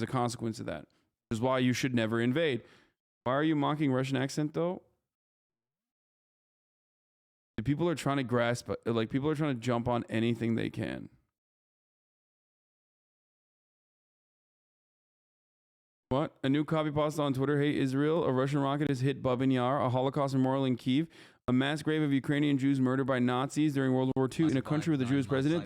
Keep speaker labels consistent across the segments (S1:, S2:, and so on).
S1: as a consequence of that. Which is why you should never invade. Why are you mocking Russian accent though? People are trying to grasp, like people are trying to jump on anything they can. What? A new copy pasta on Twitter. Hey, Israel, a Russian rocket has hit Babin Yar, a Holocaust memorial in Kyiv, a mass grave of Ukrainian Jews murdered by Nazis during World War II in a country with a Jewish president.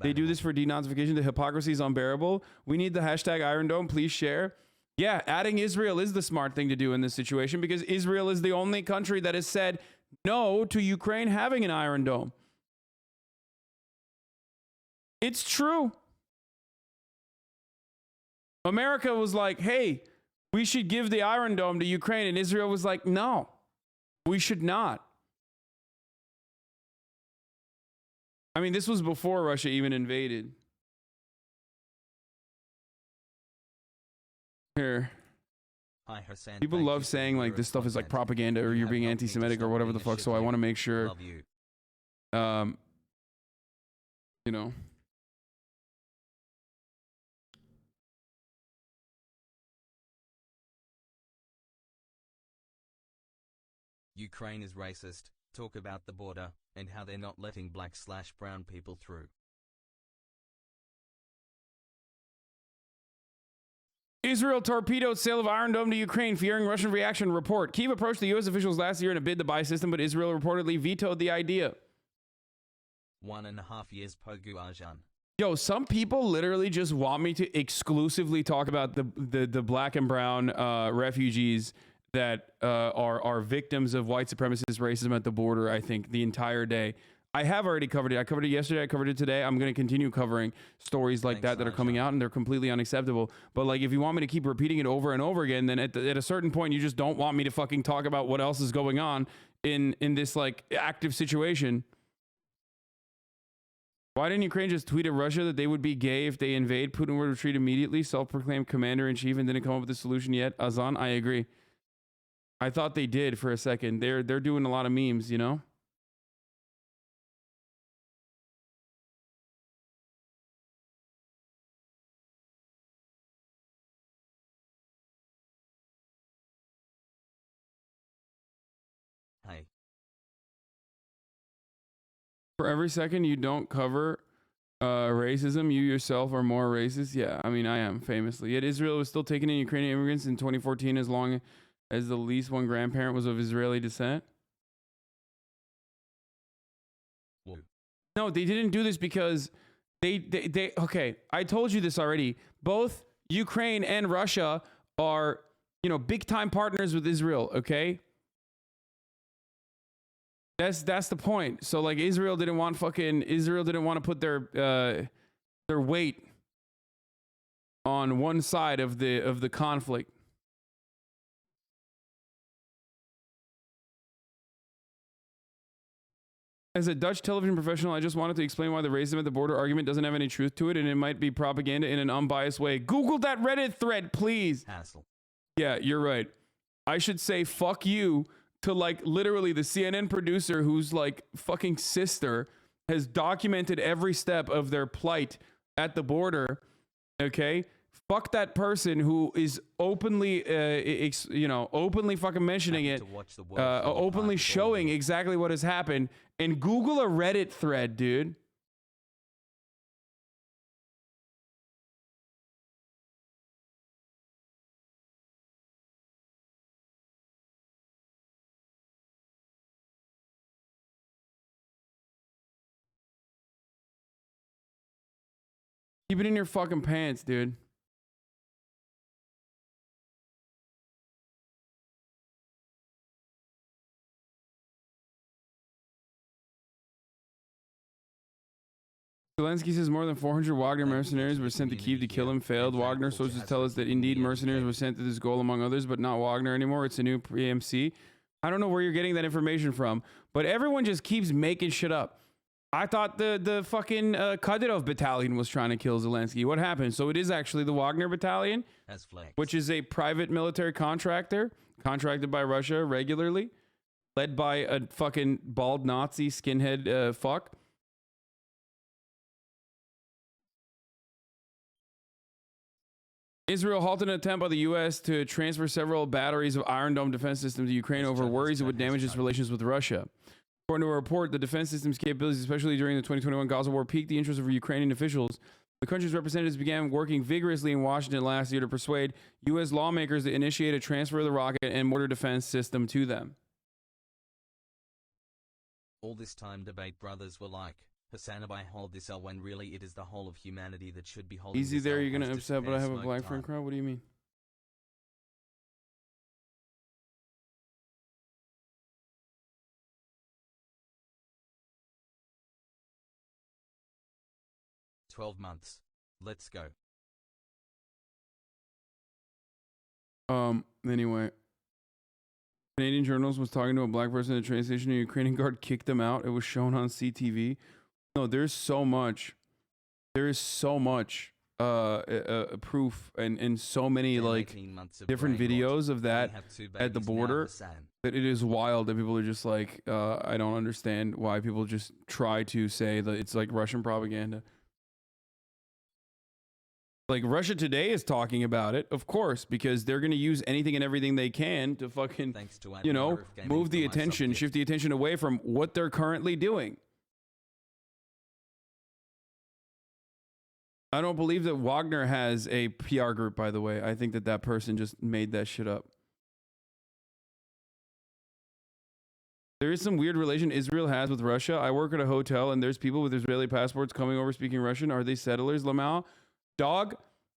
S1: They do this for denazification. The hypocrisy is unbearable. We need the hashtag Iron Dome. Please share. Yeah, adding Israel is the smart thing to do in this situation because Israel is the only country that has said no to Ukraine having an Iron Dome. It's true. America was like, hey, we should give the Iron Dome to Ukraine. And Israel was like, no, we should not. I mean, this was before Russia even invaded. Here.
S2: Hi, Hasan.
S1: People love saying like this stuff is like propaganda or you're being anti-Semitic or whatever the fuck. So I want to make sure, you know.
S2: Ukraine is racist. Talk about the border and how they're not letting black/brown people through.
S1: Israel torpedoed sale of Iron Dome to Ukraine, fearing Russian reaction. Report. Kyiv approached the U.S. officials last year in a bid to buy system, but Israel reportedly vetoed the idea.
S2: 1.5 years Pogu Arjan.
S1: Yo, some people literally just want me to exclusively talk about the black and brown refugees that are victims of white supremacist racism at the border, I think, the entire day. I have already covered it. I covered it yesterday. I covered it today. I'm going to continue covering stories like that are coming out, and they're completely unacceptable. But like, if you want me to keep repeating it over and over again, then at a certain point, you just don't want me to fucking talk about what else is going on in this like active situation. Why didn't Ukraine just tweet at Russia that they would be gay if they invade? Putin would retreat immediately. Self-proclaimed commander-in-chief and didn't come up with a solution yet. Hasan, I agree. I thought they did for a second. They're doing a lot of memes, you know?
S2: Hey.
S1: For every second you don't cover racism, you yourself are more racist. Yeah, I mean, I am, famously. Yet Israel was still taking in Ukrainian immigrants in 2014 as long as the least one grandparent was of Israeli descent.
S2: Whoa.
S1: No, they didn't do this because they okay, I told you this already. Both Ukraine and Russia are, you know, big time partners with Israel, okay? That's the point. So like Israel didn't want to put their weight on one side of the conflict. As a Dutch television professional, I just wanted to explain why the racism at the border argument doesn't have any truth to it, and it might be propaganda in an unbiased way. Google that Reddit thread, please.
S2: Hassle.
S1: Yeah, you're right. I should say fuck you to like literally the CNN producer whose like fucking sister has documented every step of their plight at the border. Okay? Fuck that person who is openly, openly fucking mentioning it, openly showing exactly what has happened. And Google a Reddit thread, dude. Keep it in your fucking pants, dude. Zelensky says more than 400 Wagner mercenaries were sent to Kyiv to kill him. Failed. Wagner sources tell us that indeed mercenaries were sent to this goal among others, but not Wagner anymore. It's a new AMC. I don't know where you're getting that information from, but everyone just keeps making shit up. I thought the fucking Kadyrov battalion was trying to kill Zelensky. What happened? So it is actually the Wagner battalion, which is a private military contractor contracted by Russia regularly, led by a fucking bald Nazi skinhead fuck. Israel halted an attempt by the U.S. to transfer several batteries of Iron Dome defense systems to Ukraine over worries it would damage its relations with Russia. According to a report, the defense system's capabilities, especially during the 2021 Gaza war, piqued the interest of Ukrainian officials. The country's representatives began working vigorously in Washington last year to persuade U.S. lawmakers to initiate a transfer of the rocket and mortar defense system to them.
S2: All this time debate brothers were like, HasanAbi hold this L when really it is the whole of humanity that should be holding
S1: Easy
S2: this
S1: there,
S2: L
S1: you're going to
S2: hostage
S1: upset, but I have a
S2: smoke
S1: black
S2: time.
S1: friend crowd? What do you mean?
S2: $12 months. Let's go.
S1: Anyway. Canadian journalist was talking to a black person at a train station. A Ukrainian guard kicked them out. It was shown on CTV. No, there's so much. There is so much proof and so many like different videos of that at the border that it is wild that people are just like, I don't understand why people just try to say that it's like Russian propaganda. Like Russia Today is talking about it, of course, because they're going to use anything and everything they can to fucking, you know, move the attention, shift the attention away from what they're currently doing. I don't believe that Wagner has a PR group, by the way. I think that that person just made that shit up. There is some weird relation Israel has with Russia. I work at a hotel and there's people with Israeli passports coming over speaking Russian. Are they settlers, Lamau? Dog,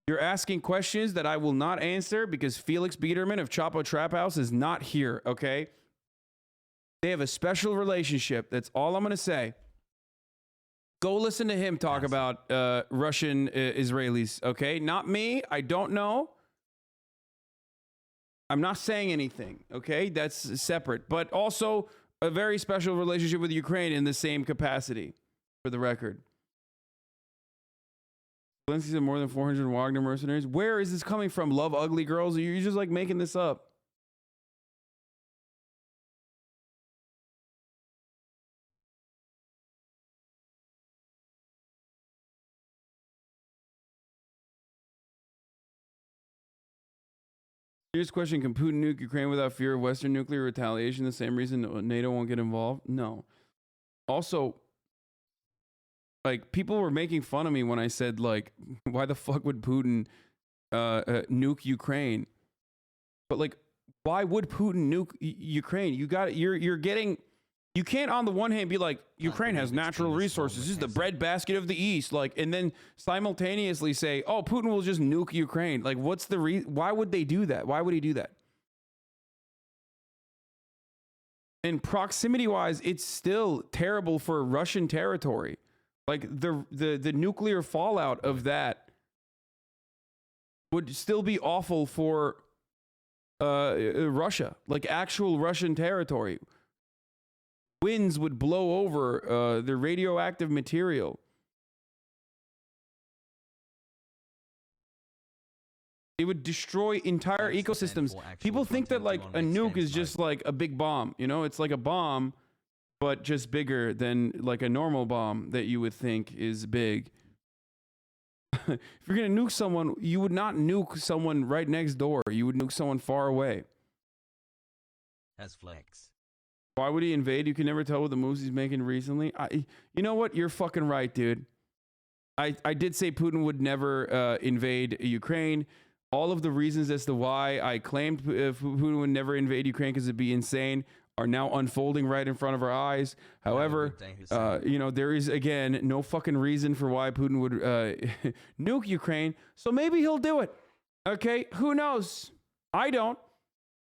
S1: you're asking questions that I will not answer because Felix Biederman of Chapo Trap House is not here, okay? They have a special relationship. That's all I'm going to say. Go listen to him talk about Russian Israelis, okay? Not me. I don't know. I'm not saying anything, okay? That's separate. But also a very special relationship with Ukraine in the same capacity, for the record. Zelensky said more than 400 Wagner mercenaries. Where is this coming from? Love ugly girls? Or you're just like making this up? Here's a question. Can Putin nuke Ukraine without fear of Western nuclear retaliation? The same reason NATO won't get involved? No. Also, like, people were making fun of me when I said, like, why the fuck would Putin nuke Ukraine? But, like, why would Putin nuke Ukraine? You're getting... You can't on the one hand be like, Ukraine has natural resources. This is the breadbasket of the East. Like, and then simultaneously say, oh, Putin will just nuke Ukraine. Like, what's the reason? Why would they do that? Why would he do that? And proximity wise, it's still terrible for Russian territory. Like the nuclear fallout of that would still be awful for Russia, like actual Russian territory. Winds would blow over the radioactive material. It would destroy entire ecosystems. People think that like a nuke is just like a big bomb. You know, it's like a bomb, but just bigger than like a normal bomb that you would think is big. If you're going to nuke someone, you would not nuke someone right next door. You would nuke someone far away.
S2: As flex.
S1: Why would he invade? You can never tell what the moves he's making recently. You know what? You're fucking right, dude. I did say Putin would never invade Ukraine. All of the reasons as to why I claimed Putin would never invade Ukraine because it'd be insane are now unfolding right in front of our eyes. However, you know, there is, again, no fucking reason for why Putin would nuke Ukraine. So maybe he'll do it. Okay? Who knows? I don't.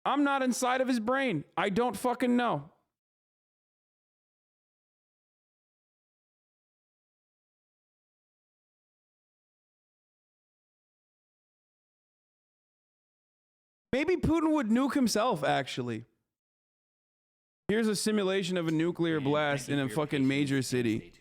S1: I'm not inside of his brain. I don't fucking know. Maybe Putin would nuke himself, actually. Here's a simulation of a nuclear blast in a fucking major city.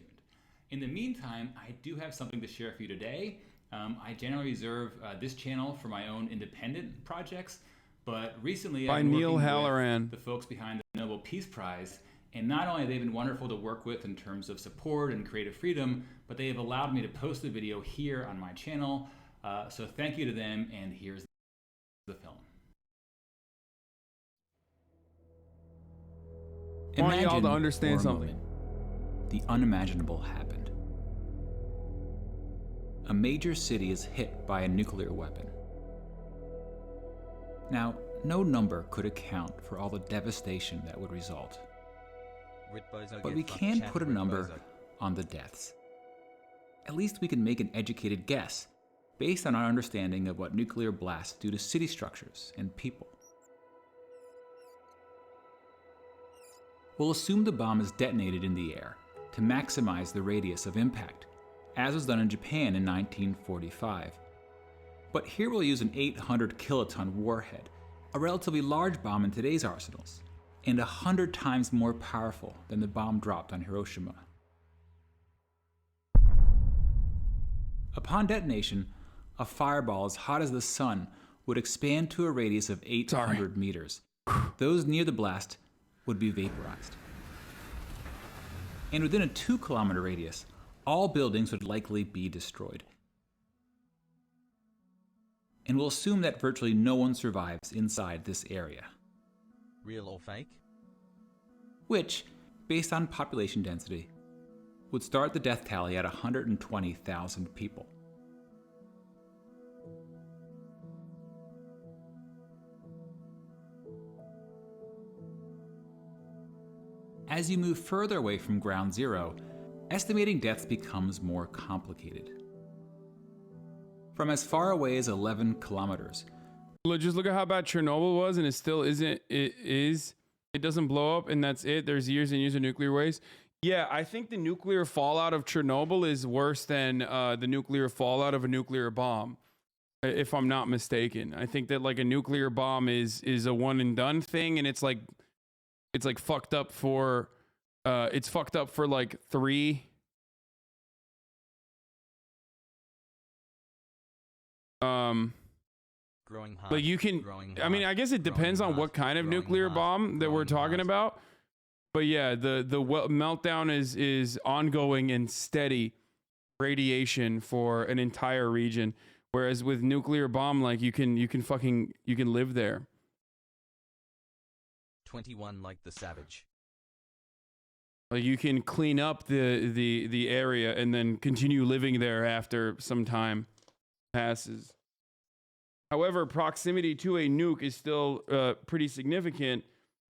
S3: In the meantime, I do have something to share for you today. I generally reserve this channel for my own independent projects, but recently I've been working with the folks behind the Nobel Peace Prize, and not only have they been wonderful to work with in terms of support and creative freedom, but they have allowed me to post the video here on my channel. So thank you to them, and here's the film.
S1: I want y'all to
S3: Imagine
S1: understand
S3: for a
S1: something.
S3: moment, the unimaginable happened. A major city is hit by a nuclear weapon. Now, no number could account for all the devastation that would result. But we can put a number on the deaths. At least we can make an educated guess based on our understanding of what nuclear blasts do to city structures and people. We'll assume the bomb is detonated in the air to maximize the radius of impact, as was done in Japan in 1945. But here we'll use an 800 kiloton warhead, a relatively large bomb in today's arsenals, and 100 times more powerful than the bomb dropped on Hiroshima. Upon detonation, a fireball as hot as the sun would expand to a radius of 800 meters. Those near the blast would be vaporized. And within a 2-kilometer radius, all buildings would likely be destroyed. And we'll assume that virtually no one survives inside this area.
S2: Real or fake?
S3: Which, based on population density, would start the death tally at 120,000 people. As you move further away from ground zero, estimating deaths becomes more complicated. From as far away as 11 kilometers.
S1: Just look at how bad Chernobyl was, and it still isn't. It doesn't blow up, and that's it. There's years and years of nuclear waste. Yeah, I think the nuclear fallout of Chernobyl is worse than the nuclear fallout of a nuclear bomb, if I'm not mistaken. I think that like a nuclear bomb is a one and done thing, and it's like fucked up for like 3.
S2: Growing hard,
S1: like you can, I mean, I guess it depends on what kind of nuclear bomb that we're talking about. But yeah, the meltdown is ongoing and steady radiation for an entire region. Whereas with nuclear bomb, like you can live there.
S2: 21 like the Savage.
S1: Like you can clean up the area and then continue living there after some time passes. However, proximity to a nuke is still pretty significant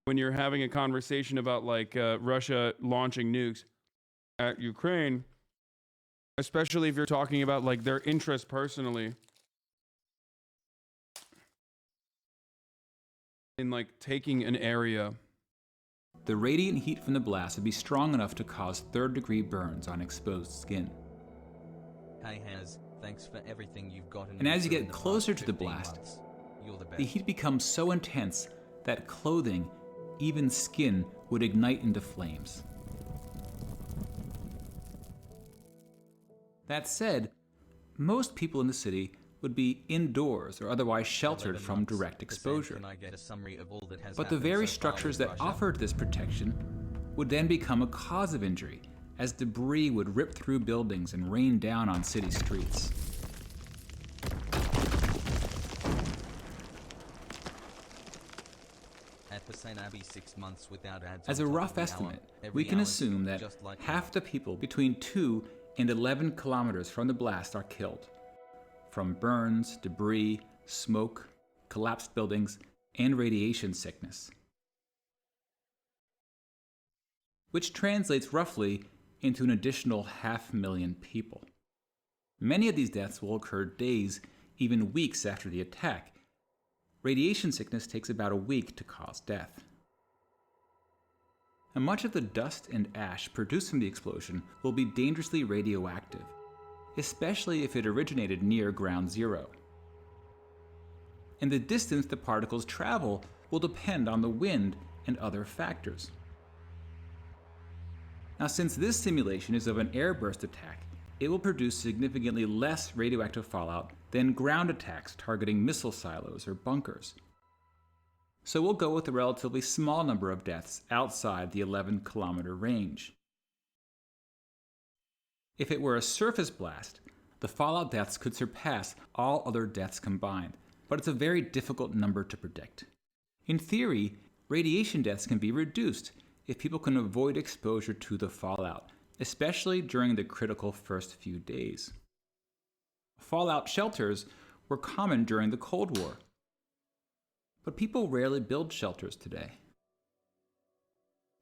S1: when you're having a conversation about like Russia launching nukes at Ukraine, especially if you're talking about like their interest personally in like taking an area.
S3: The radiant heat from the blast would be strong enough to cause 3rd-degree burns on exposed skin.
S2: Hey Haz, thanks for everything you've gotten.
S3: And as you get closer to the blast, the heat becomes so intense that clothing, even skin, would ignite into flames. That said, most people in the city would be indoors or otherwise sheltered from direct exposure. But the very structures that offered this protection would then become a cause of injury, as debris would rip through buildings and rain down on city streets.
S2: At HasanAbi 6 months without ads.
S3: As a rough estimate, we can assume that half the people between 2 and 11 kilometers from the blast are killed, from burns, debris, smoke, collapsed buildings, and radiation sickness. Which translates roughly into an additional 500,000 people. Many of these deaths will occur days, even weeks after the attack. Radiation sickness takes about a week to cause death. And much of the dust and ash produced from the explosion will be dangerously radioactive, especially if it originated near ground zero. And the distance the particles travel will depend on the wind and other factors. Now, since this simulation is of an airburst attack, it will produce significantly less radioactive fallout than ground attacks targeting missile silos or bunkers. So we'll go with a relatively small number of deaths outside the 11-kilometer range. If it were a surface blast,
S4: the fallout deaths could surpass all other deaths combined, but it's a very difficult number to predict. In theory, radiation deaths can be reduced if people can avoid exposure to the fallout, especially during the critical first few days. Fallout shelters were common during the Cold War, but people rarely build shelters today.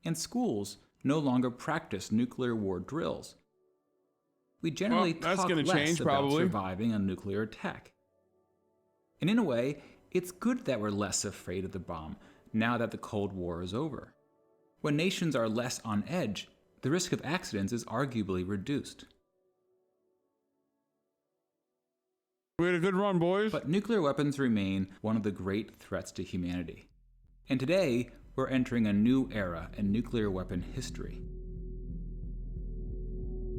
S4: And schools no longer practice nuclear war drills. We generally talk less about surviving a nuclear attack. And in a way, it's good that we're less afraid of the bomb now that the Cold War is over. When nations are less on edge, the risk of accidents is arguably reduced.
S1: We had a good run, boys.
S4: But nuclear weapons remain one of the great threats to humanity. And today, we're entering a new era in nuclear weapon history.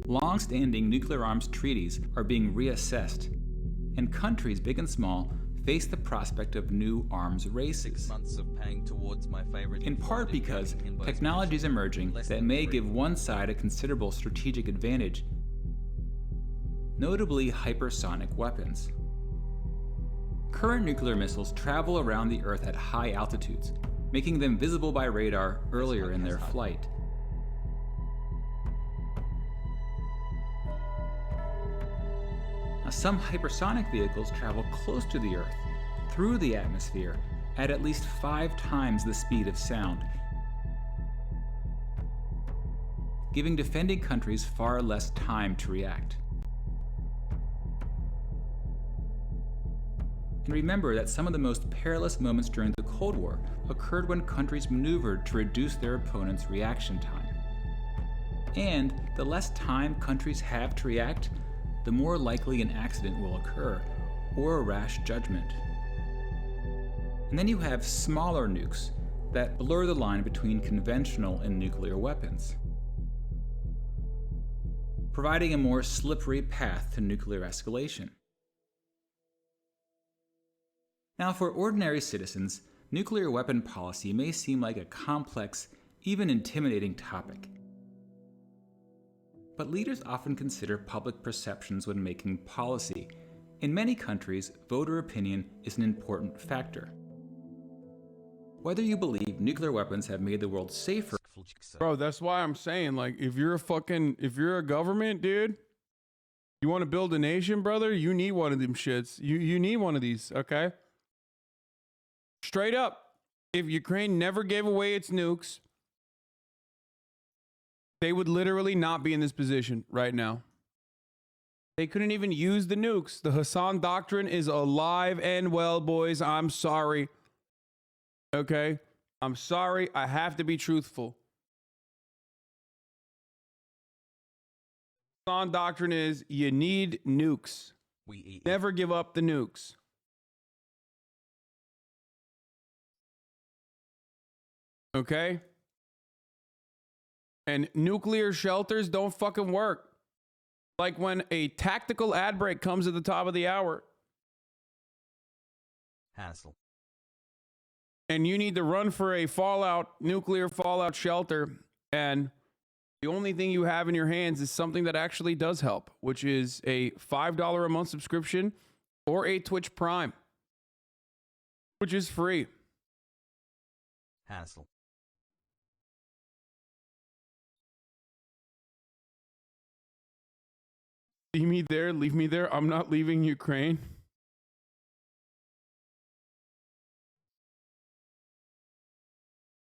S4: Long-standing nuclear arms treaties are being reassessed, and countries big and small face the prospect of new arms races.
S2: 6 months of paying towards my favorite.
S4: In part because technology is emerging that may give one side a considerable strategic advantage, notably hypersonic weapons. Current nuclear missiles travel around the Earth at high altitudes, making them visible by radar earlier in their flight. Now, some hypersonic vehicles travel close to the Earth, through the atmosphere, at least 5 times the speed of sound, giving defending countries far less time to react. And remember that some of the most perilous moments during the Cold War occurred when countries maneuvered to reduce their opponent's reaction time. And the less time countries have to react, the more likely an accident will occur, or a rash judgment. And then you have smaller nukes that blur the line between conventional and nuclear weapons, providing a more slippery path to nuclear escalation. Now, for ordinary citizens, nuclear weapon policy may seem like a complex, even intimidating topic. But leaders often consider public perceptions when making policy. In many countries, voter opinion is an important factor. Whether you believe nuclear weapons have made the world safer.
S1: Bro, that's why I'm saying, like, if you're a government, dude, you want to build a nation, brother, you need one of them shits. You need one of these, okay? Straight up, if Ukraine never gave away its nukes, they would literally not be in this position right now. They couldn't even use the nukes. The Hasan doctrine is alive and well, boys. I'm sorry. Okay? I'm sorry. I have to be truthful. Hasan doctrine is you need nukes. Never give up the nukes. Okay? And nuclear shelters don't fucking work. Like when a tactical ad break comes at the top of the hour.
S2: Hassle.
S1: And you need to run for a nuclear fallout shelter. And the only thing you have in your hands is something that actually does help, which is a $5 a month subscription or a Twitch Prime, which is free.
S2: Hassle.
S1: See me there, leave me there. I'm not leaving Ukraine.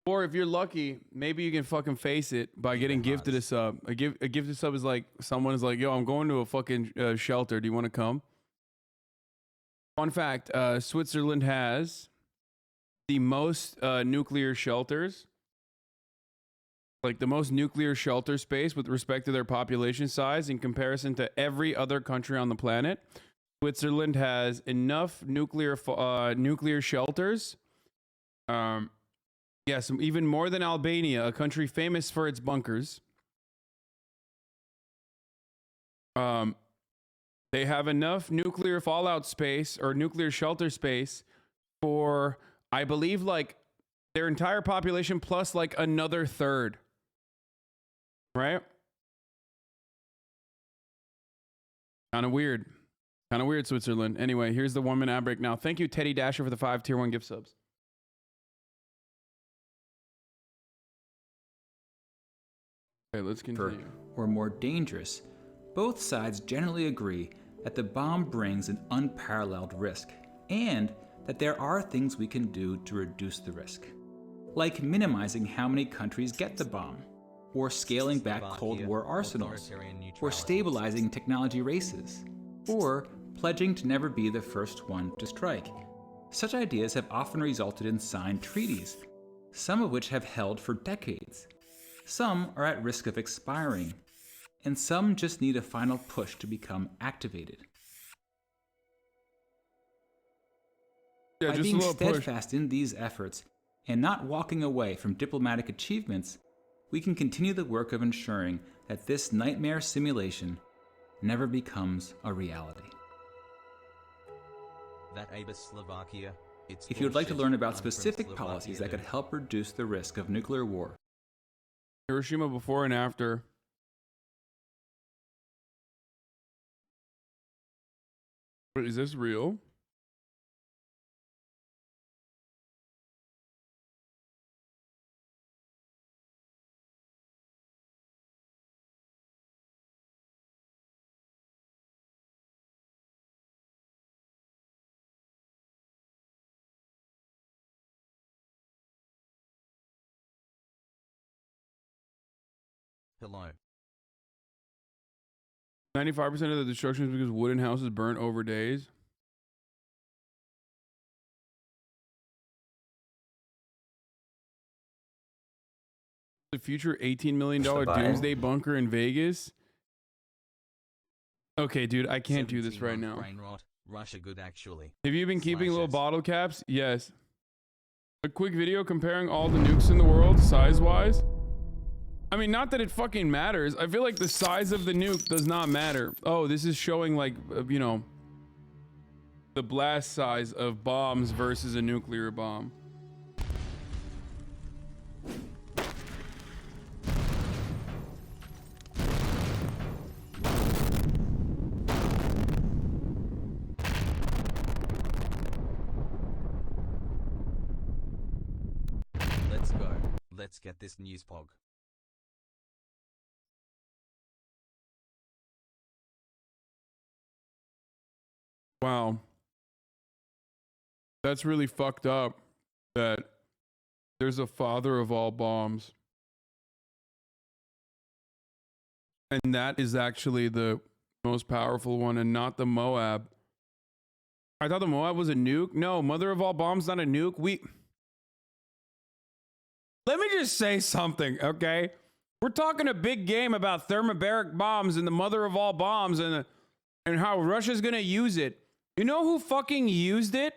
S1: Or if you're lucky, maybe you can fucking face it by getting gifted a sub. A gifted sub is like, someone is like, yo, I'm going to a fucking shelter. Do you want to come? Fun fact, Switzerland has the most nuclear shelters. Like the most nuclear shelter space with respect to their population size in comparison to every other country on the planet. Switzerland has enough nuclear shelters. Yes, even more than Albania, a country famous for its bunkers. They have enough nuclear fallout space or nuclear shelter space for, I believe, like their entire population plus like another third. Right? Kind of weird. Kind of weird, Switzerland. Anyway, here's the 1 minute ad break now. Thank you, Teddy Dasher, for the 5 tier 1 gift subs. Okay, let's continue.
S4: Or more dangerous. Both sides generally agree that the bomb brings an unparalleled risk, and that there are things we can do to reduce the risk. Like minimizing how many countries get the bomb, or scaling back Cold War arsenals, or stabilizing technology races, or pledging to never be the first one to strike. Such ideas have often resulted in signed treaties, some of which have held for decades. Some are at risk of expiring, and some just need a final push to become activated.
S1: Yeah,
S4: By
S1: just
S4: being
S1: a little
S4: steadfast in these efforts and not walking away from diplomatic achievements, we can continue the work of ensuring that this nightmare simulation never becomes a reality.
S2: That Abus Slovakia, it's
S4: If you would like to
S2: bullshit.
S4: learn about
S2: I'm from
S4: specific
S2: Slovakia,
S4: policies that could
S2: dude.
S4: help reduce the risk of nuclear war,
S1: Hiroshima before and after. Wait, is this real?
S2: Hello.
S1: 95% of the destruction is because wooden houses burnt over days. The future $18 million doomsday bunker in Vegas. Okay, dude, I can't do this right
S2: 17-month
S1: now.
S2: Brain rot. Russia good actually.
S1: Have you been keeping little
S2: Slash S.
S1: bottle caps? Yes. A quick video comparing all the nukes in the world size-wise. I mean, not that it fucking matters. I feel like the size of the nuke does not matter. Oh, this is showing like, you know, the blast size of bombs versus a nuclear bomb.
S2: Let's go. Let's get this news pog.
S1: Wow. That's really fucked up that there's a father of all bombs. And that is actually the most powerful one and not the Moab. I thought the Moab was a nuke. No, mother of all bombs, not a nuke. Let me just say something, okay? We're talking a big game about thermobaric bombs and the mother of all bombs and how Russia's gonna use it. You know who fucking used it?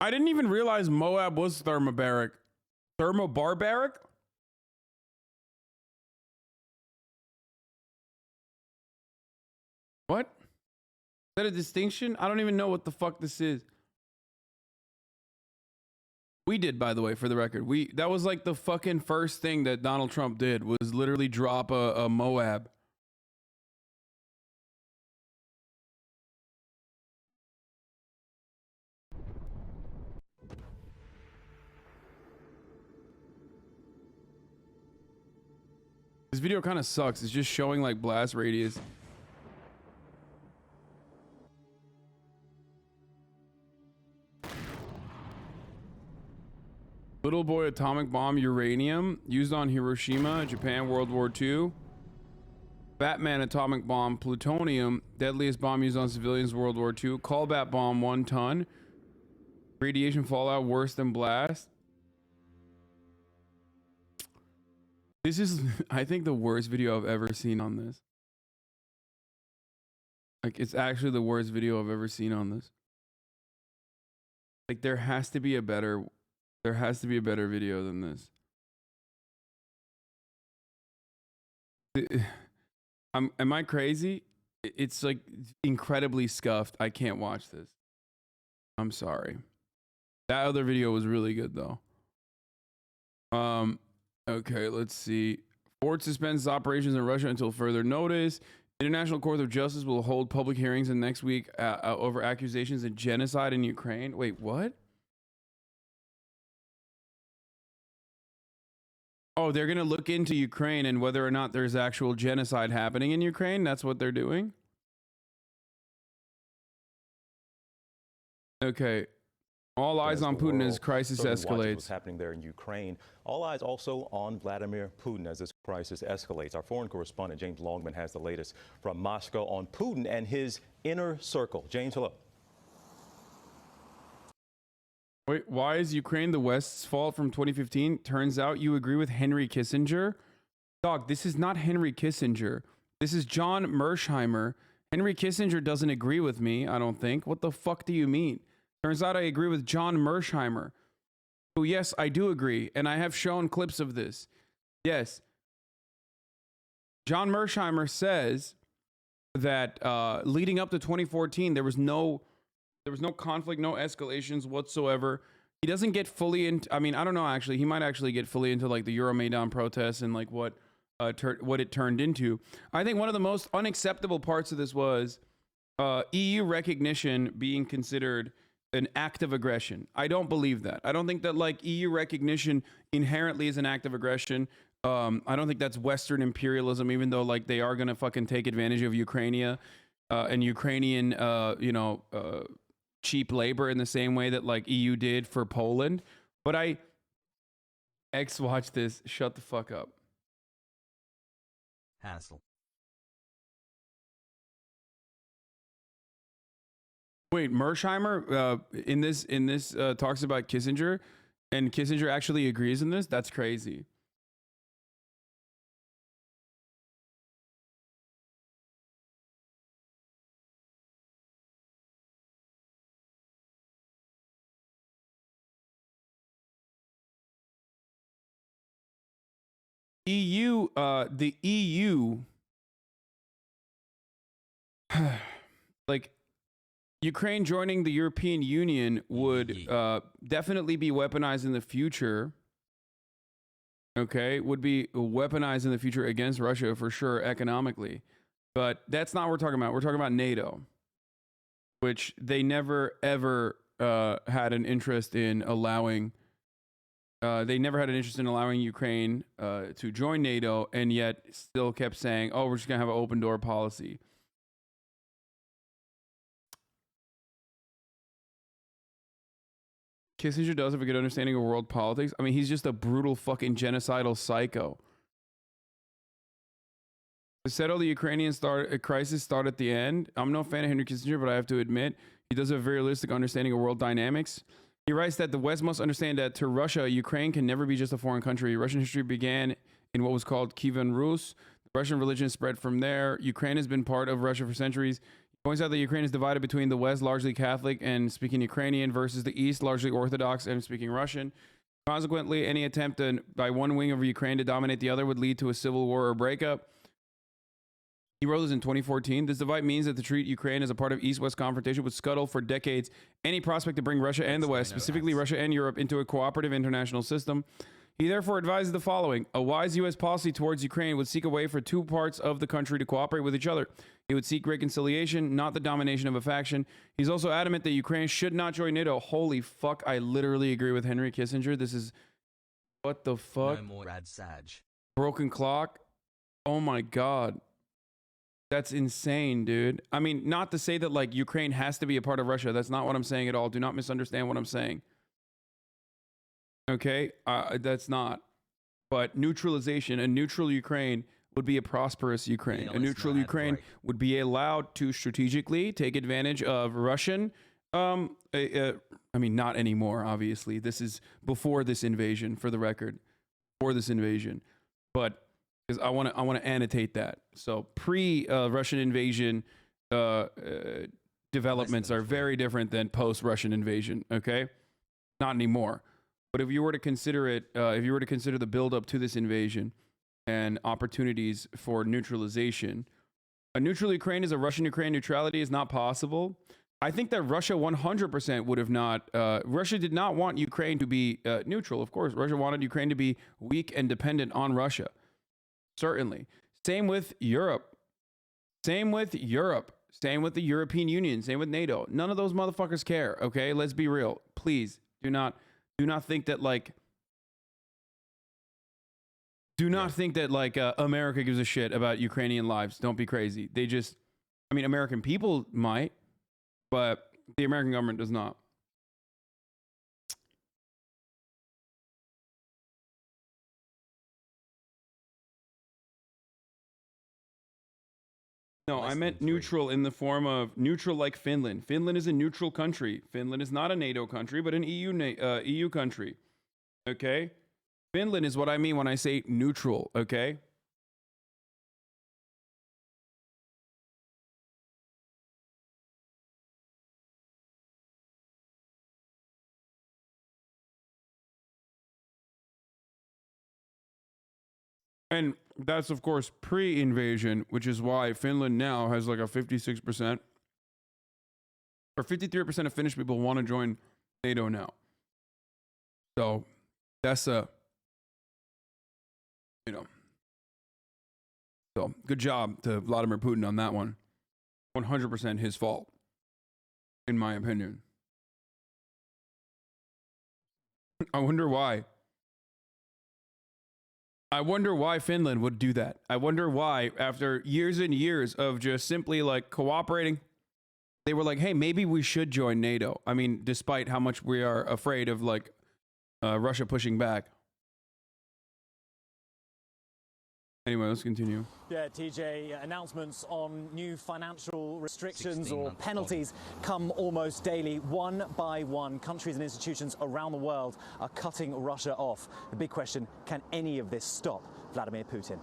S1: I didn't even realize Moab was thermobaric. Thermobarbaric? What? Is that a distinction? I don't even know what the fuck this is. We did, by the way, for the record. That was like the fucking first thing that Donald Trump did was literally drop a Moab. This video kind of sucks. It's just showing like blast radius. Little boy atomic bomb uranium used on Hiroshima, Japan, World War II. Batman atomic bomb plutonium, deadliest bomb used on civilians, World War II. Callback bomb 1 ton. Radiation fallout worse than blast. This is, I think, the worst video I've ever seen on this. Like, it's actually the worst video I've ever seen on this. Like, there has to be a better video than this. Am I crazy? It's like incredibly scuffed. I can't watch this. I'm sorry. That other video was really good though. Okay, let's see. Ford suspends operations in Russia until further notice. International Court of Justice will hold public hearings in next week over accusations of genocide in Ukraine. Wait, what? Oh, they're going to look into Ukraine and whether or not there's actual genocide happening in Ukraine. That's what they're doing. Okay. All eyes on Putin as crisis escalates.
S5: What's happening there in Ukraine. All eyes also on Vladimir Putin as this crisis escalates. Our foreign correspondent James Longman has the latest from Moscow on Putin and his inner circle. James, hello.
S1: Wait, why is Ukraine the West's fault from 2015? Turns out you agree with Henry Kissinger. Dog, this is not Henry Kissinger. This is John Mersheimer. Henry Kissinger doesn't agree with me, I don't think. What the fuck do you mean? Turns out I agree with John Mersheimer. Oh, yes, I do agree. And I have shown clips of this. Yes. John Mersheimer says that leading up to 2014, there was no conflict, no escalations whatsoever. He doesn't get fully into, I mean, I don't know, actually. He might actually get fully into like the Euromaidan protests and like what it turned into. I think one of the most unacceptable parts of this was EU recognition being considered an act of aggression. I don't believe that. I don't think that like EU recognition inherently is an act of aggression. I don't think that's Western imperialism, even though like they are going to fucking take advantage of Ukraine and Ukrainian, cheap labor in the same way that like EU did for Poland. But watch this. Shut the fuck up.
S2: Hassle.
S1: Wait, Mersheimer in this talks about Kissinger, and Kissinger actually agrees in this? That's crazy. The EU, like Ukraine joining the European Union would definitely be weaponized in the future. Okay, would be weaponized in the future against Russia for sure economically. But that's not what we're talking about. We're talking about NATO, which they never ever had an interest in allowing. They never had an interest in allowing Ukraine to join NATO, and yet still kept saying, "Oh, we're just gonna have an open door policy." Kissinger does have a good understanding of world politics. I mean, he's just a brutal fucking genocidal psycho. To settle the Ukrainian crisis start at the end. I'm no fan of Henry Kissinger, but I have to admit, he does have a very realistic understanding of world dynamics. He writes that the West must understand that to Russia, Ukraine can never be just a foreign country. Russian history began in what was called Kievan Rus. The Russian religion spread from there. Ukraine has been part of Russia for centuries. Points out that Ukraine is divided between the West, largely Catholic and speaking Ukrainian, versus the East, largely Orthodox and speaking Russian. Consequently, any attempt by one wing of Ukraine to dominate the other would lead to a civil war or breakup. He wrote this in 2014. This divide means that to treat Ukraine as a part of East-West confrontation would scuttle for decades any prospect to bring Russia and the West, specifically Russia and Europe, into a cooperative international system. He therefore advises the following. A wise U.S. policy towards Ukraine would seek a way for two parts of the country to cooperate with each other. He would seek reconciliation, not the domination of a faction. He's also adamant that Ukraine should not join NATO. Holy fuck, I literally agree with Henry Kissinger. This is... What the fuck?
S2: No more Rad Saj.
S1: Broken clock? Oh my god. That's insane, dude. I mean, not to say that, like, Ukraine has to be a part of Russia. That's not what I'm saying at all. Do not misunderstand what I'm saying. Okay? That's not. But neutralization, a neutral Ukraine would be a prosperous Ukraine. A neutral Ukraine would be allowed to strategically take advantage of Russian... I mean, not anymore, obviously. This is before this invasion, for the record. Before this invasion. But... because I want to annotate that. So pre-Russian invasion developments are very different than post-Russian invasion. Okay, not anymore. But if you were to consider it, if you were to consider the build-up to this invasion and opportunities for neutralization, a neutral Ukraine is a Russian-Ukraine neutrality is not possible. I think that Russia 100% would have not. Russia did not want Ukraine to be neutral. Of course, Russia wanted Ukraine to be weak and dependent on Russia. Certainly. Same with Europe. Same with Europe. Same with the European Union. Same with NATO. None of those motherfuckers care. Okay, let's be real. Please do not think that like. Do not think that like America gives a shit about Ukrainian lives. Don't be crazy. They just, I mean, American people might, but the American government does not. No, I meant neutral in the form of neutral like Finland. Finland is a neutral country. Finland is not a NATO country, but an EU country. Okay? Finland is what I mean when I say neutral, okay? And that's, of course, pre-invasion, which is why Finland now has like a 56%, or 53% of Finnish people want to join NATO now. So that's a, you know, so good job to Vladimir Putin on that one. 100% his fault, in my opinion. I wonder why. I wonder why Finland would do that. I wonder why, after years and years of just simply like cooperating, they were like, hey, maybe we should join NATO. I mean, despite how much we are afraid of like Russia pushing back. Anyway, let's continue.
S6: Yeah, TJ, announcements on new financial restrictions or penalties come almost daily. One by one, countries and institutions around the world are cutting Russia off. The big question, can any of this stop Vladimir Putin?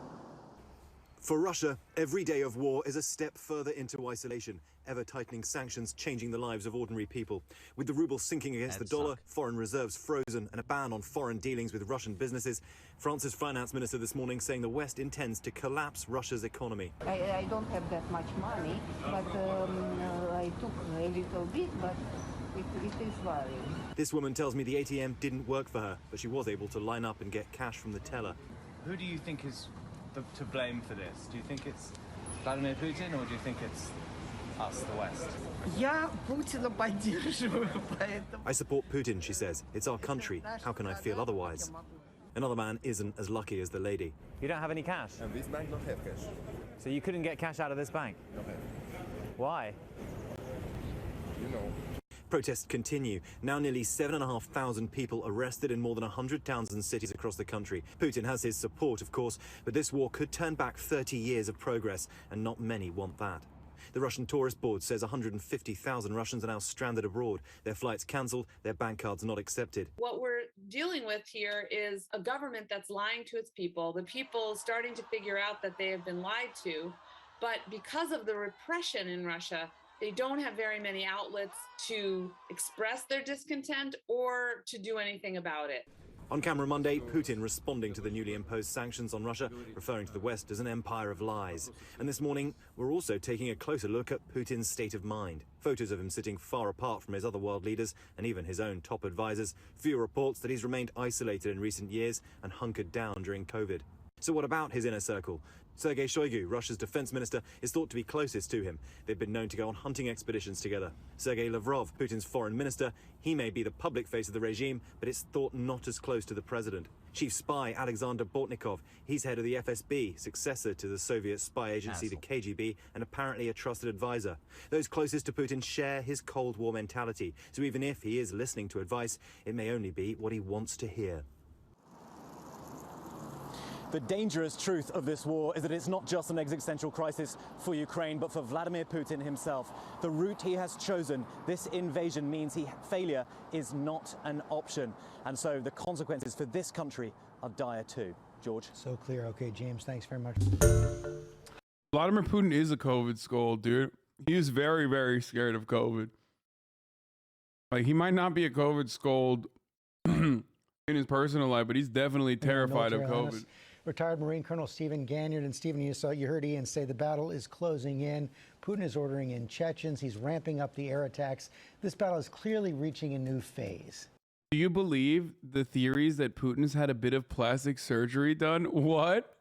S7: For Russia, every day of war is a step further into isolation, ever-tightening sanctions changing the lives of ordinary people. With the ruble sinking against the dollar, foreign reserves frozen, and a ban on foreign dealings with Russian businesses, France's finance minister this morning saying the West intends to collapse Russia's economy.
S8: I don't have that much money, but I took a little bit, but it is worrying.
S7: This woman tells me the ATM didn't work for her, but she was able to line up and get cash from the teller.
S9: Who do you think is to blame for this? Do you think it's Vladimir Putin, or do you think it's us, the West?
S7: I support Putin, she says. It's our country. How can I feel otherwise? Another man isn't as lucky as the lady.
S6: You don't have any cash?
S10: And this bank don't have cash.
S6: So you couldn't get cash out of this bank?
S10: No have.
S6: Why?
S10: You know.
S7: Protests continue. Now nearly 7,500 people arrested in more than 100 towns and cities across the country. Putin has his support, of course, but this war could turn back 30 years of progress, and not many want that. The Russian Tourist Board says 150,000 Russians are now stranded abroad. Their flights cancelled, their bank cards not accepted.
S11: What we're dealing with here is a government that's lying to its people, the people starting to figure out that they have been lied to, but because of the repression in Russia, they don't have very many outlets to express their discontent or to do anything about it.
S7: On camera Monday, Putin responding to the newly imposed sanctions on Russia, referring to the West as an empire of lies. And this morning, we're also taking a closer look at Putin's state of mind. Photos of him sitting far apart from his other world leaders and even his own top advisors. Few reports that he's remained isolated in recent years and hunkered down during COVID. So what about his inner circle? Sergei Shoigu, Russia's defense minister, is thought to be closest to him. They've been known to go on hunting expeditions together. Sergei Lavrov, Putin's foreign minister, he may be the public face of the regime, but it's thought not as close to the president. Chief spy Alexander Bortnikov, he's head of the FSB, successor to the Soviet spy agency, the KGB, and apparently a trusted advisor. Those closest to Putin share his Cold War mentality, so even if he is listening to advice, it may only be what he wants to hear.
S6: The dangerous truth of this war is that it's not just an existential crisis for Ukraine, but for Vladimir Putin himself. The route he has chosen, this invasion, means failure is not an option. And so the consequences for this country are dire too. George?
S12: So clear. Okay, James, thanks very much.
S1: Vladimir Putin is a COVID skull, dude. He is very, very scared of COVID. Like, he might not be a COVID scold in his personal life, but he's definitely terrified of COVID.
S12: Retired Marine Colonel Stephen Ganyard. And Stephen, you heard Ian say the battle is closing in. Putin is ordering in Chechens. He's ramping up the air attacks. This battle is clearly reaching a new phase.
S1: Do you believe the theories that Putin's had a bit of plastic surgery done? What?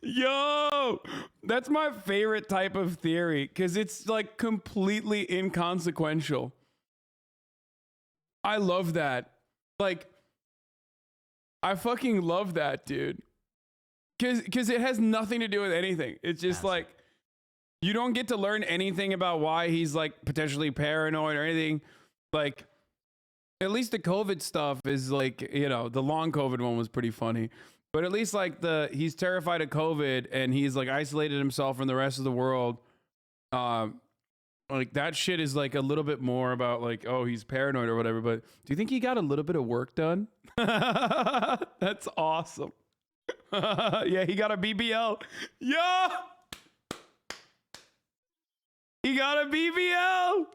S1: Yo, that's my favorite type of theory because it's like completely inconsequential. I love that. Like, I fucking love that, dude. Because it has nothing to do with anything. It's just like, you don't get to learn anything about why he's like potentially paranoid or anything. Like, at least the COVID stuff is like, you know, the long COVID one was pretty funny. But at least like he's terrified of COVID and he's like isolated himself from the rest of the world. Like that shit is like a little bit more about like, oh, he's paranoid or whatever. But do you think he got a little bit of work done? That's awesome. Yeah, he got a BBL. Yeah. He got a BBL.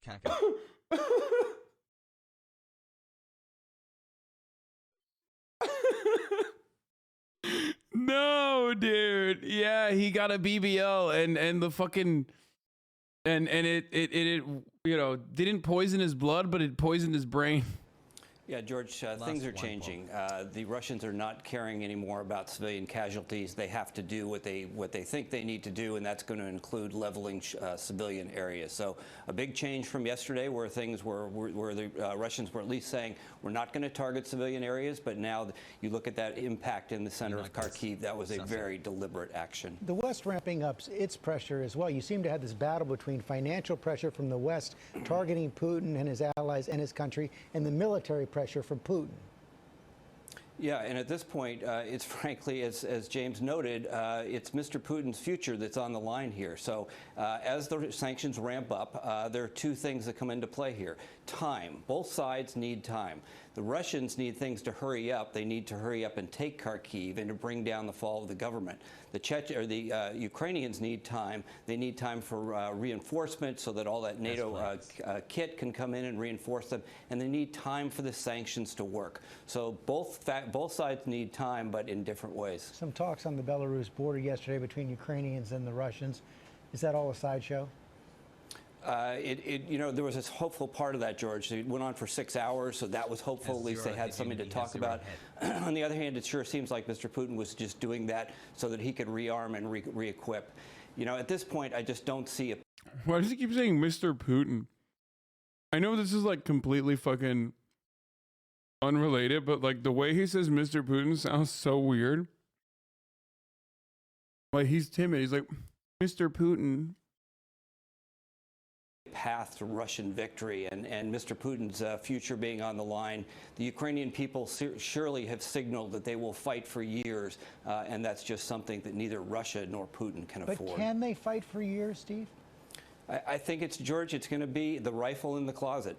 S2: Caca.
S1: No, dude. Yeah, he got a BBL and the fucking and it you know didn't poison his blood, but it poisoned his brain.
S13: Yeah, George, things are changing. The Russians are not caring anymore about civilian casualties. They have to do what they think they need to do, and that's going to include leveling civilian areas. So a big change from yesterday, where things where the Russians were at least saying we're not going to target civilian areas, but now you look at that impact in the center of Kharkiv. That was a very deliberate action.
S12: The West ramping up its pressure as well. You seem to have this battle between financial pressure from the West targeting Putin and his allies and his country, and the military pressure from Putin.
S13: Yeah, and at this point, it's frankly, as James noted, it's Mr. Putin's future that's on the line here. So as the sanctions ramp up, there are two things that come into play here. Time. Both sides need time. The Russians need things to hurry up. They need to hurry up and take Kharkiv and to bring down the fall of the government. The Ukrainians need time. They need time for reinforcement so that all that NATO kit can come in and reinforce them. And they need time for the sanctions to work. So both sides need time, but in different ways.
S12: Some talks on the Belarus border yesterday between Ukrainians and the Russians. Is that all a sideshow?
S13: You know, there was this hopeful part of that, George. It went on for 6 hours, so that was hopeful. At least they had something to talk about. On the other hand, it sure seems like Mr. Putin was just doing that so that he could rearm and re-equip. You know, at this point, I just don't see it.
S1: Why does he keep saying Mr. Putin? I know this is like completely fucking unrelated, but like the way he says Mr. Putin sounds so weird. Like he's timid. He's like, Mr. Putin.
S13: Path to Russian victory and Mr. Putin's future being on the line. The Ukrainian people surely have signaled that they will fight for years, and that's just something that neither Russia nor Putin can afford.
S12: But can they fight for years, Steve?
S13: I think George, it's going to be the rifle in the closet.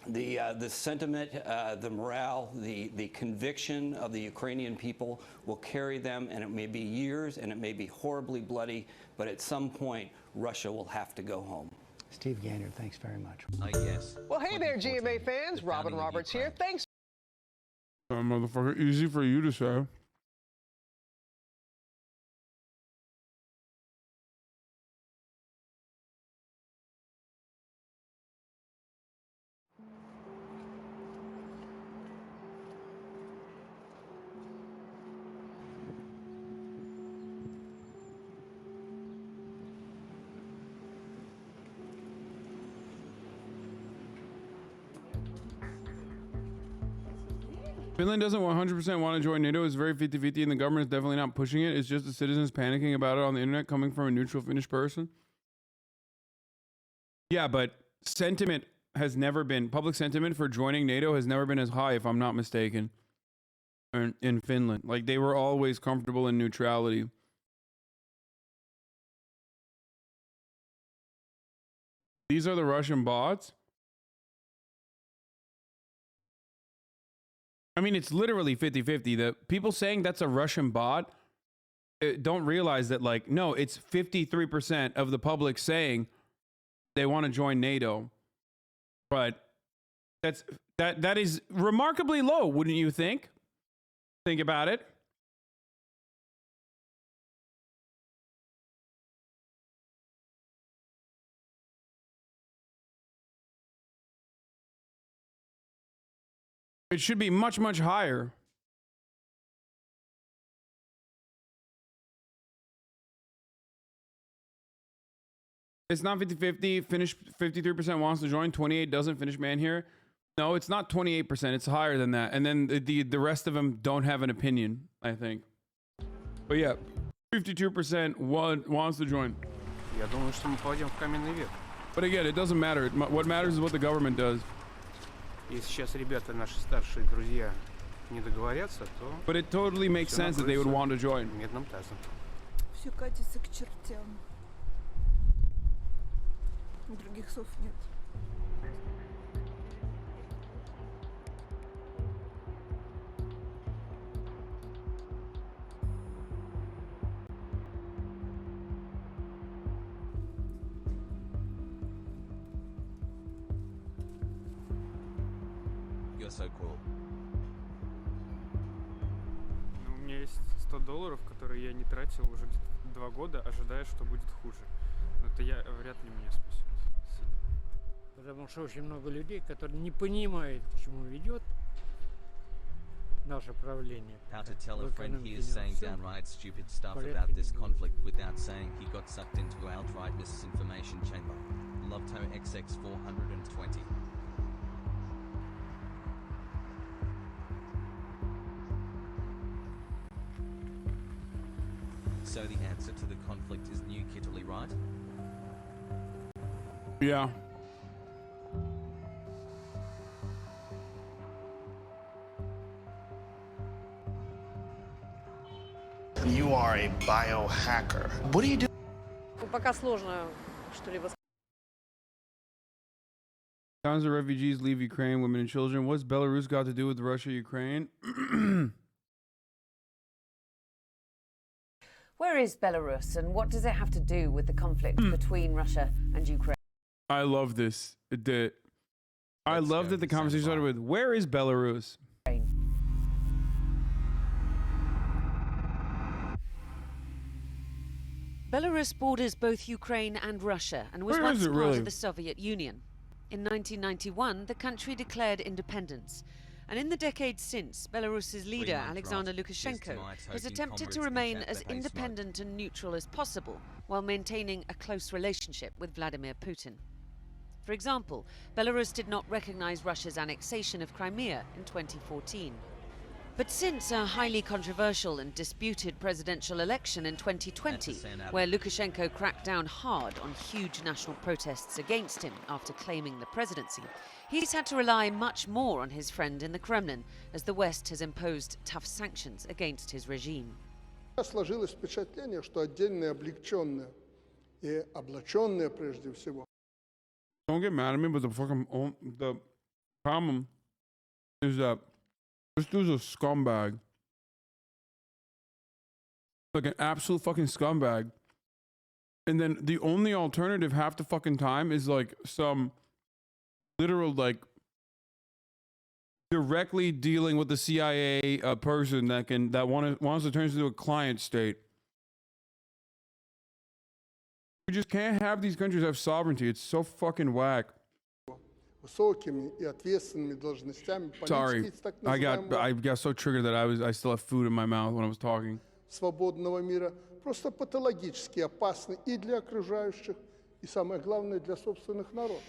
S13: The sentiment, the morale, the conviction of the Ukrainian people will carry them, and it may be years, and it may be horribly bloody, but at some point, Russia will have to go home.
S12: Steve Ganyard, thanks very much.
S2: I guess.
S14: Well, hey there, GMA fans. Robin Roberts here. Thanks.
S1: Motherfucker, easy for you to say. Finland doesn't 100% want to join NATO. It's very 50-50 and the government is definitely not pushing it. It's just the citizens panicking about it on the internet coming from a neutral Finnish person. Yeah, but sentiment has never been, public sentiment for joining NATO has never been as high, if I'm not mistaken, in Finland. Like they were always comfortable in neutrality. These are the Russian bots. I mean, it's literally 50-50. The people saying that's a Russian bot don't realize that, like, no, it's 53% of the public saying they want to join NATO. But that is remarkably low, wouldn't you think? Think about it. It should be much, much higher. It's not 50-50. Finish 53% wants to join. 28 doesn't. Finish man here. No, it's not 28%. It's higher than that. And then the rest of them don't have an opinion, I think. But yeah, 52% wants to join.
S15: Я думаю, что мы пойдем в каменный век.
S1: But again, it doesn't matter. What matters is what the government does.
S15: Если сейчас ребята, наши старшие друзья, не договорятся, то...
S1: But it totally makes sense that they would want to join.
S15: Медным тазом.
S16: Все катится к чертям. Других слов нет.
S2: You're so cool.
S15: Ну, у меня есть $100, которые я не тратил уже где-то 2 года, ожидая, что будет хуже. Но это вряд ли меня спасет.
S17: Потому что очень много людей, которые не понимают, к чему ведет наше правление.
S2: How to tell a friend he is saying downright stupid stuff about this conflict without saying he got sucked into outright misinformation chamber. Loveto XX 420. So the answer to the conflict is New Italy, right?
S1: Yeah.
S18: You are a biohacker. What do you do?
S14: Пока сложно что-либо.
S1: Thousands of refugees leave Ukraine, women and children. What's Belarus got to do with Russia, Ukraine?
S19: Where is Belarus, and what does it have to do with the conflict between Russia and Ukraine?
S1: I love this. I love that the conversation started with, where is Belarus?
S20: Belarus borders both Ukraine and Russia and was
S1: Where
S20: once
S1: is it
S20: part
S1: really?
S20: of the Soviet Union. In 1991, the country declared independence. And in the decades since, Belarus's leader, Alexander Lukashenko, has attempted to remain as independent and neutral as possible while maintaining a close relationship with Vladimir Putin. For example, Belarus did not recognize Russia's annexation of Crimea in 2014. But since a highly controversial and disputed presidential election in 2020, where Lukashenko cracked down hard on huge national protests against him after claiming the presidency, he's had to rely much more on his friend in the Kremlin, as the West has imposed tough sanctions against his regime.
S10: Сложилось впечатление, что отдельные облегченные и облаченные прежде всего.
S1: Don't get mad at me, but the problem is that this dude's a scumbag. Like an absolute fucking scumbag. And then the only alternative half the fucking time is like some literal, like, directly dealing with the CIA person that wants to turn into a client state. We just can't have these countries have sovereignty. It's so fucking whack.
S10: Высокими и ответственными должностями
S1: Sorry, I got so triggered that I still have food in my mouth when I was talking.
S10: свободного мира просто патологически опасны и для окружающих, и самое главное для собственных народов.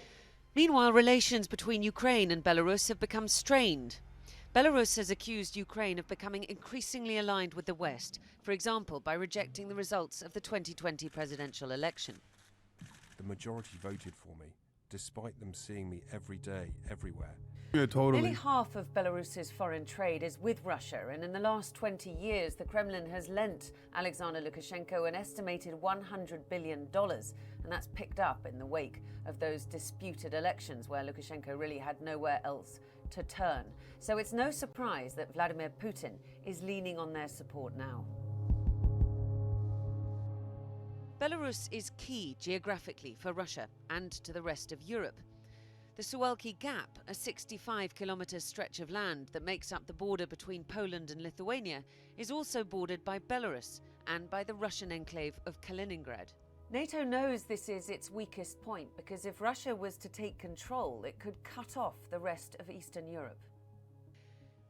S20: Meanwhile, relations between Ukraine and Belarus have become strained. Belarus has accused Ukraine of becoming increasingly aligned with the West, for example, by rejecting the results of the 2020 presidential election.
S21: The majority voted for me, despite them seeing me every day, everywhere.
S1: Yeah, totally.
S19: Nearly half of Belarus's foreign trade is with Russia, and in the last 20 years, the Kremlin has lent Alexander Lukashenko an estimated $100 billion, and that's picked up in the wake of those disputed elections where Lukashenko really had nowhere else to turn. So it's no surprise that Vladimir Putin is leaning on their support now.
S20: Belarus is key geographically for Russia and to the rest of Europe. The Suwalki Gap, a 65-kilometre stretch of land that makes up the border between Poland and Lithuania, is also bordered by Belarus and by the Russian enclave of Kaliningrad.
S19: NATO knows this is its weakest point because if Russia was to take control, it could cut off the rest of Eastern Europe.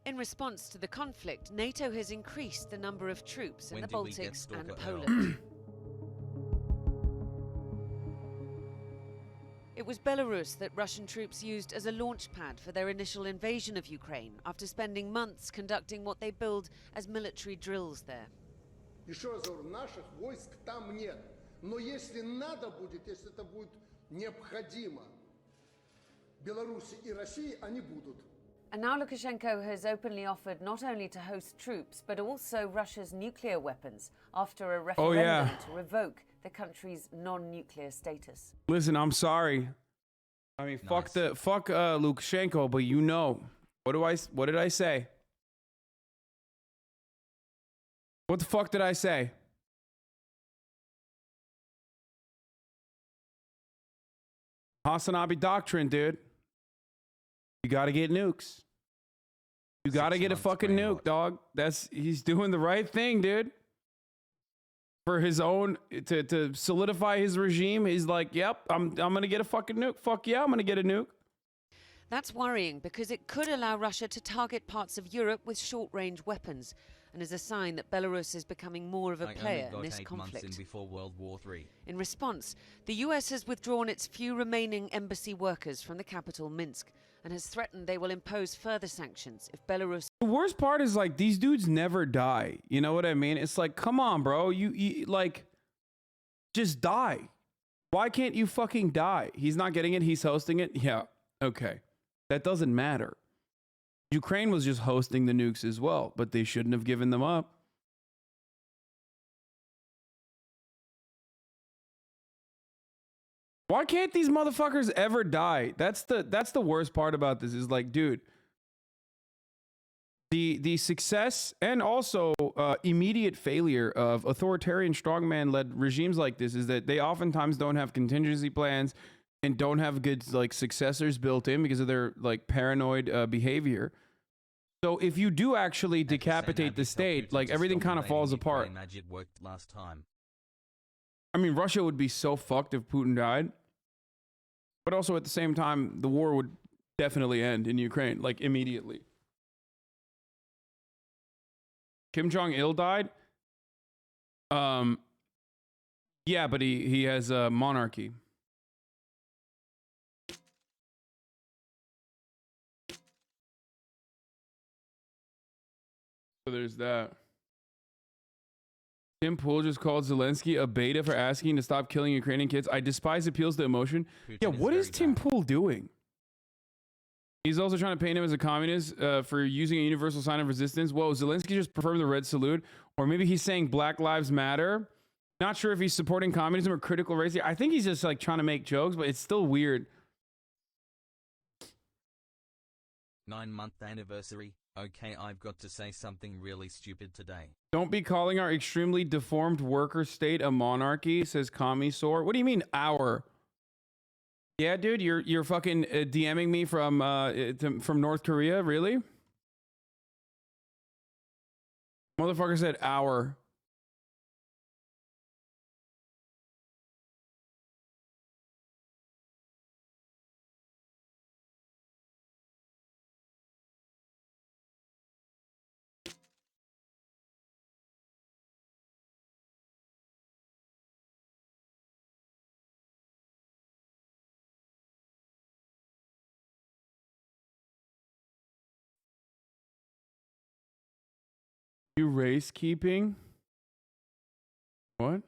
S20: In response to the conflict, NATO has increased the number of troops in
S2: When
S20: the
S2: did we get
S20: Baltics
S2: Stalker
S20: and
S2: Earl?
S20: Poland. It was Belarus that Russian troops used as a launch pad for their initial invasion of Ukraine, after spending months conducting what they billed as military drills there.
S10: Еще раз говорю, наших войск там нет. Но если надо будет, если это будет необходимо Беларуси и России, они будут.
S19: And now Lukashenko has openly offered not only to host troops, but also Russia's nuclear weapons after a referendum to revoke the country's non-nuclear status.
S1: Listen, I'm sorry. I mean, fuck Lukashenko, but you know, what did I say? What the fuck did I say? HasanAbi doctrine, dude. You gotta get nukes. You gotta get a fucking nuke, dog. He's doing the right thing, dude. For his own, to solidify his regime, he's like, yep, I'm gonna get a fucking nuke. Fuck yeah, I'm gonna get a nuke.
S20: That's worrying because it could allow Russia to target parts of Europe with short-range weapons, and is a sign that Belarus is becoming more of a player in this conflict.
S2: Months in before World War III.
S20: In response, the US has withdrawn its few remaining embassy workers from the capital, Minsk, and has threatened they will impose further sanctions if Belarus...
S1: The worst part is, like, these dudes never die. You know what I mean? It's like, come on, bro. You like, just die. Why can't you fucking die? He's not getting it. He's hosting it. Yeah, okay. That doesn't matter. Ukraine was just hosting the nukes as well, but they shouldn't have given them up. Why can't these motherfuckers ever die? That's the worst part about this is, like, dude, the success and also immediate failure of authoritarian strongman-led regimes like this is that they oftentimes don't have contingency plans and don't have good, like, successors built in because of their, like, paranoid behavior. So if you do actually decapitate the state, like, everything kind of falls apart.
S2: Magic worked last time.
S1: I mean, Russia would be so fucked if Putin died. But also at the same time, the war would definitely end in Ukraine, like, immediately. Kim Jong-il died? Yeah, but he has a monarchy. So there's that. Tim Pool just called Zelensky a beta for asking to stop killing Ukrainian kids. I despise appeals to emotion. Yeah, what is Tim Pool doing? He's also trying to paint him as a communist for using a universal sign of resistance. Whoa, Zelensky just performed the red salute. Or maybe he's saying Black Lives Matter. Not sure if he's supporting communism or critical race. I think he's just, like, trying to make jokes, but it's still weird.
S2: 9-month anniversary. Okay, I've got to say something really stupid today.
S1: Don't be calling our extremely deformed worker state a monarchy, says Commissor. What do you mean, our? Yeah, dude, you're fucking DMing me from North Korea, really? Motherfucker said our. You race keeping? What?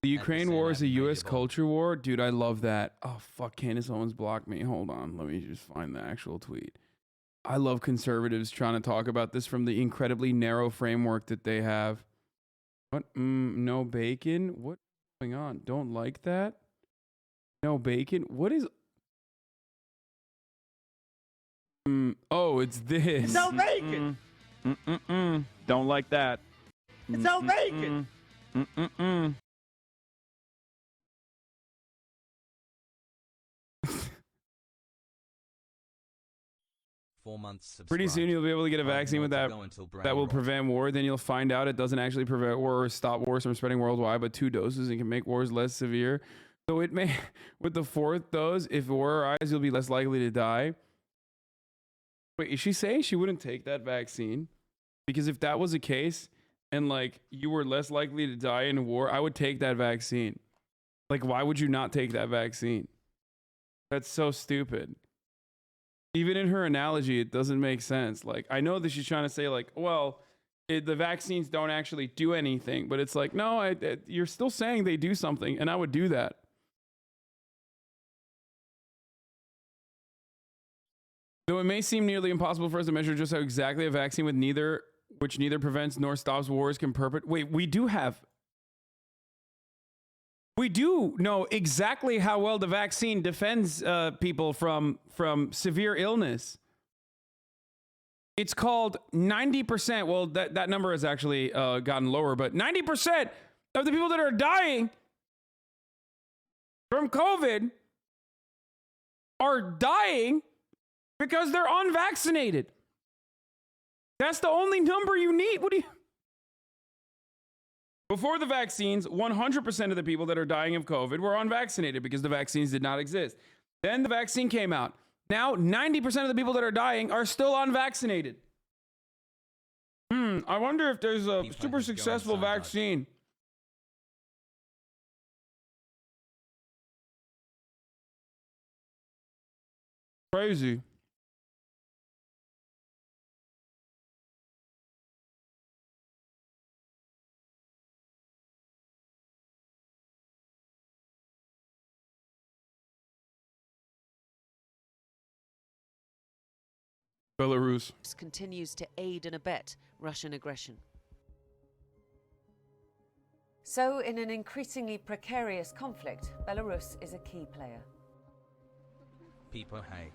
S1: The Ukraine war is a U.S. culture war? Dude, I love that. Oh, fuck, Candace Owens blocked me. Hold on, let me just find the actual tweet. I love conservatives trying to talk about this from the incredibly narrow framework that they have. What? No bacon? What's going on? Don't like that? No bacon? What is... oh, it's this.
S3: It's no bacon.
S1: Don't like that.
S3: It's no bacon.
S2: 4 months.
S1: Pretty soon you'll be able to get a vaccine with that will prevent war. Then you'll find out it doesn't actually prevent war or stop wars from spreading worldwide, but 2 doses and can make wars less severe. So it may, with the fourth dose, if it were our eyes, you'll be less likely to die. Wait, is she saying she wouldn't take that vaccine? Because if that was the case, and like you were less likely to die in war, I would take that vaccine. Like, why would you not take that vaccine? That's so stupid. Even in her analogy, it doesn't make sense. Like, I know that she's trying to say like, well, the vaccines don't actually do anything, but it's like, no, you're still saying they do something, and I would do that. Though it may seem nearly impossible for us to measure just how exactly a vaccine which neither prevents nor stops wars can perpetrate. Wait, we do know exactly how well the vaccine defends people from severe illness. It's called 90%. Well, that number has actually gotten lower, but 90% of the people that are dying from COVID are dying because they're unvaccinated. That's the only number you need. What do you... Before the vaccines, 100% of the people that are dying of COVID were unvaccinated because the vaccines did not exist. Then the vaccine came out. Now, 90% of the people that are dying are still unvaccinated. I wonder if there's a super successful vaccine. Crazy. Belarus
S20: continues to aid and abet Russian aggression.
S19: So, in an increasingly precarious conflict, Belarus is a key player.
S2: People, hey.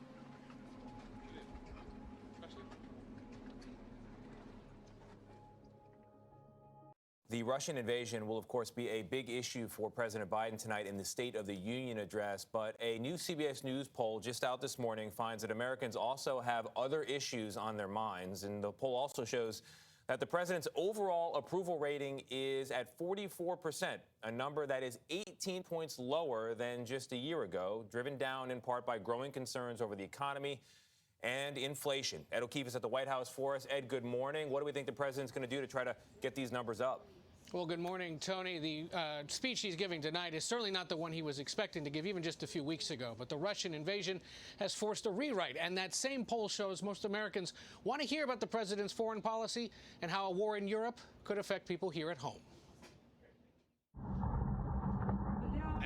S4: The Russian invasion will, of course, be a big issue for President Biden tonight in the State of the Union address. But a new CBS News poll just out this morning finds that Americans also have other issues on their minds. And the poll also shows that the president's overall approval rating is at 44%, a number that is 18 points lower than just a year ago, driven down in part by growing concerns over the economy and inflation. Ed O'Keefe is at the White House for us. Ed, good morning. What do we think the president's going to do to try to get these numbers up?
S22: Well, good morning, Tony. The speech he's giving tonight is certainly not the one he was expecting to give even just a few weeks ago. But the Russian invasion has forced a rewrite. And that same poll shows most Americans want to hear about the president's foreign policy and how a war in Europe could affect people here at home.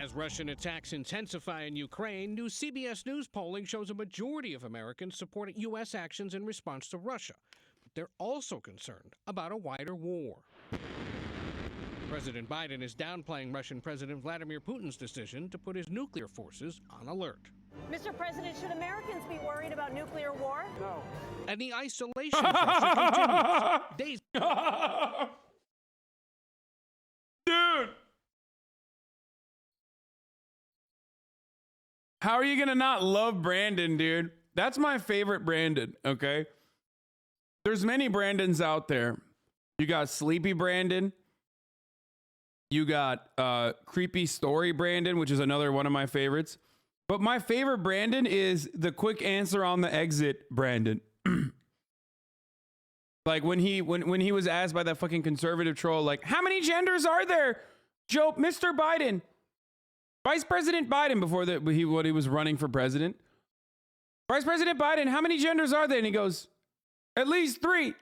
S22: As Russian attacks intensify in Ukraine, new CBS News polling shows a majority of Americans supporting U.S. actions in response to Russia. But they're also concerned about a wider war. President Biden is downplaying Russian President Vladimir Putin's decision to put his nuclear forces on alert.
S23: Mr. President, should Americans be worried about nuclear war? No.
S22: And the isolation pressure continues.
S1: Dude! How are you going to not love Brandon, dude? That's my favorite Brandon, okay? There's many Brandons out there. You got Sleepy Brandon. You got Creepy Story Brandon, which is another one of my favorites. But my favorite Brandon is the quick answer on the exit Brandon. Like when he was asked by that fucking conservative troll, like, how many genders are there? Joe, Mr. Biden, Vice President Biden, before when he was running for president. Vice President Biden, how many genders are there? And he goes, at least 3.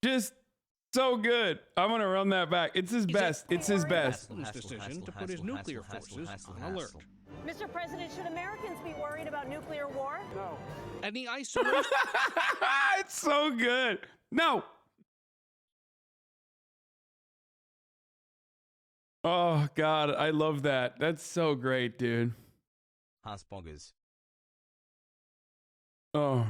S1: Just so good. I'm going to run that back. It's his best. It's his best.
S22: Decision to put his nuclear forces on alert.
S23: Mr. President, should Americans be worried about nuclear war?
S22: No. And the isolation.
S1: It's so good. No. Oh, God. I love that. That's so great, dude.
S2: Hasboggers.
S1: Oh.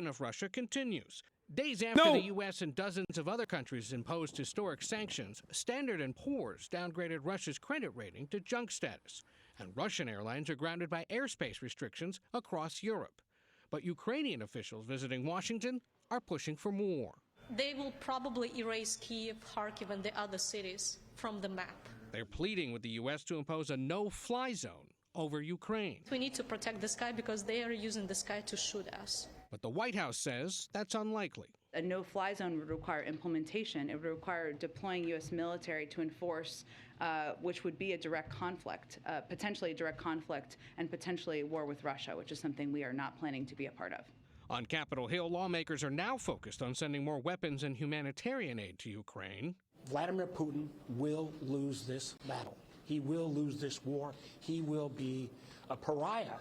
S22: Of Russia continues. Days after the U.S. and dozens of other countries imposed historic sanctions, Standard & Poor's downgraded Russia's credit rating to junk status, and Russian airlines are grounded by airspace restrictions across Europe. But Ukrainian officials visiting Washington are pushing for more.
S5: they will probably erase Kyiv, Kharkiv, and the other cities from the map.
S22: They're pleading with the U.S. to impose a no-fly zone over Ukraine.
S5: We need to protect the sky because they are using the sky to shoot us.
S22: But the White House says that's unlikely.
S8: A no-fly zone would require implementation. It would require deploying U.S. military to enforce, which would be a direct conflict, potentially a direct conflict, and potentially a war with Russia, which is something we are not planning to be a part of.
S22: On Capitol Hill, lawmakers are now focused on sending more weapons and humanitarian aid to Ukraine.
S9: Vladimir Putin will lose this battle. He will lose this war. He will be a pariah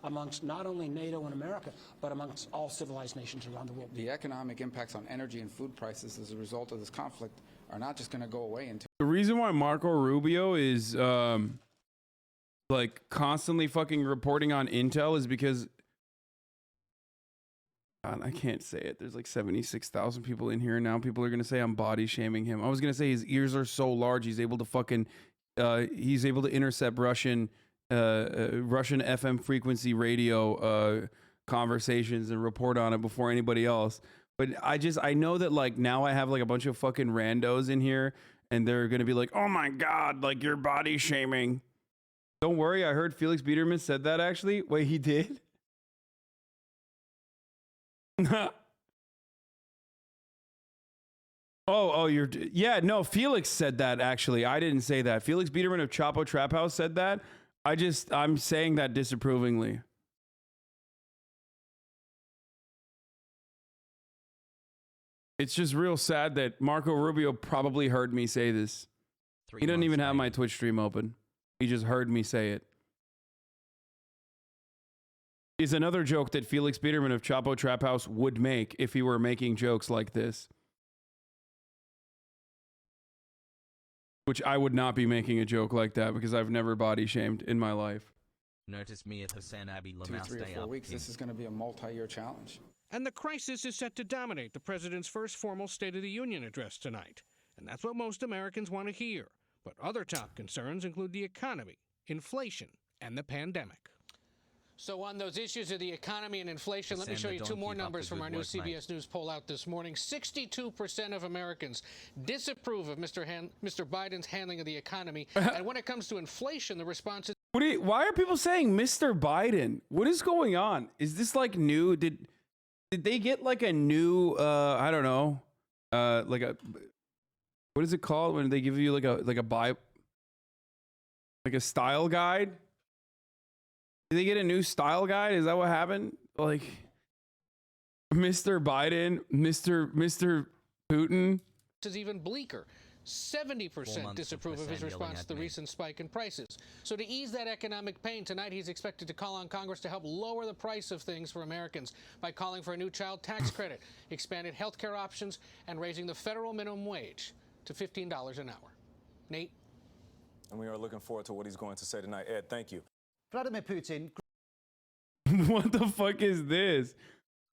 S9: amongst not only NATO and America, but amongst all civilized nations around the world.
S24: The economic impacts on energy and food prices as a result of this conflict are not just going to go away until...
S1: The reason why Marco Rubio is like constantly fucking reporting on Intel is because I can't say it. There's like 76,000 people in here now. People are going to say I'm body shaming him. I was going to say his ears are so large he's able to fucking he's able to intercept Russian FM frequency radio conversations and report on it before anybody else. But I know that like now I have like a bunch of fucking randos in here and they're going to be like, "Oh my God, like you're body shaming." Don't worry. I heard Felix Biederman said that actually. Wait, he did? Yeah, no, Felix said that actually. I didn't say that. Felix Biederman of Chapo Trap House said that. I'm saying that disapprovingly. It's just real sad that Marco Rubio probably heard me say this. He doesn't even have my Twitch stream open. He just heard me say it. Is another joke that Felix Biederman of Chapo Trap House would make if he were making jokes like this. Which I would not be making a joke like that because I've never body shamed in my life.
S2: Notice me at HasanAbi.
S24: 2, 3, or 4 weeks, this is going to be a multi-year challenge.
S22: And the crisis is set to dominate the president's first formal State of the Union address tonight. And that's what most Americans want to hear. But other top concerns include the economy, inflation, and the pandemic. So on those issues of the economy and inflation, let me show you two more numbers from our new CBS News poll out this morning. 62% of Americans disapprove of Mr. Biden's handling of the economy. And when it comes to inflation, the response is...
S1: Why are people saying Mr. Biden? What is going on? Is this like new? Did they get like a new, I don't know, like a... What is it called when they give you like a style guide? Did they get a new style guide? Is that what happened? Like Mr. Biden, Mr. Putin.
S22: This is even bleaker. 70% disapprove of his response to the recent spike in prices. So to ease that economic pain, tonight he's expected to call on Congress to help lower the price of things for Americans by calling for a new child tax credit, expanded health care options, and raising the federal minimum wage to $15 an hour. Nate?
S4: And we are looking forward to what he's going to say tonight. Ed, thank you.
S6: Vladimir Putin.
S1: What the fuck is this?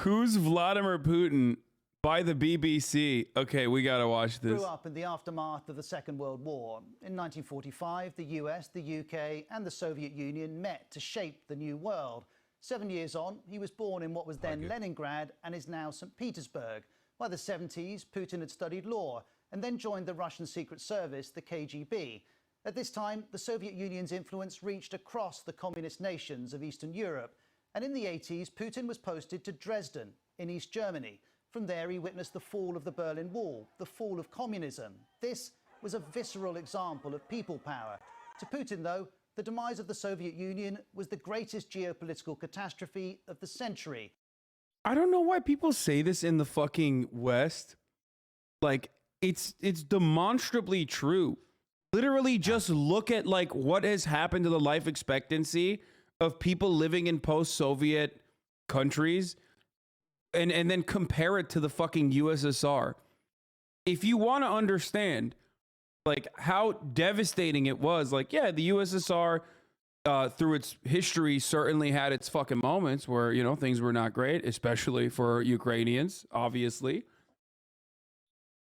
S1: Who's Vladimir Putin? By the BBC. Okay, we gotta watch this.
S25: Grew up in the aftermath of the Second World War. In 1945, the US, the UK, and the Soviet Union met to shape the new world. 7 years on, he was born in what was then Leningrad and is now St. Petersburg. By the 70s, Putin had studied law and then joined the Russian Secret Service, the KGB. At this time, the Soviet Union's influence reached across the communist nations of Eastern Europe. And in the 80s, Putin was posted to Dresden in East Germany. From there, he witnessed the fall of the Berlin Wall, the fall of communism. This was a visceral example of people power. To Putin, though, the demise of the Soviet Union was the greatest geopolitical catastrophe of the century.
S1: I don't know why people say this in the fucking West. Like, it's demonstrably true. Literally just look at like what has happened to the life expectancy of people living in post-Soviet countries and then compare it to the fucking USSR. If you want to understand like how devastating it was, like, yeah, the USSR through its history certainly had its fucking moments where, you know, things were not great, especially for Ukrainians, obviously.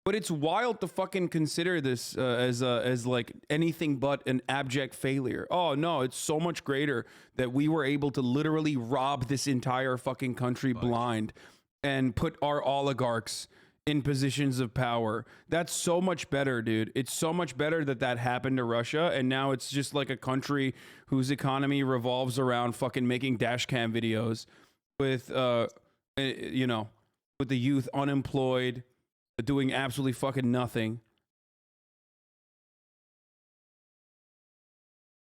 S1: But it's wild to fucking consider this as like anything but an abject failure. Oh no, it's so much greater that we were able to literally rob this entire fucking country blind and put our oligarchs in positions of power. That's so much better, dude. It's so much better that that happened to Russia, and now it's just like a country whose economy revolves around fucking making dash cam videos with you know, with the youth unemployed, doing absolutely fucking nothing.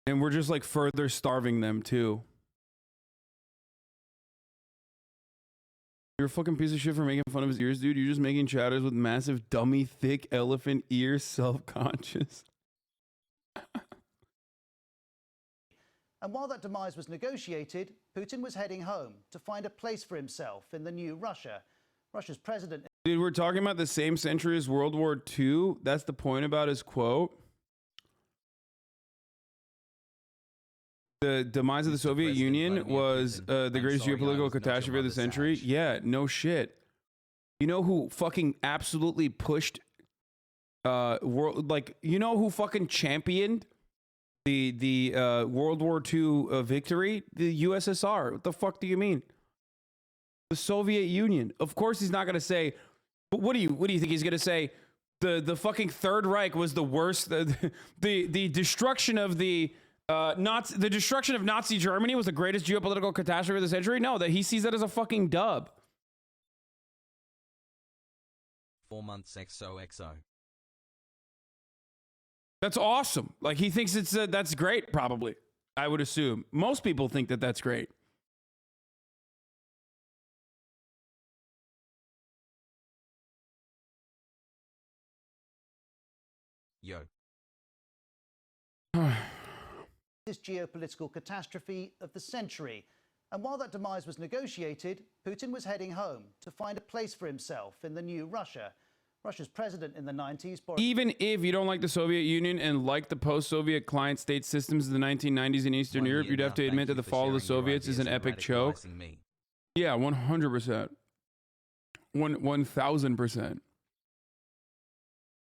S1: And we're just like further starving them too. You're a fucking piece of shit for making fun of his ears, dude. You're just making chatters with massive, dummy, thick elephant ears, self-conscious.
S25: And while that demise was negotiated, Putin was heading home to find a place for himself in the new Russia. Russia's president...
S1: Dude, we're talking about the same century as World War II. That's the point about his quote. The demise of the Soviet Union was the greatest geopolitical catastrophe of the century. Yeah, no shit. You know who fucking absolutely pushed world, like, you know who fucking championed the World War II victory? The USSR. What the fuck do you mean? The Soviet Union. Of course he's not going to say, what do you think he's going to say? The fucking Third Reich was the worst, the destruction of the destruction of Nazi Germany was the greatest geopolitical catastrophe of the century? No, that he sees that as a fucking dub.
S2: 4 months XOXO.
S1: That's awesome. Like, he thinks it's that's great, probably. I would assume. Most people think that that's great.
S2: Yo.
S25: This geopolitical catastrophe of the century. And while that demise was negotiated, Putin was heading home to find a place for himself in the new Russia. Russia's president in the 90s...
S1: Even if you don't like the Soviet Union and like the post-Soviet client state systems of the 1990s in Eastern Europe, you'd have to admit that the fall of the Soviets is an epic choke. Yeah, 100%. 1,000%.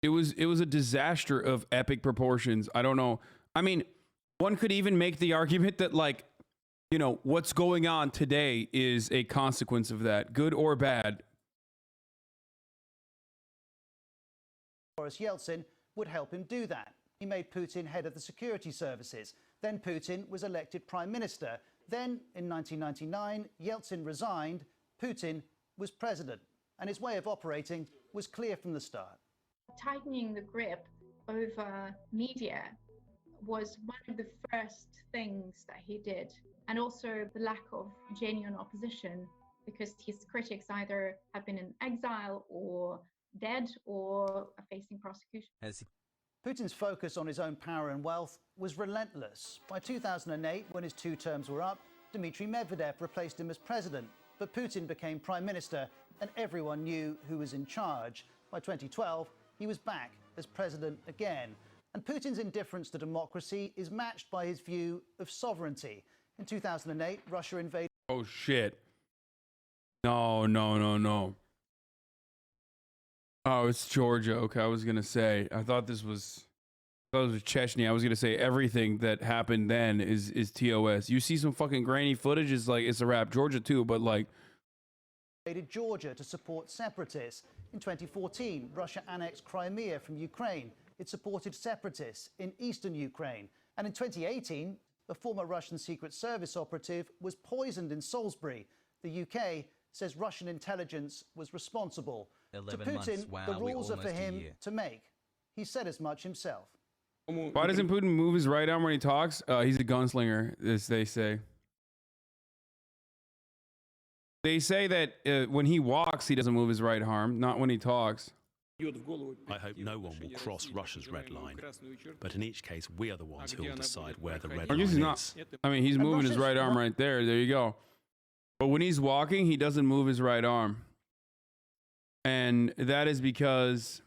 S1: It was a disaster of epic proportions. I don't know. I mean, one could even make the argument that, like, you know, what's going on today is a consequence of that, good or bad.
S25: Boris Yeltsin would help him do that. He made Putin head of the security services. Then Putin was elected prime minister. Then, in 1999, Yeltsin resigned. Putin was president. And his way of operating was clear from the start.
S7: Tightening the grip over media was one of the first things that he did, and also the lack of genuine opposition, because his critics either have been in exile or dead or are facing prosecution.
S25: Putin's focus on his own power and wealth was relentless. By 2008, when his 2 terms were up, Dmitry Medvedev replaced him as president, but Putin became prime minister and everyone knew who was in charge. By 2012, he was back as president again. And Putin's indifference to democracy is matched by his view of sovereignty. In 2008, Russia invaded...
S1: Oh, shit. No. Oh, it's Georgia. Okay, I was going to say. I thought it was Chechnya. I was going to say everything that happened then is TOS. You see some fucking grainy footage, it's like, it's a wrap. Georgia, too, but like...
S25: invaded Georgia to support separatists. In 2014, Russia annexed Crimea from Ukraine. It supported separatists in eastern Ukraine. And in 2018, a former Russian Secret Service operative was poisoned in Salisbury. The UK says Russian intelligence was responsible. To Putin, the rules are for him to make. He said as much himself.
S1: Why doesn't Putin move his right arm when he talks? He's a gunslinger, as they say. They say that when he walks, he doesn't move his right arm, not when he talks.
S11: I hope no one will cross Russia's red line, but in each case, we are the ones who will decide where the red line is.
S1: I mean, he's moving his right arm right there. There you go. But when he's walking, he doesn't move his right arm. And that is because...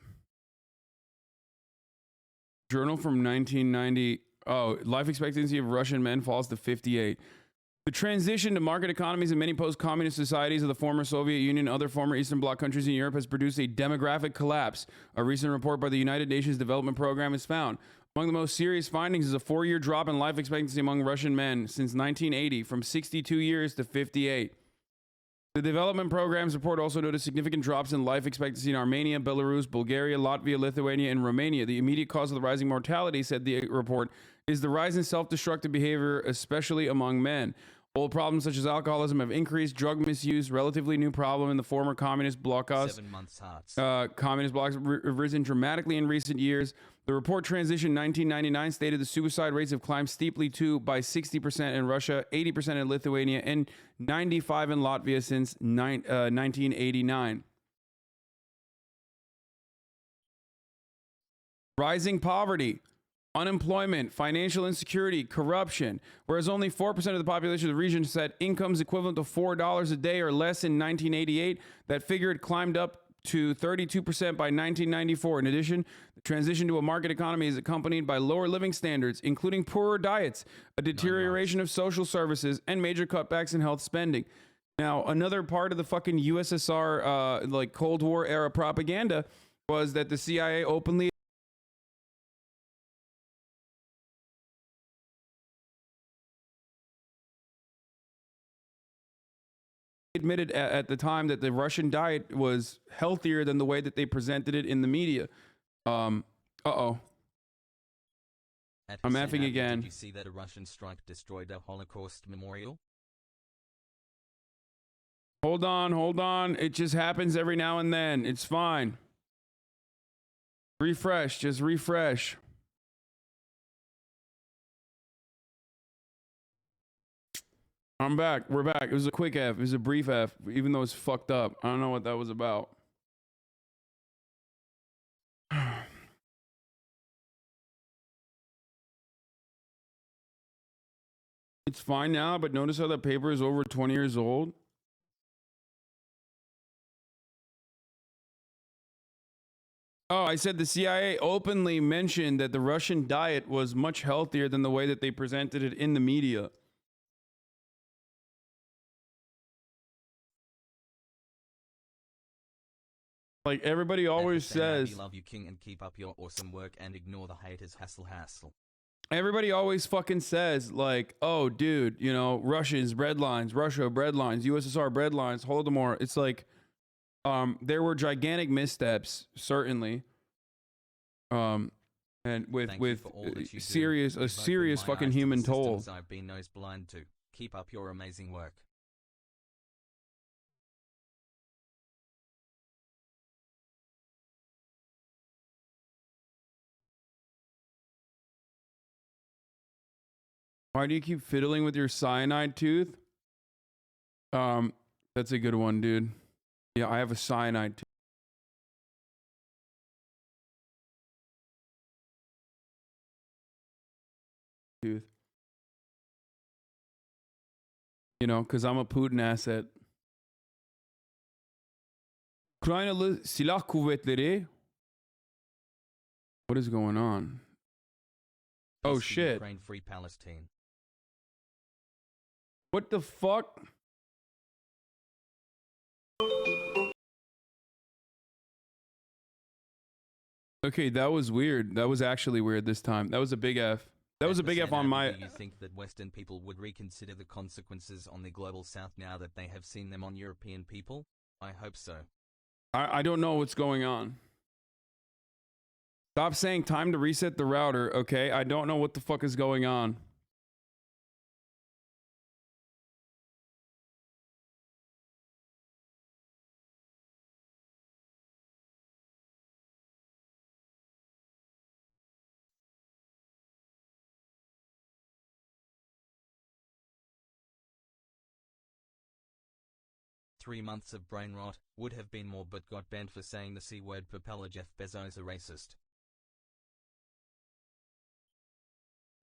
S1: Journal from 1990. Oh, life expectancy of Russian men falls to 58. The transition to market economies in many post-communist societies of the former Soviet Union and other former Eastern Bloc countries in Europe has produced a demographic collapse. A recent report by the United Nations Development Program has found. Among the most serious findings is a 4-year drop in life expectancy among Russian men since 1980, from 62 years to 58. The development programs report also noted significant drops in life expectancy in Armenia, Belarus, Bulgaria, Latvia, Lithuania, and Romania. The immediate cause of the rising mortality, said the report, is the rise in self-destructive behavior, especially among men. Old problems such as alcoholism have increased. Drug misuse, relatively new problem in the former communist blockos.
S2: 7 months hearts.
S1: Communist blocs have risen dramatically in recent years. The report transition 1999 stated the suicide rates have climbed steeply too, by 60% in Russia, 80% in Lithuania, and 95% in Latvia since 1989. Rising poverty, unemployment, financial insecurity, corruption. Whereas only 4% of the population of the region said incomes equivalent to $4 a day or less in 1988, that figure had climbed up to 32% by 1994. In addition, the transition to a market economy is accompanied by lower living standards, including poorer diets, a deterioration of social services, and major cutbacks in health spending. Now, another part of the fucking USSR, like Cold War era propaganda was that the CIA openly admitted at the time that the Russian diet was healthier than the way that they presented it in the media. I'm effing again.
S2: Did you see that a Russian strike destroyed a Holocaust memorial?
S1: Hold on. It just happens every now and then. It's fine. Refresh, just refresh. I'm back. We're back. It was a quick F. It was a brief F, even though it's fucked up. I don't know what that was about. It's fine now, but notice how the paper is over 20 years old. Oh, I said the CIA openly mentioned that the Russian diet was much healthier than the way that they presented it in the media. Like everybody always says,
S2: love you, King, and keep up your awesome work and ignore the haters. Hassle.
S1: Everybody always fucking says, like, oh, dude, you know, Russians, breadlines, Russia, breadlines, USSR, breadlines, Holodomor. It's like, there were gigantic missteps, certainly. And with a serious fucking human toll.
S2: I've been nose blind to. Keep up your amazing work.
S1: Why do you keep fiddling with your cyanide tooth? That's a good one, dude. Yeah, I have a cyanide tooth. You know, because I'm a Putin asset. Ukraynalı Silah Kuvvetleri. What is going on? Oh shit.
S2: Ukraine, free Palestine.
S1: What the fuck? Okay, that was weird. That was actually weird this time. That was a big F. That was a big F on my...
S2: Do you think that Western people would reconsider the consequences on the global south now that they have seen them on European people? I hope so.
S1: I don't know what's going on. Stop saying time to reset the router, okay? I don't know what the fuck is going on.
S2: "3 months of brain rot would have been more, but got banned for saying the C word. Propeller Jeff Bezos a racist."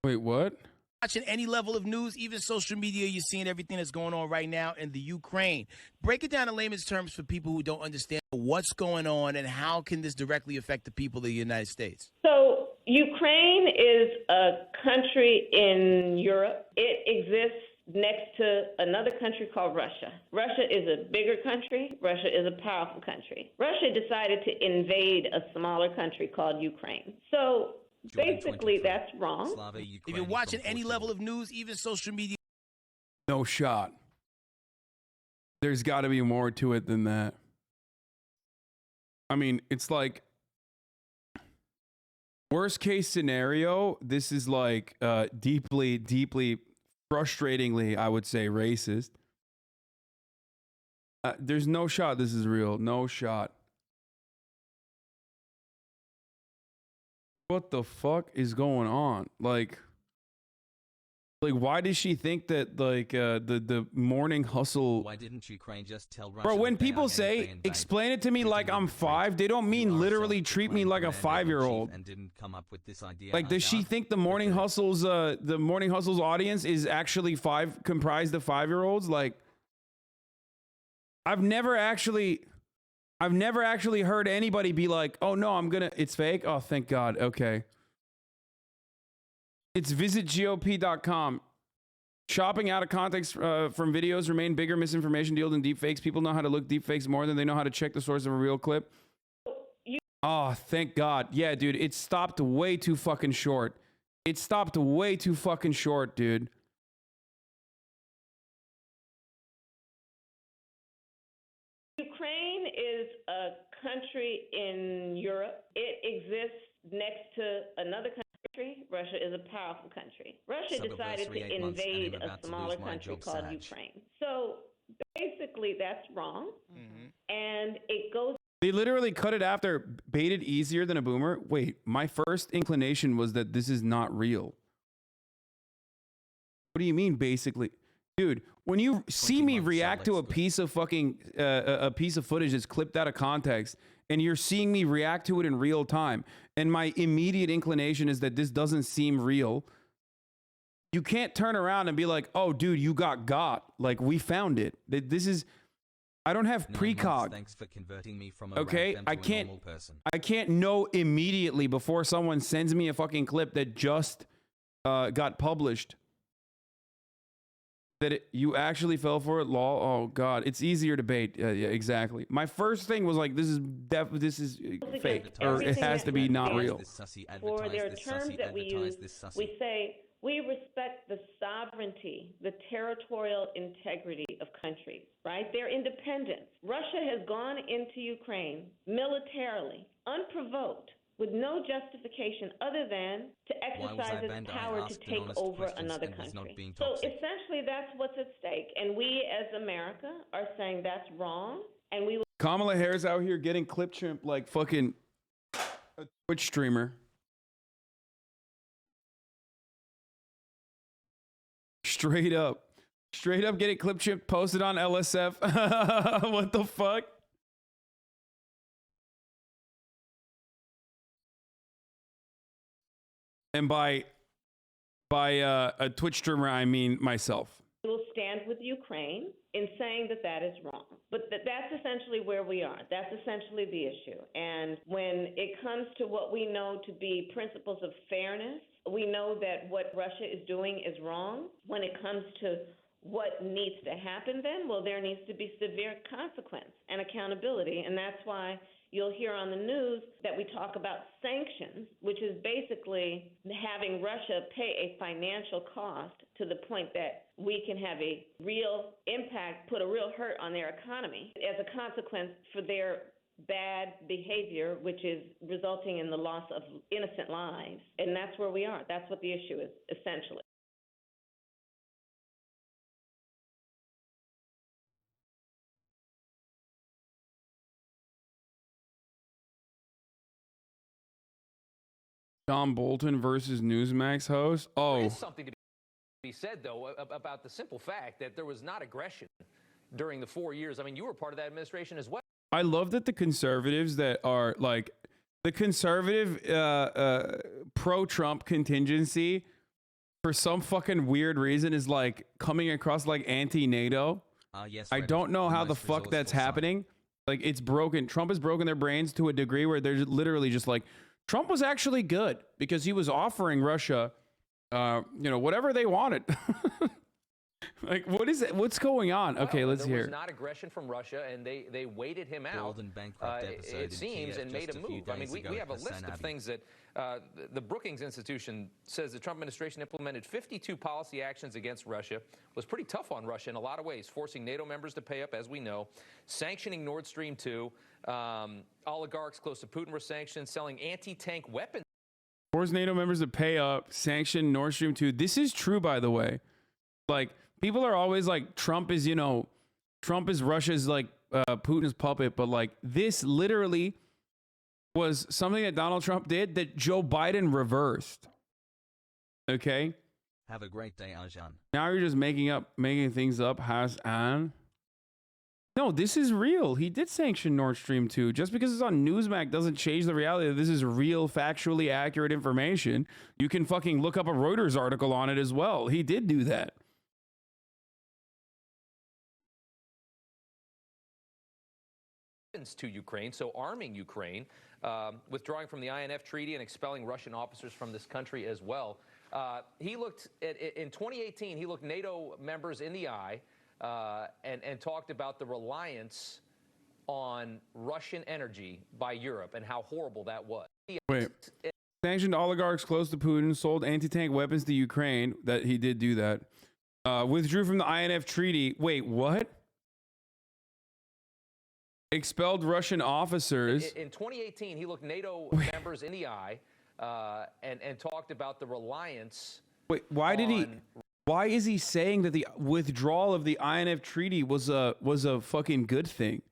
S1: Wait, what?
S12: Watching any level of news, even social media, you're seeing everything that's going on right now in the Ukraine. Break it down in layman's terms for people who don't understand what's going on and how can this directly affect the people of the United States.
S13: So Ukraine is a country in Europe. It exists next to another country called Russia. Russia is a bigger country. Russia is a powerful country. Russia decided to invade a smaller country called Ukraine. So basically, that's wrong.
S12: If you're watching any level of news, even social media.
S1: No shot. there's got to be more to it than that. I mean, it's like worst case scenario. This is like deeply, deeply, frustratingly, I would say, racist. There's no shot this is real. No shot. What the fuck is going on? Like why does she think that like the morning hustle?
S2: Why didn't Ukraine just tell Russia?
S1: Bro, when people say explain it to me like I'm 5, they don't mean literally treat me like a 5-year-old.
S2: And didn't come up with this idea.
S1: Like, does she think the morning hustle's audience is actually comprised of 5-year-olds? Like, I've never actually heard anybody be like, oh no, it's fake. Oh, thank God. Okay. It's visitgop.com. Shopping out of context from videos remain bigger misinformation deals than deepfakes. People know how to look deepfakes more than they know how to check the source of a real clip. Oh, thank God. Yeah, dude, it stopped way too fucking short. It stopped way too fucking short, dude.
S13: Ukraine is a country in Europe. It exists next to another country. Russia is a powerful country. Russia decided to invade a smaller country called Ukraine. So basically, that's wrong. And it goes.
S1: They literally cut it after baited easier than a boomer. Wait, my first inclination was that this is not real. What do you mean, basically? Dude, when you see me react to a piece of fucking a piece of footage that's clipped out of context, and you're seeing me react to it in real time, and my immediate inclination is that this doesn't seem real, you can't turn around and be like, oh, dude, you got. Like, we found it. This is... I don't have precog.
S2: Thanks for converting me from a
S1: okay,
S2: I
S1: can't know immediately before someone sends me a fucking clip that just got published that you actually fell for it. Lol. Oh God, it's easier to bait. Yeah, exactly. My first thing was like, this is fake, or it has to be not real.
S13: For their terms that we use, we say we respect the sovereignty, the territorial integrity of countries, right? Their independence. Russia has gone into Ukraine militarily, unprovoked, with no justification other than to exercise its power to take over another country. So essentially, that's what's at stake. And we as America are saying that's wrong, and we will.
S1: Kamala Harris out here getting clip chimp like fucking a Twitch streamer. Straight up getting clip chimp posted on LSF. What the fuck? And by a Twitch streamer, I mean myself.
S13: We will stand with Ukraine in saying that that is wrong. But that's essentially where we are. That's essentially the issue. And when it comes to what we know to be principles of fairness, we know that what Russia is doing is wrong. When it comes to what needs to happen then, well, there needs to be severe consequence and accountability. And that's why you'll hear on the news that we talk about sanctions, which is basically having Russia pay a financial cost to the point that we can have a real impact, put a real hurt on their economy as a consequence for their bad behavior, which is resulting in the loss of innocent lives. And that's where we are. That's what the issue is, essentially.
S1: John Bolton versus Newsmax host. Oh,
S14: there is something to be said, though, about the simple fact that there was not aggression during the 4 years. I mean, you were part of that administration as well.
S1: I love that the conservatives that are like the conservative pro-Trump contingency for some fucking weird reason is like coming across like anti-NATO.
S2: Yes,
S1: I don't know how the fuck that's happening. Like, it's broken. Trump has broken their brains to a degree where they're literally just like, Trump was actually good because he was offering Russia, whatever they wanted. Like, what is it? What's going on? Okay, let's
S14: There
S1: hear.
S14: was not aggression from Russia, and they waited him out. It seems, and made a move. I mean, we have a list of things that the Brookings Institution says the Trump administration implemented 52 policy actions against Russia, was pretty tough on Russia in a lot of ways, forcing NATO members to pay up, as we know, sanctioning Nord Stream 2, oligarchs close to Putin were sanctioned, selling anti-tank weapons.
S1: Force NATO members to pay up, sanction Nord Stream 2. This is true, by the way. Like, people are always like, Trump is Russia's, like, Putin's puppet. But, like, this literally was something that Donald Trump did that Joe Biden reversed. Okay?
S2: Have a great day, Hasan.
S1: Now you're just making things up, Hasan. No, this is real. He did sanction Nord Stream 2. Just because it's on Newsmax doesn't change the reality that this is real, factually accurate information. You can fucking look up a Reuters article on it as well. He did do that.
S14: To Ukraine, so arming Ukraine, withdrawing from the INF treaty and expelling Russian officers from this country as well. He looked in 2018. He looked NATO members in the eye and talked about the reliance on Russian energy by Europe and how horrible that was.
S1: Wait, sanctioned oligarchs close to Putin, sold anti-tank weapons to Ukraine. That he did do that. Withdrew from the INF treaty. Wait, what? Expelled Russian officers.
S14: In 2018, he looked NATO members in the eye and talked about the reliance.
S1: Wait, why did he? Why is he saying that the withdrawal of the INF treaty was a fucking good thing?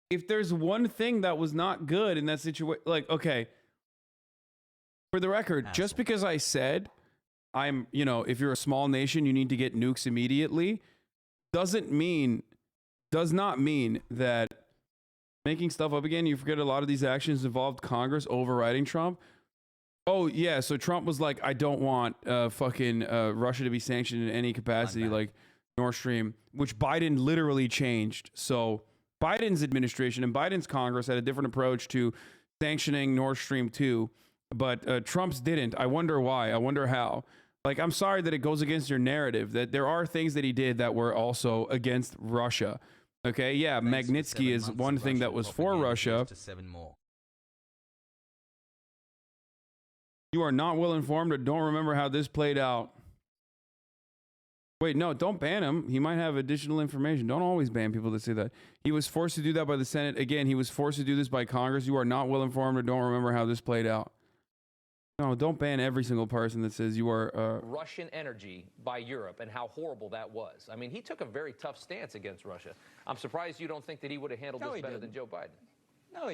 S1: If there's one thing that was not good in that situation, like, okay, for the record, just because I said if you're a small nation, you need to get nukes immediately, does not mean that making stuff up again. You forget a lot of these actions involved Congress overriding Trump. Oh yeah, so Trump was like, I don't want Russia to be sanctioned in any capacity, like Nord Stream, which Biden literally changed. So Biden's administration and Biden's Congress had a different approach to sanctioning Nord Stream 2, but Trump's didn't. I wonder why. I wonder how. Like, I'm sorry that it goes against your narrative that there are things that he did that were also against Russia. Okay, yeah, Magnitsky is one thing that was for Russia. You are not well informed or don't remember how this played out. Wait, no, don't ban him. He might have additional information. Don't always ban people that say that. He was forced to do that by the Senate. Again, he was forced to do this by Congress. You are not well informed or don't remember how this played out. No, don't ban every single person that says you are...
S14: Russian energy by Europe and how horrible that was. I mean, he took a very tough stance against Russia. I'm surprised you don't think that he would have handled this better than Joe Biden.
S15: No,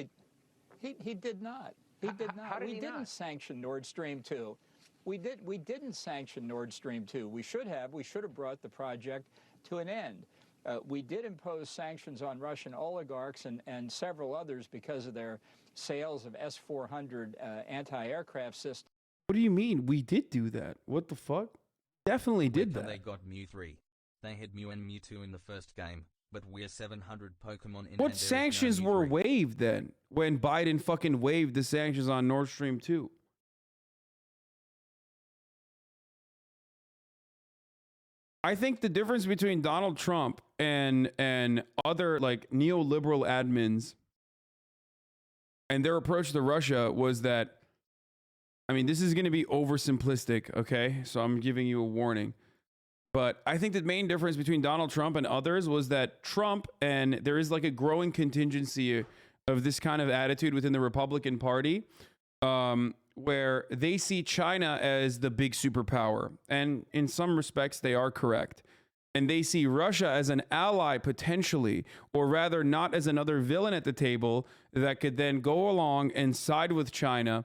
S15: he did not. He did not. We didn't sanction Nord Stream 2. We didn't sanction Nord Stream 2. We should have. We should have brought the project to an end. We did impose sanctions on Russian oligarchs and several others because of their sales of S-400 anti-aircraft systems.
S1: What do you mean? We did do that. What the fuck? Definitely did that.
S2: They got Mew 3. They had Mew and Mewtwo in the first game, but we're 700 Pokemon in.
S1: What sanctions were waived then when Biden fucking waived the sanctions on Nord Stream 2? I think the difference between Donald Trump and other like neoliberal admins and their approach to Russia was that, I mean, this is going to be oversimplistic, okay? So I'm giving you a warning. But I think the main difference between Donald Trump and others was that Trump, and there is like a growing contingency of this kind of attitude within the Republican Party, where they see China as the big superpower. And in some respects, they are correct. And they see Russia as an ally potentially, or rather not as another villain at the table that could then go along and side with China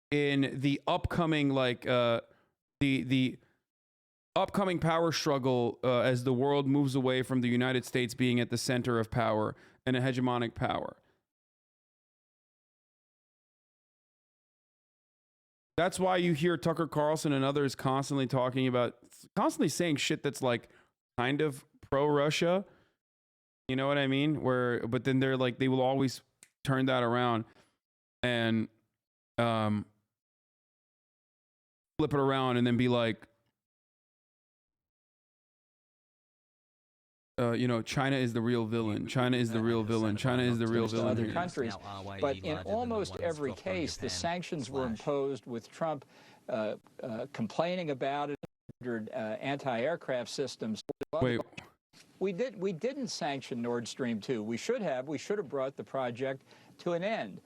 S1: in the upcoming, like, the upcoming power struggle as the world moves away from the United States being at the center of power and a hegemonic power. That's why you hear Tucker Carlson and others constantly saying shit that's like kind of pro-Russia. You know what I mean? But then they're like, they will always turn that around and flip it around and then be like, you know, China is the real villain. China is the real villain. China is the real villain.
S15: Other
S1: here.
S15: countries, but in almost every case, the sanctions were imposed with Trump complaining about it. Anti-aircraft systems.
S1: Wait.
S15: We didn't sanction Nord Stream 2. We should have brought the project to an end.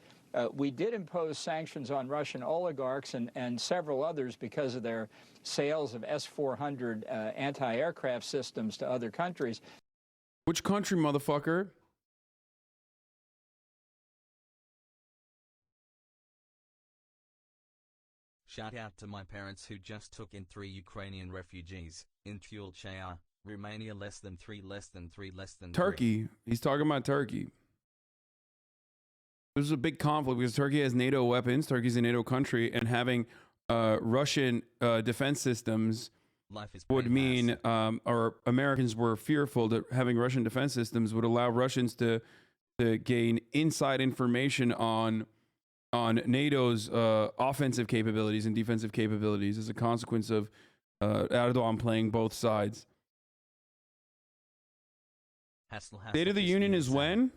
S15: We did impose sanctions on Russian oligarchs and several others because of their sales of S-400 anti-aircraft systems to other countries.
S1: Which country, motherfucker?
S2: Shout out to my parents who just took in 3 Ukrainian refugees, in Tulchaya, Romania less than 3.
S1: Turkey. He's talking about Turkey. This is a big conflict because Turkey has NATO weapons. Turkey's a NATO country, and having Russian defense systems would mean, or Americans were fearful that having Russian defense systems would allow Russians to gain inside information on NATO's offensive capabilities and defensive capabilities as a consequence of Erdogan playing both sides. State of the Union is when?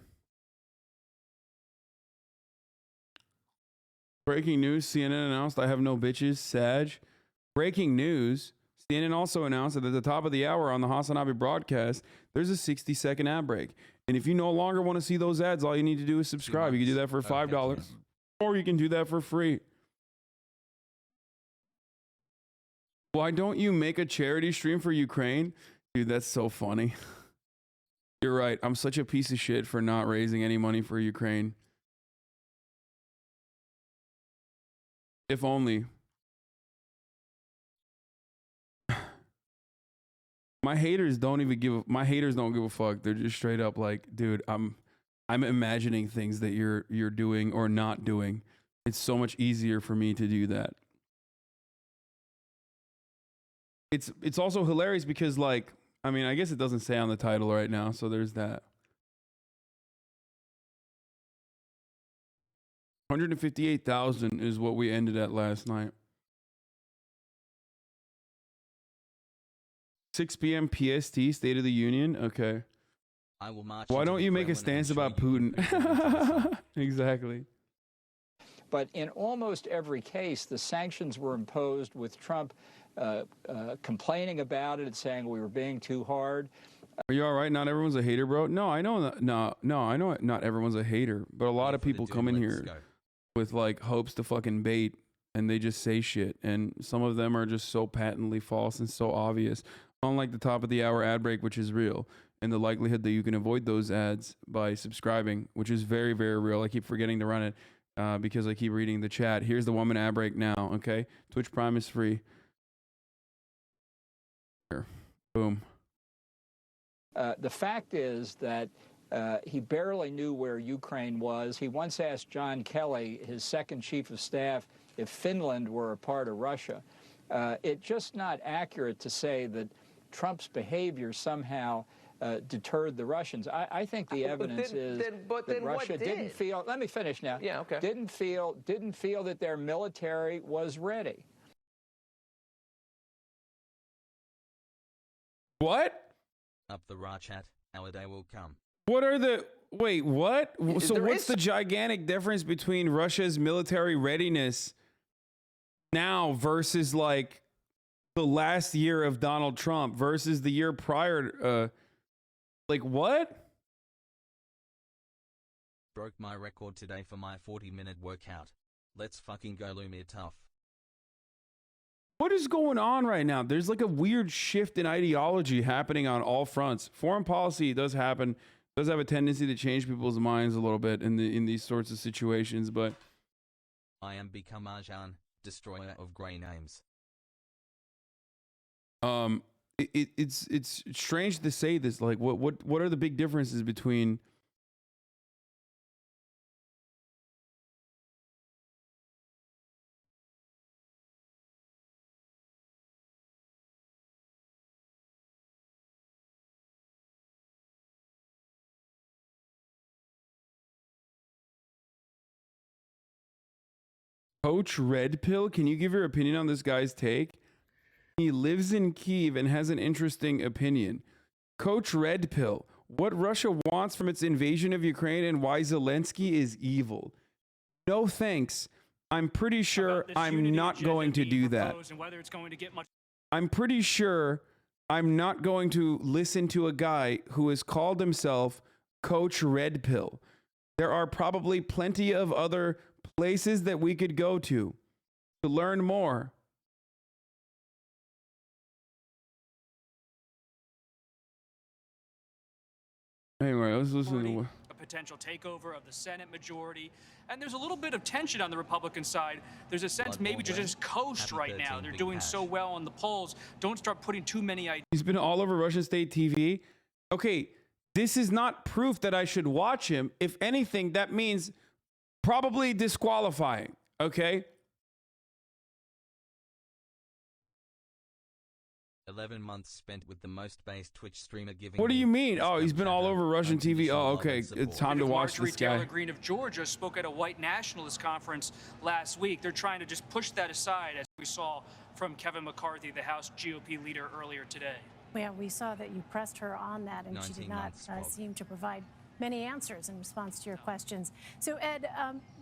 S1: Breaking news, CNN announced I have no bitches, Sag. Breaking news, CNN also announced that at the top of the hour on the HasanAbi broadcast, there's a 60-second ad break. And if you no longer want to see those ads, all you need to do is subscribe. You can do that for $5, or you can do that for free. Why don't you make a charity stream for Ukraine? Dude, that's so funny. You're right. I'm such a piece of shit for not raising any money for Ukraine. If only. My haters don't give a fuck. They're just straight up like, dude, I'm imagining things that you're doing or not doing. It's so much easier for me to do that. It's also hilarious because, like, I mean, I guess it doesn't say on the title right now, so there's that. 158,000 is what we ended at last night. 6 p.m. PST, State of the Union. Okay.
S2: I will march.
S1: Why don't you make a stance about Putin? Exactly.
S15: But in almost every case, the sanctions were imposed with Trump complaining about it and saying we were being too hard.
S1: Are you all right? Not everyone's a hater, bro. No, I know that. No, I know not everyone's a hater, but a lot of people come in here with like hopes to fucking bait, and they just say shit, and some of them are just so patently false and so obvious. Unlike the top of the hour ad break, which is real, and the likelihood that you can avoid those ads by subscribing, which is very, very real. I keep forgetting to run it because I keep reading the chat. Here's the 1 minute ad break now. Okay, Twitch Prime is free. Here, boom.
S15: The fact is that he barely knew where Ukraine was. He once asked John Kelly, his second chief of staff, if Finland were a part of Russia. It's just not accurate to say that Trump's behavior somehow deterred the Russians. I think the evidence is that Russia didn't feel. Let me finish now.
S14: Yeah, okay.
S15: Didn't feel that their military was ready.
S1: What?
S2: Up the Rachat, our day will come.
S1: What are the... Wait, what? So what's the gigantic difference between Russia's military readiness now versus like the last year of Donald Trump versus the year prior? Like what?
S2: Broke my record today for my 40-minute workout. Let's fucking go, Lumia tough.
S1: What is going on right now? There's like a weird shift in ideology happening on all fronts. Foreign policy does have a tendency to change people's minds a little bit in these sorts of situations, but
S2: I am become Arjan, destroyer of grey names.
S1: It's strange to say this. Like, what are the big differences between? Coach Red Pill, can you give your opinion on this guy's take? He lives in Kyiv and has an interesting opinion. Coach Red Pill. What Russia wants from its invasion of Ukraine and why Zelensky is evil. No thanks. I'm pretty sure I'm not going to do that. I'm pretty sure I'm not going to listen to a guy who has called himself Coach Red Pill. There are probably plenty of other places that we could go to learn more. Anyway, let's listen to
S10: a potential takeover of the Senate majority. And there's a little bit of tension on the Republican side. There's a sense maybe to just coast right now. They're doing so well on the polls. Don't start putting too many ideas.
S1: He's been all over Russian state TV. Okay, this is not proof that I should watch him. If anything, that means probably disqualifying. Okay?
S2: 11 months spent with the most based Twitch streamer giving.
S1: What do you mean? Oh, he's been all over Russian TV. Oh, okay. It's time to watch
S10: Marjorie
S1: this guy.
S10: Taylor Greene of Georgia spoke at a white nationalist conference last week. They're trying to just push that aside, as we saw from Kevin McCarthy, the House GOP leader, earlier today.
S23: Well, we saw that you pressed her on that, and she did not seem to provide many answers in response to your questions. So, Ed,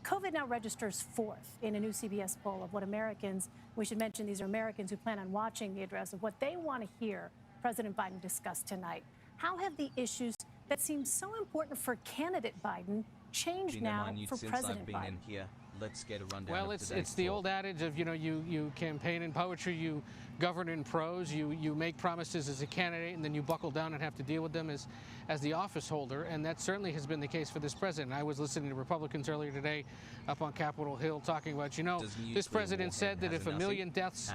S23: COVID now registers fourth in a new CBS poll of what Americans, we should mention these are Americans who plan on watching the address, of what they want to hear President Biden discuss tonight. How have the issues that seem so important for candidate Biden changed now for President Biden?
S2: Let's get a rundown.
S22: Well, it's the old adage of, you campaign in poetry, you govern in prose, you make promises as a candidate, and then you buckle down and have to deal with them as the office holder, and that certainly has been the case for this president. I was listening to Republicans earlier today up on Capitol Hill talking about, this president said that if 1 million deaths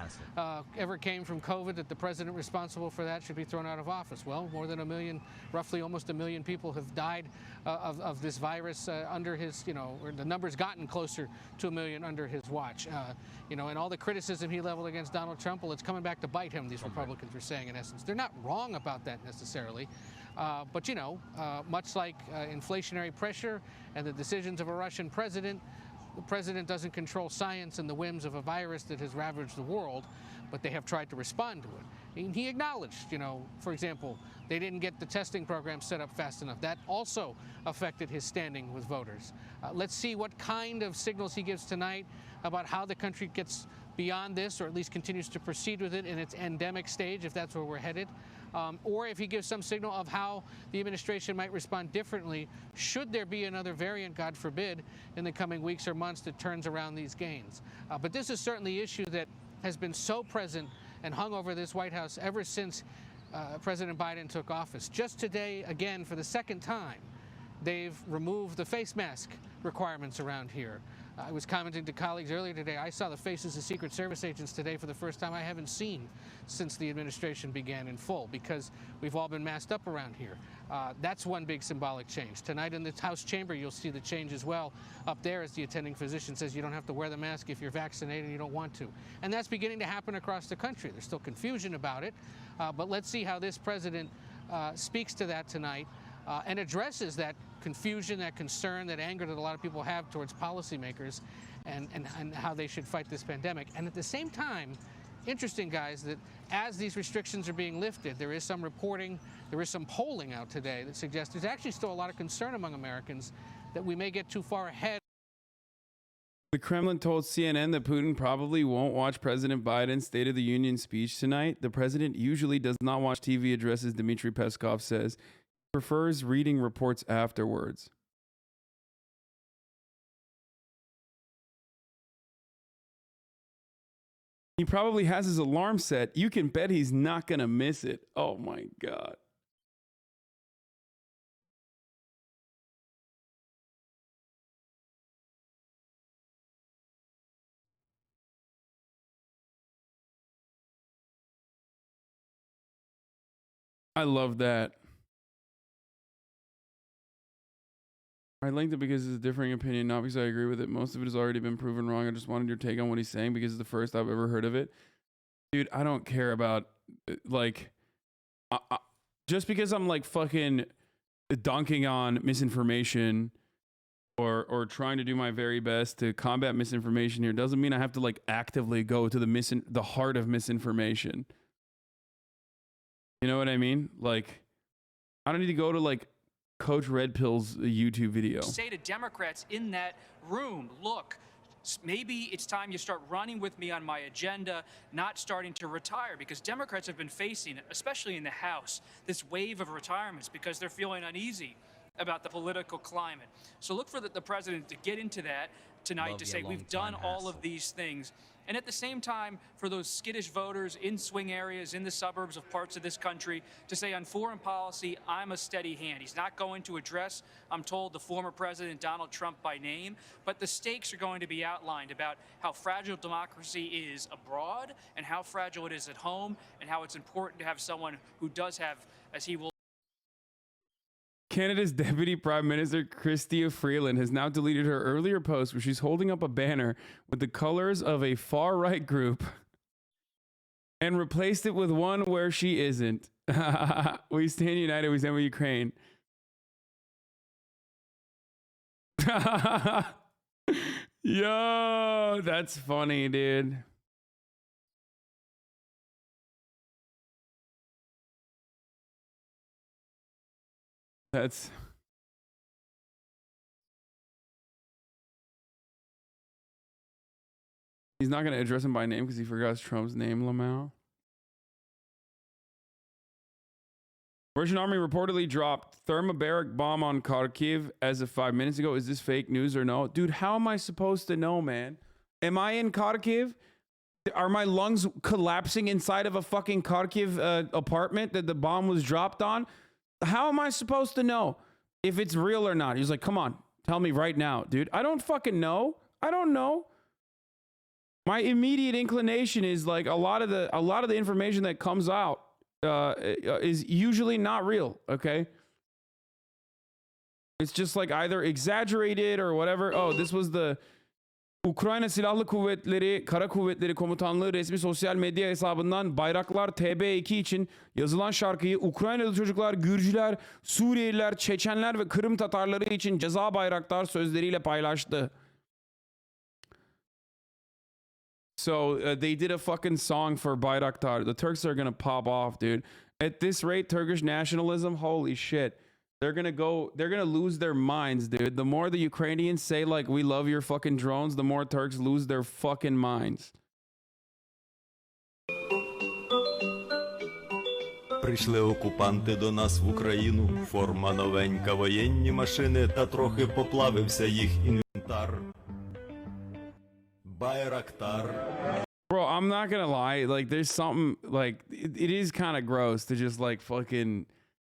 S22: ever came from COVID, that the president responsible for that should be thrown out of office. Well, more than 1 million, roughly almost 1 million people have died of this virus under his, or the number's gotten closer to 1 million under his watch. And all the criticism he leveled against Donald Trump, well, it's coming back to bite him, these Republicans are saying, in essence. They're not wrong about that necessarily. But, much like inflationary pressure and the decisions of a Russian president, the president doesn't control science and the whims of a virus that has ravaged the world, but they have tried to respond to it. And he acknowledged, for example, they didn't get the testing program set up fast enough. That also affected his standing with voters. Let's see what kind of signals he gives tonight about how the country gets beyond this, or at least continues to proceed with it in its endemic stage, if that's where we're headed. Or if he gives some signal of how the administration might respond differently should there be another variant, God forbid, in the coming weeks or months that turns around these gains. But this is certainly an issue that has been so present and hung over this White House ever since President Biden took office. Just today, again, for the second time, they've removed the face mask requirements around here. I was commenting to colleagues earlier today. I saw the faces of Secret Service agents today for the first time I haven't seen since the administration began in full, because we've all been masked up around here. That's one big symbolic change. Tonight in the House chamber, you'll see the change as well. Up there, as the attending physician says, you don't have to wear the mask if you're vaccinated and you don't want to. And that's beginning to happen across the country. There's still confusion about it, but let's see how this president speaks to that tonight. And addresses that confusion, that concern, that anger that a lot of people have towards policymakers and how they should fight this pandemic. And at the same time, interesting, guys, that as these restrictions are being lifted, there is some reporting, there is some polling out today that suggests there's actually still a lot of concern among Americans that we may get too far ahead.
S1: The Kremlin told CNN that Putin probably won't watch President Biden's State of the Union speech tonight. The president usually does not watch TV addresses, Dmitry Peskov says. Prefers reading reports afterwards. He probably has his alarm set. You can bet he's not going to miss it. Oh my God. I love that. I linked it because it's a differing opinion, not because I agree with it. Most of it has already been proven wrong. I just wanted your take on what he's saying because it's the first I've ever heard of it. Dude, I don't care about, just because I'm fucking dunking on misinformation or trying to do my very best to combat misinformation here doesn't mean I have to actively go to the heart of misinformation. You know what I mean? I don't need to go to like Coach Red Pill's YouTube video.
S10: Say to Democrats in that room, look, maybe it's time you start running with me on my agenda, not starting to retire, because Democrats have been facing, especially in the House, this wave of retirements because they're feeling uneasy about the political climate. So look for the president to get into that tonight, to say we've done all of these things. And at the same time, for those skittish voters in swing areas, in the suburbs of parts of this country, to say on foreign policy, I'm a steady hand. He's not going to address, I'm told, the former president Donald Trump by name, but the stakes are going to be outlined about how fragile democracy is abroad and how fragile it is at home, and how it's important to have someone who does have, as he will.
S1: Canada's Deputy Prime Minister Chrystia Freeland has now deleted her earlier post where she's holding up a banner with the colors of a far-right group and replaced it with one where she isn't. We stand united, we stand with Ukraine. Yo, that's funny, dude. That's he's not going to address him by name because he forgot Trump's name, Lamau. Russian army reportedly dropped thermobaric bomb on Kharkiv as of 5 minutes ago. Is this fake news or no? Dude, how am I supposed to know, man? Am I in Kharkiv? Are my lungs collapsing inside of a fucking Kharkiv apartment that the bomb was dropped on? How am I supposed to know if it's real or not? He's like, come on, tell me right now, dude. I don't fucking know. I don't know. My immediate inclination is like a lot of the information that comes out is usually not real. Okay. It's just like either exaggerated or whatever. Oh, this was the Ukrayna Silahlı Kuvvetleri, Kara Kuvvetleri Komutanlığı resmi sosyal medya hesabından Bayraklar TB2 için yazılan şarkıyı Ukraynalı çocuklar, Gürcüler, Suriyeliler, Çeçenler ve Kırım Tatarları için ceza bayraktar sözleriyle paylaştı. So they did a fucking song for Bayraktar. The Turks are gonna pop off, dude. At this rate, Turkish nationalism, holy shit. They're gonna lose their minds, dude. The more the Ukrainians say like we love your fucking drones, the more Turks lose their fucking minds.
S3: Прийшли окупанти до нас в Україну, форма новенька, воєнні машини, та трохи поплавився їх інвентар. Байрактар.
S1: Bro, I'm not gonna lie, like there's something like it is kind of gross to just like fucking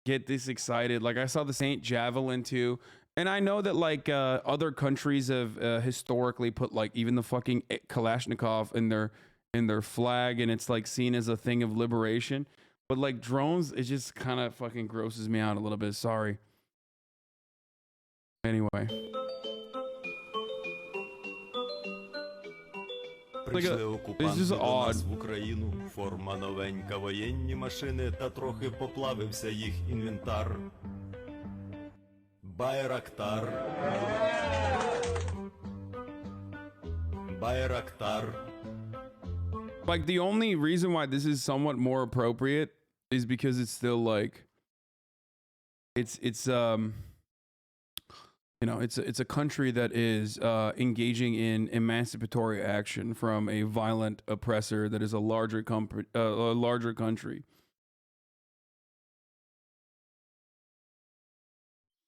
S1: get this excited. Like I saw the Saint Javelin too, and I know that like other countries have historically put like even the fucking Kalashnikov in their flag, and it's like seen as a thing of liberation. But like drones, it just kind of fucking grosses me out a little bit. Sorry. Anyway.
S3: Прийшли окупанти до нас в Україну, форма новенька, воєнні машини, та трохи поплавився їх інвентар. Байрактар. Байрактар.
S1: Like the only reason why this is somewhat more appropriate is because it's still like it's you know, it's a country that is engaging in emancipatory action from a violent oppressor that is a larger country.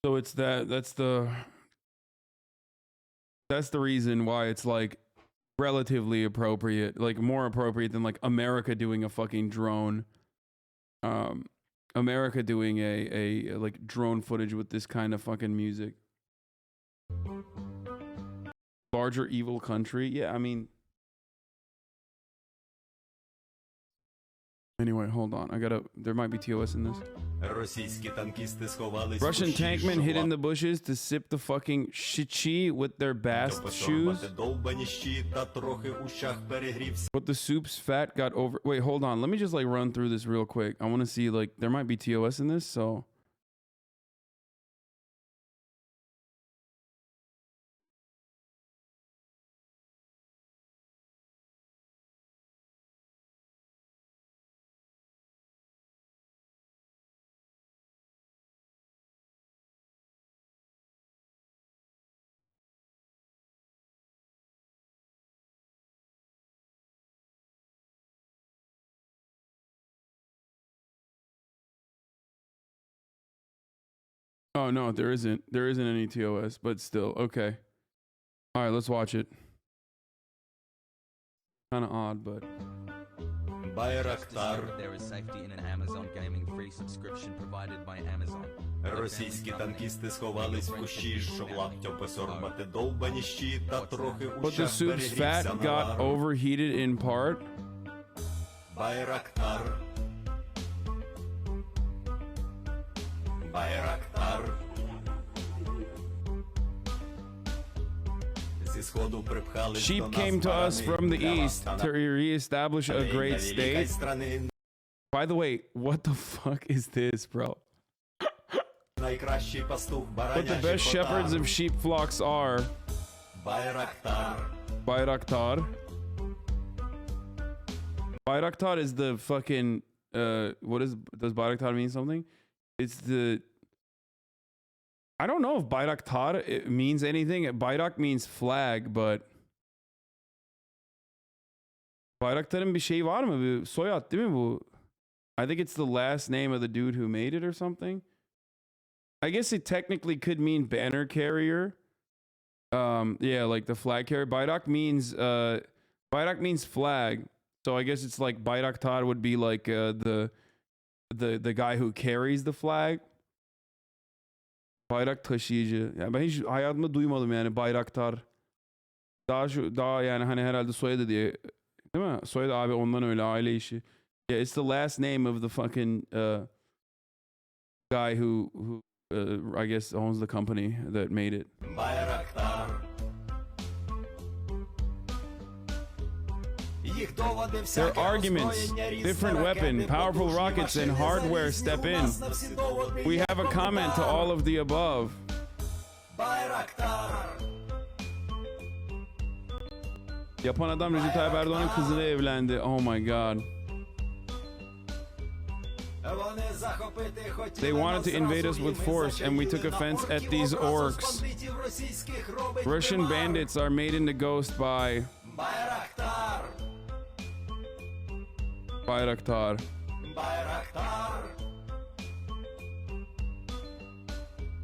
S1: So it's that's the reason why it's like relatively appropriate, like more appropriate than like America doing a fucking drone. America doing a like drone footage with this kind of fucking music. Larger evil country. Yeah, I mean. Anyway, hold on. There might be TOS in this. Russian tankmen hid in the bushes to sip the fucking shichi with their bast shoes. But the soup's fat got over. Wait, hold on. Let me just like run through this real quick. I want to see like there might be TOS in this, so. Oh no, there isn't. There isn't any TOS, but still, okay. All right, let's watch it. Kind of odd, but.
S2: There is safety in an Amazon gaming free subscription provided by Amazon.
S3: Російські танкісти сховались в кущі, щоб лаптям посормати довбані щі, та трохи
S1: But the
S3: ущах
S1: soup's fat
S3: берегрівся
S1: got
S3: навар.
S1: overheated in part.
S3: Байрактар. Байрактар. Зі сходу припхались до
S1: Sheep
S3: нас
S1: came to us
S3: барани.
S1: from the
S3: Для вас
S1: east
S3: та
S1: to reestablish a
S3: на
S1: great
S3: великій
S1: state.
S3: страни.
S1: By the way, what the fuck is this, bro?
S3: Найкращий пастух
S1: What the best
S3: баранячий
S1: shepherds of sheep flocks are.
S3: Байрактар.
S1: Bayraktar. Bayraktar is the fucking does Bayraktar mean something? It's the I don't know if Bayraktar it means anything. Bayrak means flag, but Bayraktar'ın bir şeyi var mı? Bir soyad değil mi bu? I think it's the last name of the dude who made it or something. I guess it technically could mean banner carrier. Yeah, like the flag carrier. Bayrak means flag. So I guess it's like Bayraktar would be like the guy who carries the flag. Bayrak taşıyıcı. Yani ben hiç hayatımda duymadım yani Bayraktar. Daha yani hani herhalde soyadı diye. Değil mi? Soyadı abi ondan öyle aile işi. Yeah, it's the last name of the fucking guy who I guess owns the company that made it.
S3: Байрактар.
S1: Their arguments, different weapon, powerful rockets, and hardware step in. We have a comment to all of the above. Yapan adam Recep Tayyip Erdoğan'ın kızıyla evlendi. Oh my god. They wanted to invade us with force, and we took offense at these orcs. Russian bandits are made into ghost by Bayraktar.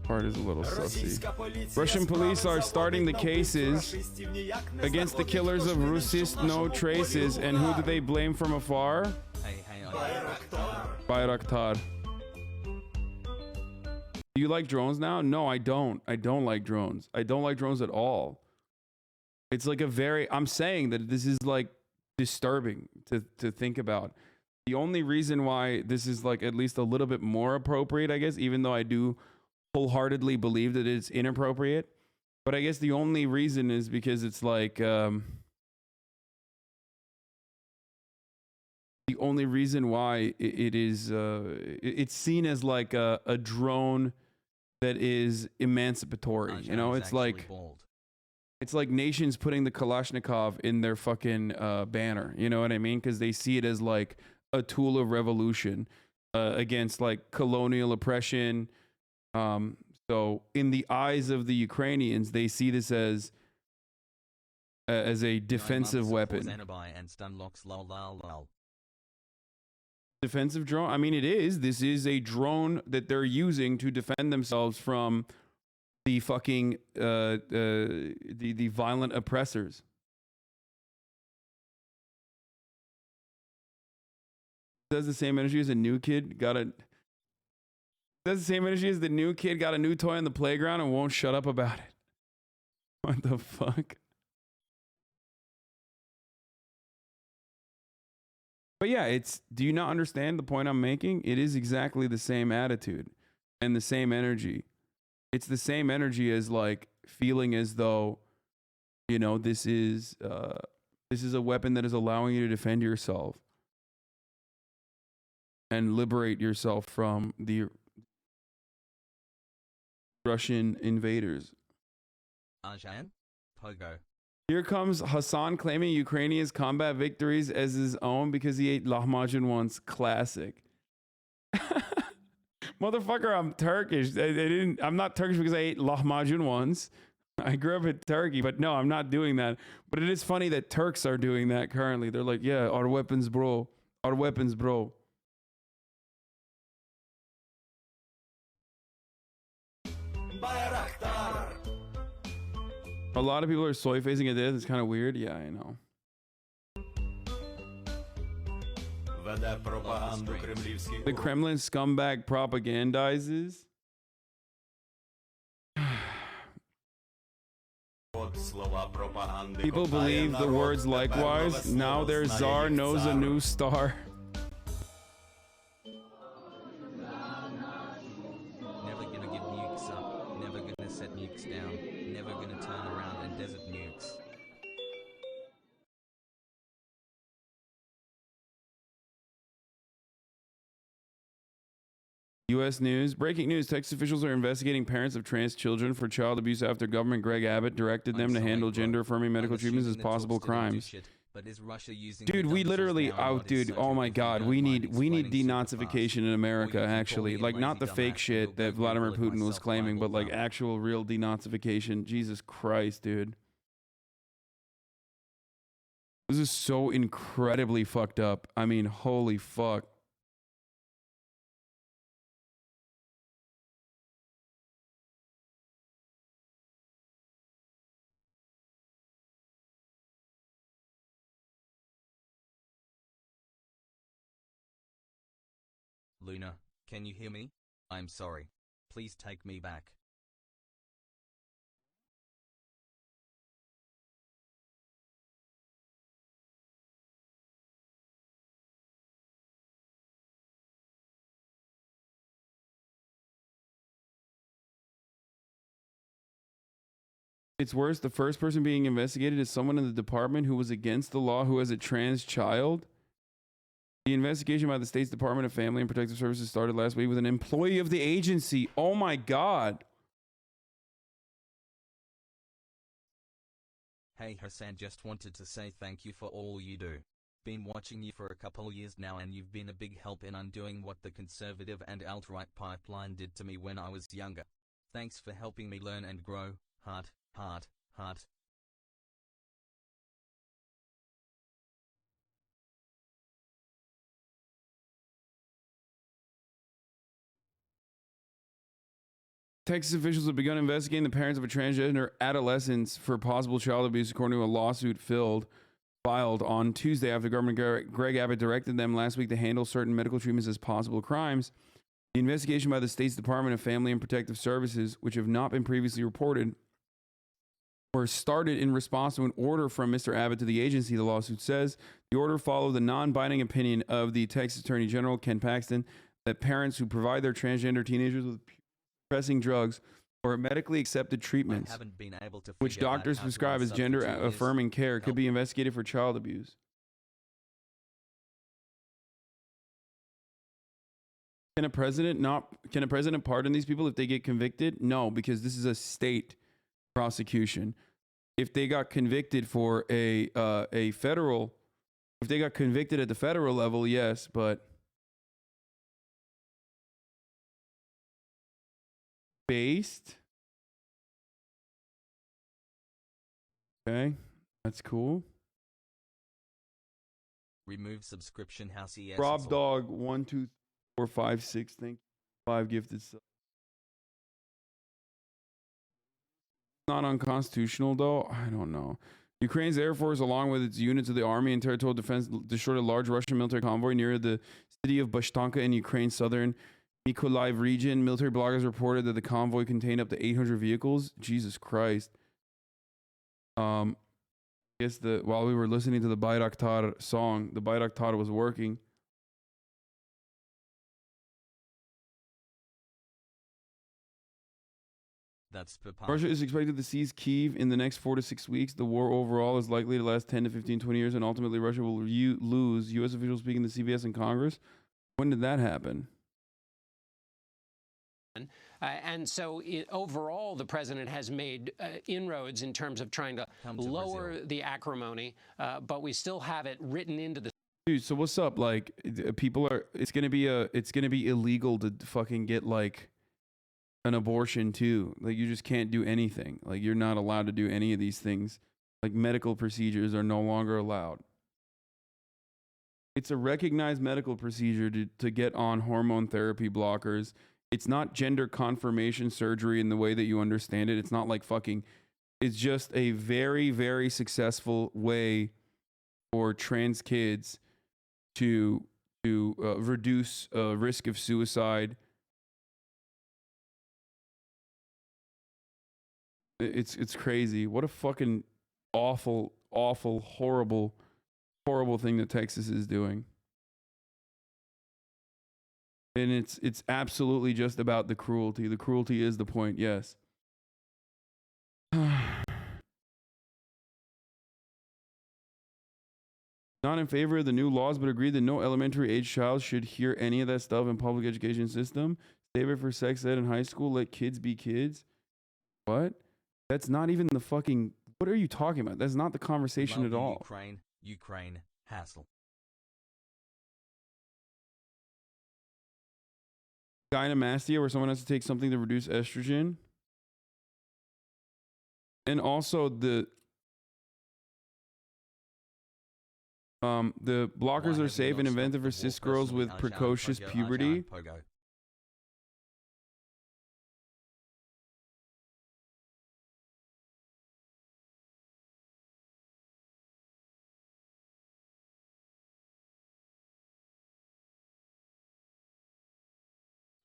S1: Part is a little sussy. Russian police are starting the cases against the killers of Rusist No Traces, and who do they blame from afar? Bayraktar. Do you like drones now? No, I don't. I don't like drones. I don't like drones at all. It's like I'm saying that this is like disturbing to think about. The only reason why this is like at least a little bit more appropriate, I guess, even though I do wholeheartedly believe that it's inappropriate, but I guess the only reason is because it's like the only reason why it's seen as like a drone that is emancipatory. You know, it's like nations putting the Kalashnikov in their fucking banner. You know what I mean? Because they see it as like a tool of revolution against like colonial oppression. So in the eyes of the Ukrainians, they see this as a defensive weapon. Defensive drone? I mean, it is. This is a drone that they're using to defend themselves from the fucking the violent oppressors. Does the same energy as a new kid got a Does the same energy as the new kid got a new toy on the playground and won't shut up about it. What the fuck? But yeah, do you not understand the point I'm making? It is exactly the same attitude and the same energy. It's the same energy as like feeling as though, you know, this is a weapon that is allowing you to defend yourself and liberate yourself from the Russian invaders.
S2: Arjan? Pogo.
S1: Here comes Hasan claiming Ukrainians' combat victories as his own because he ate lahmacun once. Classic. Motherfucker, I'm Turkish. I'm not Turkish because I ate lahmacun once. I grew up in Turkey, but no, I'm not doing that. But it is funny that Turks are doing that currently. They're like, yeah, our weapons, bro. Our weapons, bro. A lot of people are soy facing at this. It's kind of weird. Yeah, I know. The Kremlin scumbag propagandizes. People believe the words likewise. Now their czar knows a new star.
S2: Never gonna give nukes up. Never gonna set nukes down. Never gonna turn around and desert nukes.
S1: U.S. News. Breaking news. Texas officials are investigating parents of trans children for child abuse after government Greg Abbott directed them to handle gender-affirming medical treatments as possible crimes.
S2: But is Russia using
S1: Dude, we literally, oh my God, we need denazification in America, actually. Like, not the fake shit that Vladimir Putin was claiming, but like actual real denazification. Jesus Christ, dude. This is so incredibly fucked up. I mean, holy fuck.
S2: Luna, can you hear me? I'm sorry. Please take me back.
S1: It's worse. The first person being investigated is someone in the department who was against the law who has a trans child. The investigation by the State's Department of Family and Protective Services started last week with an employee of the agency. Oh my God.
S2: Hey Hasan, just wanted to say thank you for all you do. Been watching you for a couple years now and you've been a big help in undoing what the conservative and alt-right pipeline did to me when I was younger. Thanks for helping me learn and grow. Heart, heart, heart.
S1: Texas officials have begun investigating the parents of a transgender adolescent for possible child abuse, according to a lawsuit filed on Tuesday after Governor Greg Abbott directed them last week to handle certain medical treatments as possible crimes. The investigation by the state's Department of Family and Protective Services, which have not been previously reported, were started in response to an order from Mr. Abbott to the agency, the lawsuit says. The order followed the non-binding opinion of the Texas Attorney General, Ken Paxton, that parents who provide their transgender teenagers with pressing drugs or medically accepted treatments, which doctors prescribe as gender-affirming care, could be investigated for child abuse. Can a president pardon these people if they get convicted? No, because this is a state prosecution. If they got convicted for if they got convicted at the federal level, yes, but based. Okay, that's cool.
S2: Remove subscription house ES.
S1: Rob Dog 1 2 4 5 6. Thank you. 5 gifted subs. Not unconstitutional though. I don't know. Ukraine's Air Force, along with its units of the Army and Territorial Defense, destroyed a large Russian military convoy near the city of Bashtanka in Ukraine's southern Mykolaiv region. Military bloggers reported that the convoy contained up to 800 vehicles. Jesus Christ. I guess while we were listening to the Bayraktar song, the Bayraktar was working. Russia is expected to seize Kyiv in the next 4 to 6 weeks. The war overall is likely to last 10 to 15, 20 years, and ultimately Russia will lose. U.S. officials speaking to CBS and Congress. When did that happen?
S16: And so overall, the president has made inroads in terms of trying to lower the acrimony, but we still have it written into the.
S1: Dude, so what's up? Like, people are. It's gonna be illegal to fucking get like an abortion too. Like, you just can't do anything. Like, you're not allowed to do any of these things. Like, medical procedures are no longer allowed. It's a recognized medical procedure to get on hormone therapy blockers. It's not gender confirmation surgery in the way that you understand it. It's not like fucking It's just a very, very successful way for trans kids to reduce risk of suicide. It's crazy. What a fucking awful, horrible thing that Texas is doing. And it's absolutely just about the cruelty. The cruelty is the point, yes. Not in favor of the new laws, but agree that no elementary age child should hear any of that stuff in public education system. Save it for sex ed in high school. Let kids be kids. What? That's not even the fucking... What are you talking about? That's not the conversation
S2: Love
S1: at all.
S2: Ukraine, hassle.
S1: Gynecomastia, where someone has to take something to reduce estrogen. And also the blockers are safe and inventive for cis girls with precocious puberty.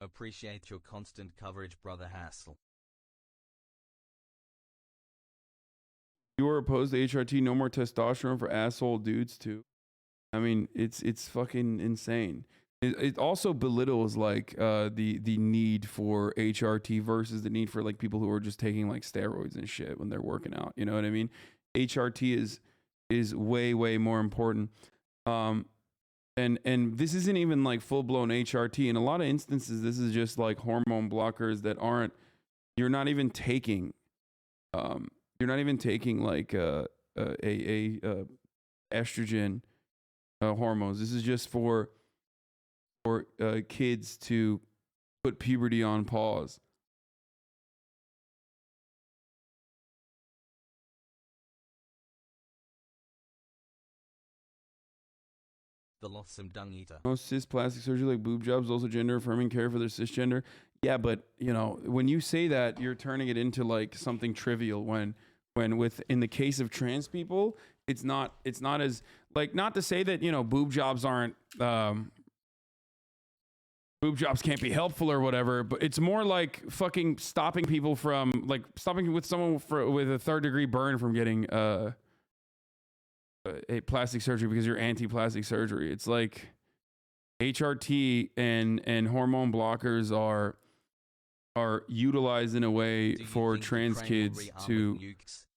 S2: Appreciate your constant coverage, brother Hassel.
S1: You are opposed to HRT, no more testosterone for asshole dudes too. I mean, it's fucking insane. It also belittles like the need for HRT versus the need for like people who are just taking like steroids and shit when they're working out. You know what I mean? HRT is way more important. And this isn't even like full blown HRT. In a lot of instances, this is just like hormone blockers that aren't. You're not even taking. You're not even taking like estrogen hormones. This is just for kids to put puberty on pause.
S2: The lost dung eater.
S1: Most cis plastic surgery like boob jobs, also gender affirming care for their cisgender. Yeah, but you know, when you say that, you're turning it into like something trivial when in the case of trans people, it's not as like, not to say that, you know, boob jobs aren't boob jobs can't be helpful or whatever, but it's more like fucking stopping people from like stopping with someone with a 3rd degree burn from getting a plastic surgery because you're anti-plastic surgery. It's like HRT and hormone blockers are utilized in a way for trans kids to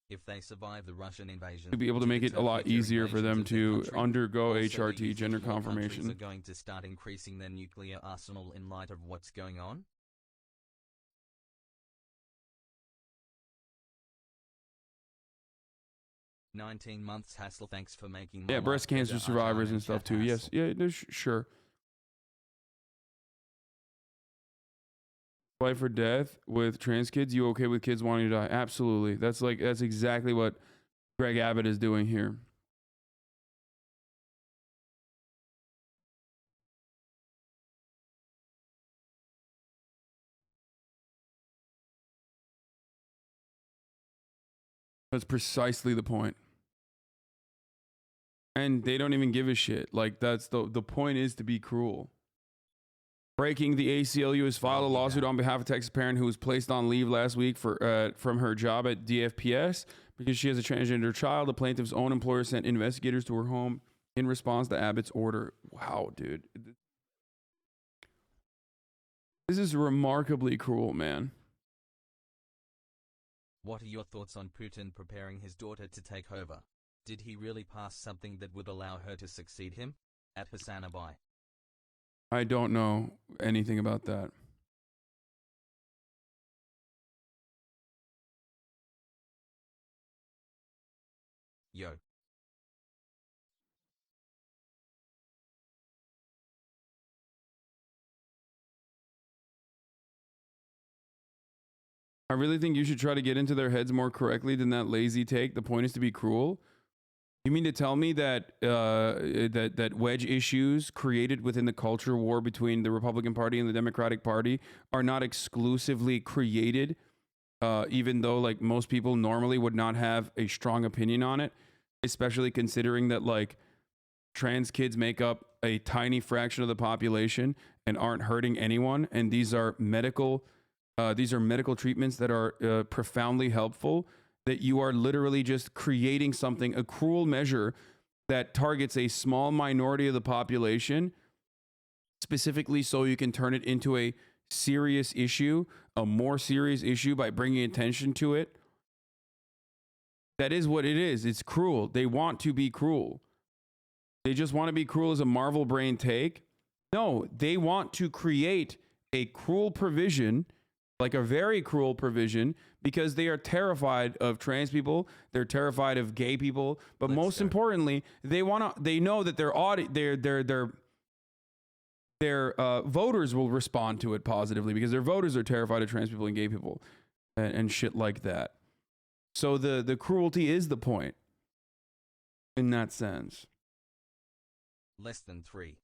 S2: if they survive the Russian invasion,
S1: to be able to make it a lot easier for them to undergo HRT, gender confirmation.
S2: Are going to start increasing their nuclear arsenal in light of what's going on? "19 months hassle, thanks for making my
S1: breast
S2: life
S1: cancer
S2: better,
S1: survivors
S2: Hasan
S1: and stuff too.
S2: Hassel."
S1: Yes, yeah, sure. Life or death with trans kids? You okay with kids wanting to die? Absolutely. That's exactly what Greg Abbott is doing here. That's precisely the point. And they don't even give a shit. Like, that's the point is to be cruel. Breaking, the ACLU has filed a lawsuit on behalf of a Texas parent who was placed on leave last week from her job at DFPS because she has a transgender child. The plaintiff's own employer sent investigators to her home in response to Abbott's order. Wow, dude. This is remarkably cruel, man.
S2: What are your thoughts on Putin preparing his daughter to take over? Did he really pass something that would allow her to succeed him? At HasanAbi.
S1: I don't know anything about that.
S2: Yo.
S1: I really think you should try to get into their heads more correctly than that lazy take. The point is to be cruel. You mean to tell me that that wedge issues created within the culture war between the Republican Party and the Democratic Party are not exclusively created even though like most people normally would not have a strong opinion on it, especially considering that like trans kids make up a tiny fraction of the population and aren't hurting anyone, and these are medical treatments that are profoundly helpful, that you are literally just creating something, a cruel measure that targets a small minority of the population specifically so you can turn it into a serious issue, a more serious issue by bringing attention to it. That is what it is. It's cruel. They want to be cruel. They just want to be cruel as a Marvel brain take. No, they want to create a cruel provision, like a very cruel provision, because they are terrified of trans people. They're terrified of gay people. But most importantly, they know that their voters will respond to it positively because their voters are terrified of trans people and gay people and shit like that. So the cruelty is the point in that sense.
S2: Less than 3.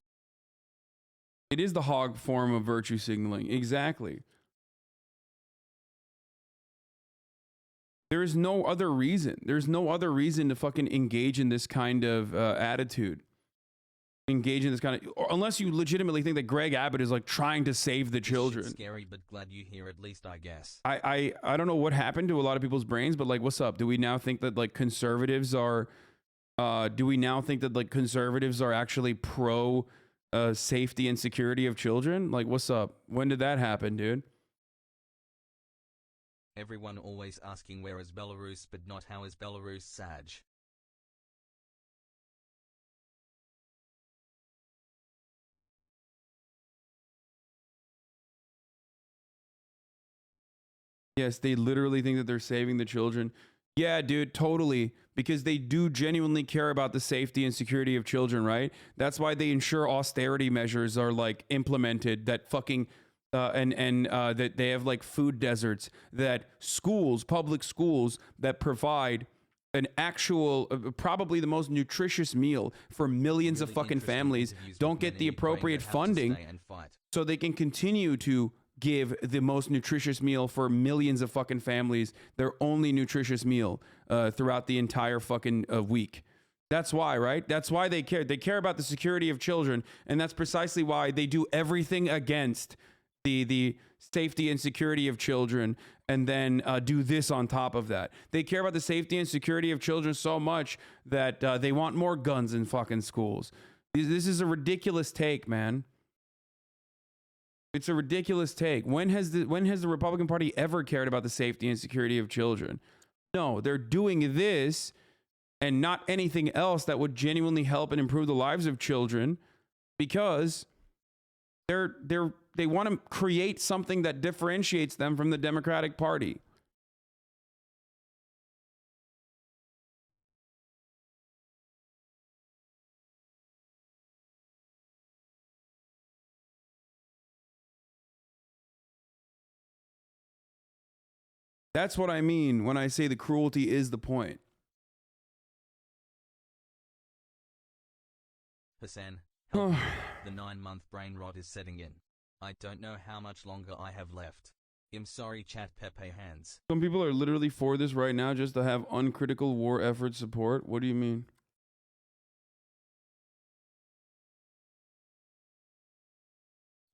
S1: It is the hog form of virtue signaling. Exactly. There is no other reason. There's no other reason to fucking engage in this kind of attitude. Engage in this kind of, unless you legitimately think that Greg Abbott is like trying to save the children.
S2: It's scary, but glad you here at least, I guess.
S1: I don't know what happened to a lot of people's brains, but like, what's up? Do we now think that like conservatives are? Do we now think that like conservatives are actually pro safety and security of children? Like, what's up? When did that happen, dude?
S2: Everyone always asking where is Belarus, but not how is Belarus, Sag.
S1: Yes, they literally think that they're saving the children. Yeah, dude, totally. Because they do genuinely care about the safety and security of children, right? That's why they ensure austerity measures are like implemented, that fucking that they have like food deserts, that schools, public schools that provide an actual, probably the most nutritious meal for millions of fucking families don't get the appropriate funding so they can continue to give the most nutritious meal for millions of fucking families, their only nutritious meal throughout the entire fucking week. That's why, right? That's why they care. They care about the security of children, and that's precisely why they do everything against the safety and security of children, and then do this on top of that. They care about the safety and security of children so much that they want more guns in fucking schools. This is a ridiculous take, man. It's a ridiculous take. When has the Republican Party ever cared about the safety and security of children? No, they're doing this and not anything else that would genuinely help and improve the lives of children, because they want to create something that differentiates them from the Democratic Party. That's what I mean when I say the cruelty is the point.
S2: Hasan, help me. The 9-month brain rot is setting in. I don't know how much longer I have left. I'm sorry, chat Pepe hands.
S1: Some people are literally for this right now just to have uncritical war effort support. What do you mean?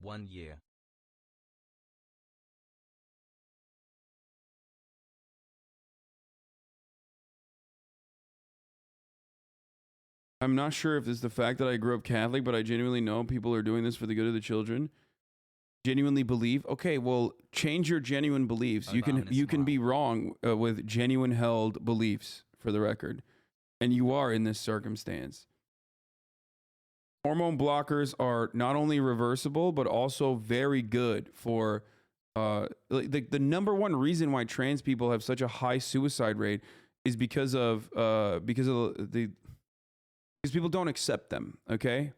S2: One year.
S1: I'm not sure if it's the fact that I grew up Catholic, but I genuinely know people are doing this for the good of the children. Genuinely believe. Okay, well, change your genuine beliefs. You can be wrong with genuine held beliefs, for the record, and you are in this circumstance. Hormone blockers are not only reversible but also very good for the number one reason why trans people have such a high suicide rate is because people don't accept them, okay?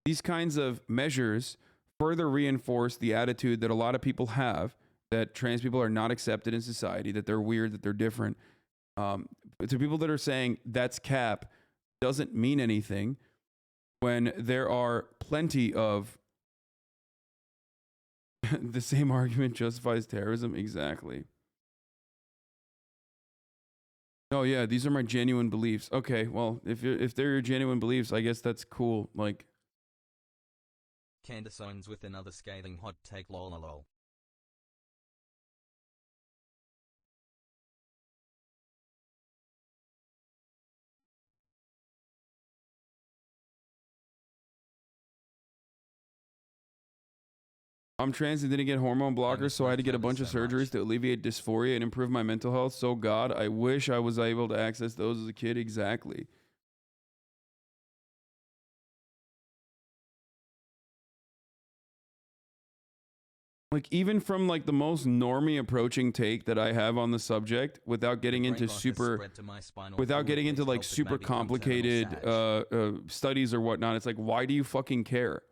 S1: These kinds of measures further reinforce the attitude that a lot of people have, that trans people are not accepted in society, that they're weird, that they're different. To people that are saying that's cap doesn't mean anything when there are plenty of the same argument justifies terrorism. Exactly. Oh yeah, these are my genuine beliefs. Okay, well, if they're your genuine beliefs, I guess that's cool. Like,
S2: Candace Owens with another scathing hot take, lol.
S1: I'm trans and didn't get hormone blockers, so I had to get a bunch of surgeries to alleviate dysphoria and improve my mental health. So God, I wish I was able to access those as a kid. Exactly. Like, even from like the most normie approaching take that I have on the subject, without getting into super complicated studies or whatnot, it's like, why do you fucking care?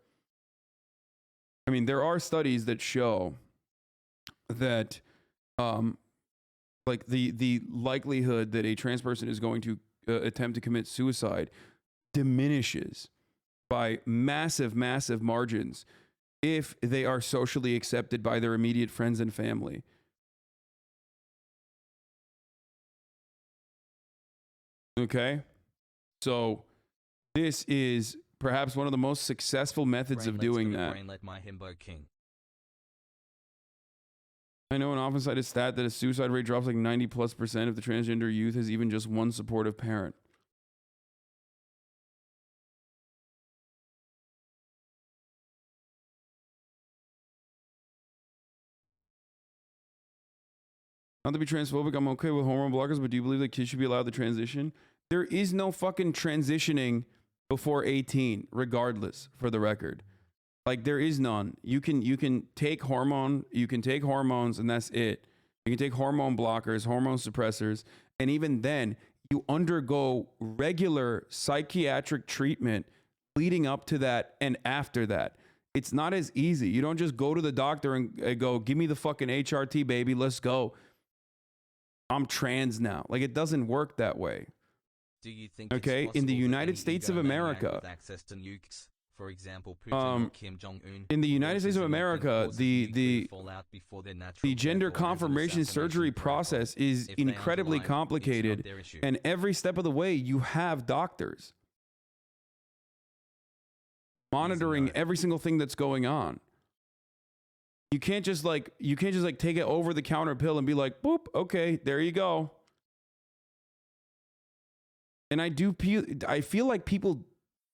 S1: I mean, there are studies that show that like the likelihood that a trans person is going to attempt to commit suicide diminishes by massive margins if they are socially accepted by their immediate friends and family. Okay? So this is perhaps one of the most successful methods of doing that. I know an often cited stat that a suicide rate drops like 90+% if the transgender youth has even just one supportive parent. Not to be transphobic, I'm okay with hormone blockers, but do you believe that kids should be allowed to transition? There is no fucking transitioning before 18, regardless, for the record. Like, there is none. You can take hormones, and that's it. You can take hormone blockers, hormone suppressors, and even then, you undergo regular psychiatric treatment leading up to that and after that. It's not as easy. You don't just go to the doctor and go, give me the fucking HRT, baby, let's go. I'm trans now. Like, it doesn't work that way.
S2: Do you think
S1: okay, in the United States of America,
S2: access to nukes, for example, Putin or Kim Jong-un,
S1: in the United States of America, the gender confirmation surgery process is incredibly complicated, and every step of the way, you have doctors monitoring every single thing that's going on. You can't just take an over-the-counter pill and be like, boop, okay, there you go. And I feel like people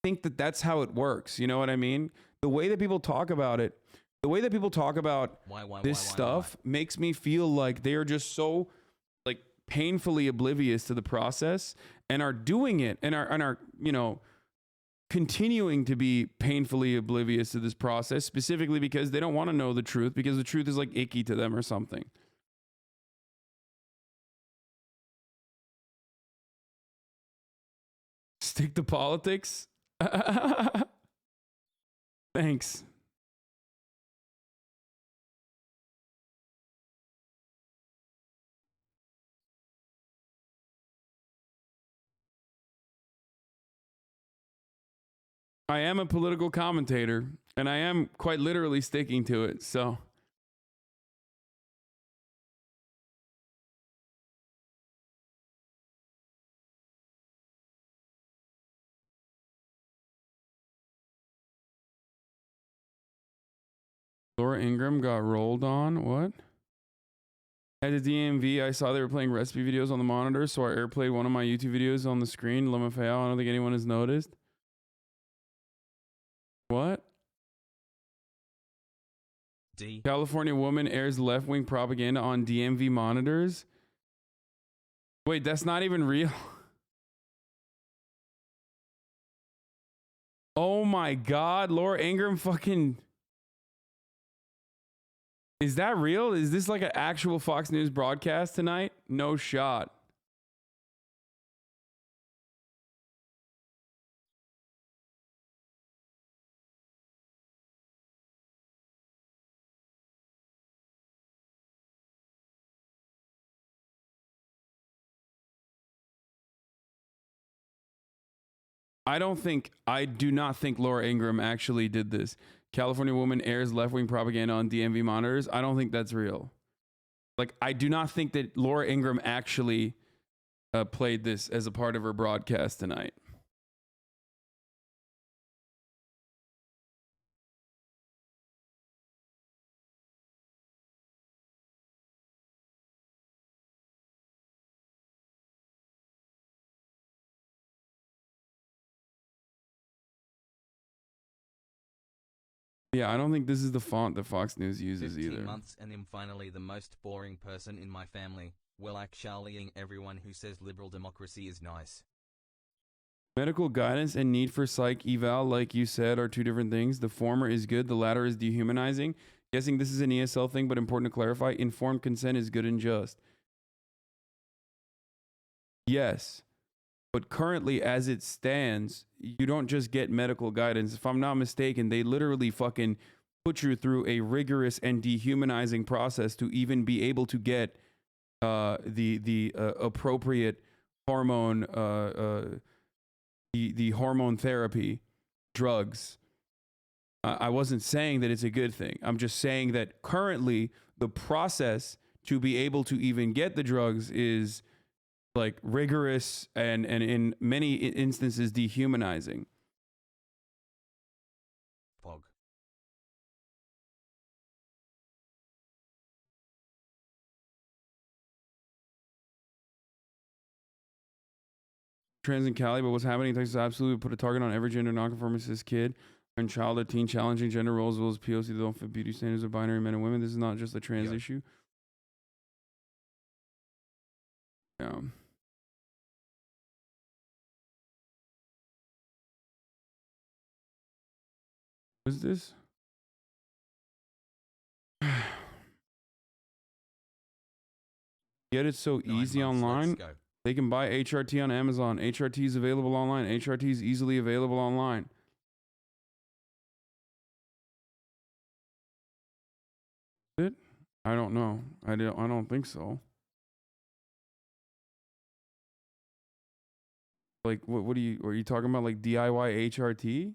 S1: think that that's how it works. You know what I mean? The way that people talk about it, the way that people talk about this stuff makes me feel like they are just so like painfully oblivious to the process and are doing it and are you know, continuing to be painfully oblivious to this process, specifically because they don't want to know the truth, because the truth is like icky to them or something. Stick to politics? Thanks. I am a political commentator, and I am quite literally sticking to it, so. Laura Ingraham got rolled on? What? At the DMV, I saw they were playing recipe videos on the monitor, so I airplayed one of my YouTube videos on the screen. LMFAO, I don't think anyone has noticed. What? California woman airs left-wing propaganda on DMV monitors? Wait, that's not even real? Oh my God, Laura Ingraham fucking... Is that real? Is this like an actual Fox News broadcast tonight? No shot. I do not think Laura Ingraham actually did this. California woman airs left-wing propaganda on DMV monitors. I don't think that's real. Like, I do not think that Laura Ingraham actually played this as a part of her broadcast tonight. Yeah, I don't think this is the font that Fox News uses
S2: 15
S1: either.
S2: months and I'm finally the most boring person in my family. Well, actually, everyone who says liberal democracy is nice.
S1: Medical guidance and need for psych eval, like you said, are two different things. The former is good, the latter is dehumanizing. Guessing this is an ESL thing, but important to clarify. Informed consent is good and just. Yes. But currently, as it stands, you don't just get medical guidance. If I'm not mistaken, they literally fucking put you through a rigorous and dehumanizing process to even be able to get the appropriate hormone, the hormone therapy drugs. I wasn't saying that it's a good thing. I'm just saying that currently the process to be able to even get the drugs is like rigorous and in many instances dehumanizing.
S2: Fog.
S1: Trans in Cali, but what's happening in Texas absolutely put a target on every gender nonconformist cis kid and child or teen challenging gender roles as well as POC that don't fit beauty standards of binary men and women. This is not just a trans issue. Yeah. What is this? Get it so easy online. They can buy HRT on Amazon. HRT is available online. HRT is easily available online. It? I don't know. I don't think so. Like what are you talking about, like DIY HRT?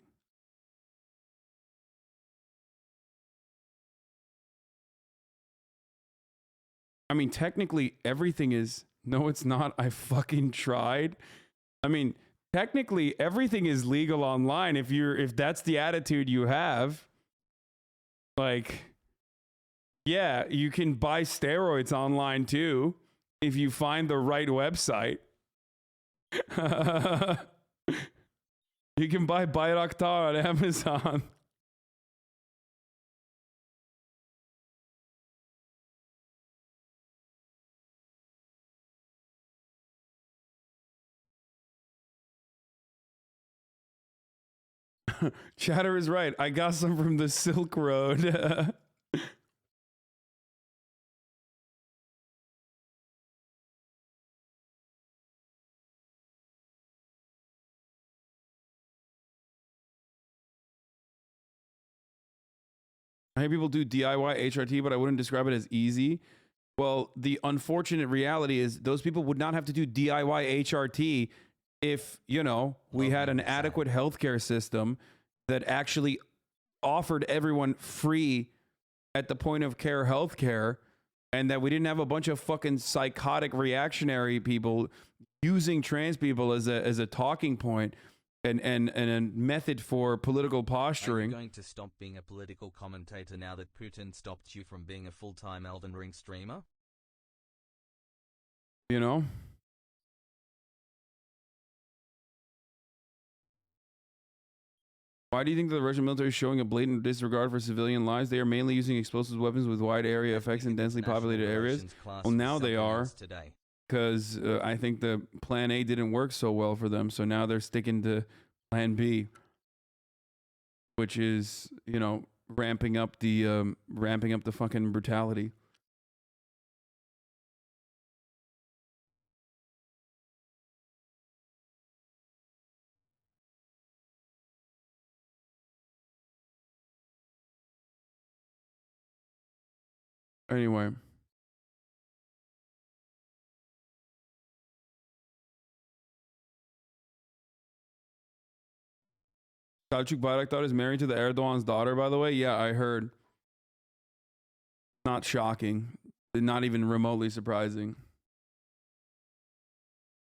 S1: I mean, technically everything is. No, it's not. I fucking tried. I mean, technically everything is legal online if that's the attitude you have. Like, yeah, you can buy steroids online too if you find the right website. You can buy Bayraktar on Amazon. Chatter is right. I got some from the Silk Road. I hear people do DIY HRT, but I wouldn't describe it as easy. Well, the unfortunate reality is those people would not have to do DIY HRT if, we had an adequate healthcare system that actually offered everyone free at the point of care healthcare, and that we didn't have a bunch of fucking psychotic reactionary people using trans people as a talking point and a method for political posturing.
S2: Are you going to stop being a political commentator now that Putin stopped you from being a full-time Elden Ring streamer?
S1: Why do you think that the Russian military is showing a blatant disregard for civilian lives? They are mainly using explosive weapons with wide area effects in densely populated areas. Well, now they are, because I think the plan A didn't work so well for them, so now they're sticking to plan B, which is, ramping up the fucking brutality. Anyway. Selçuk Bayraktar is married to the Erdogan's daughter, by the way. Yeah, I heard. Not shocking. Not even remotely surprising.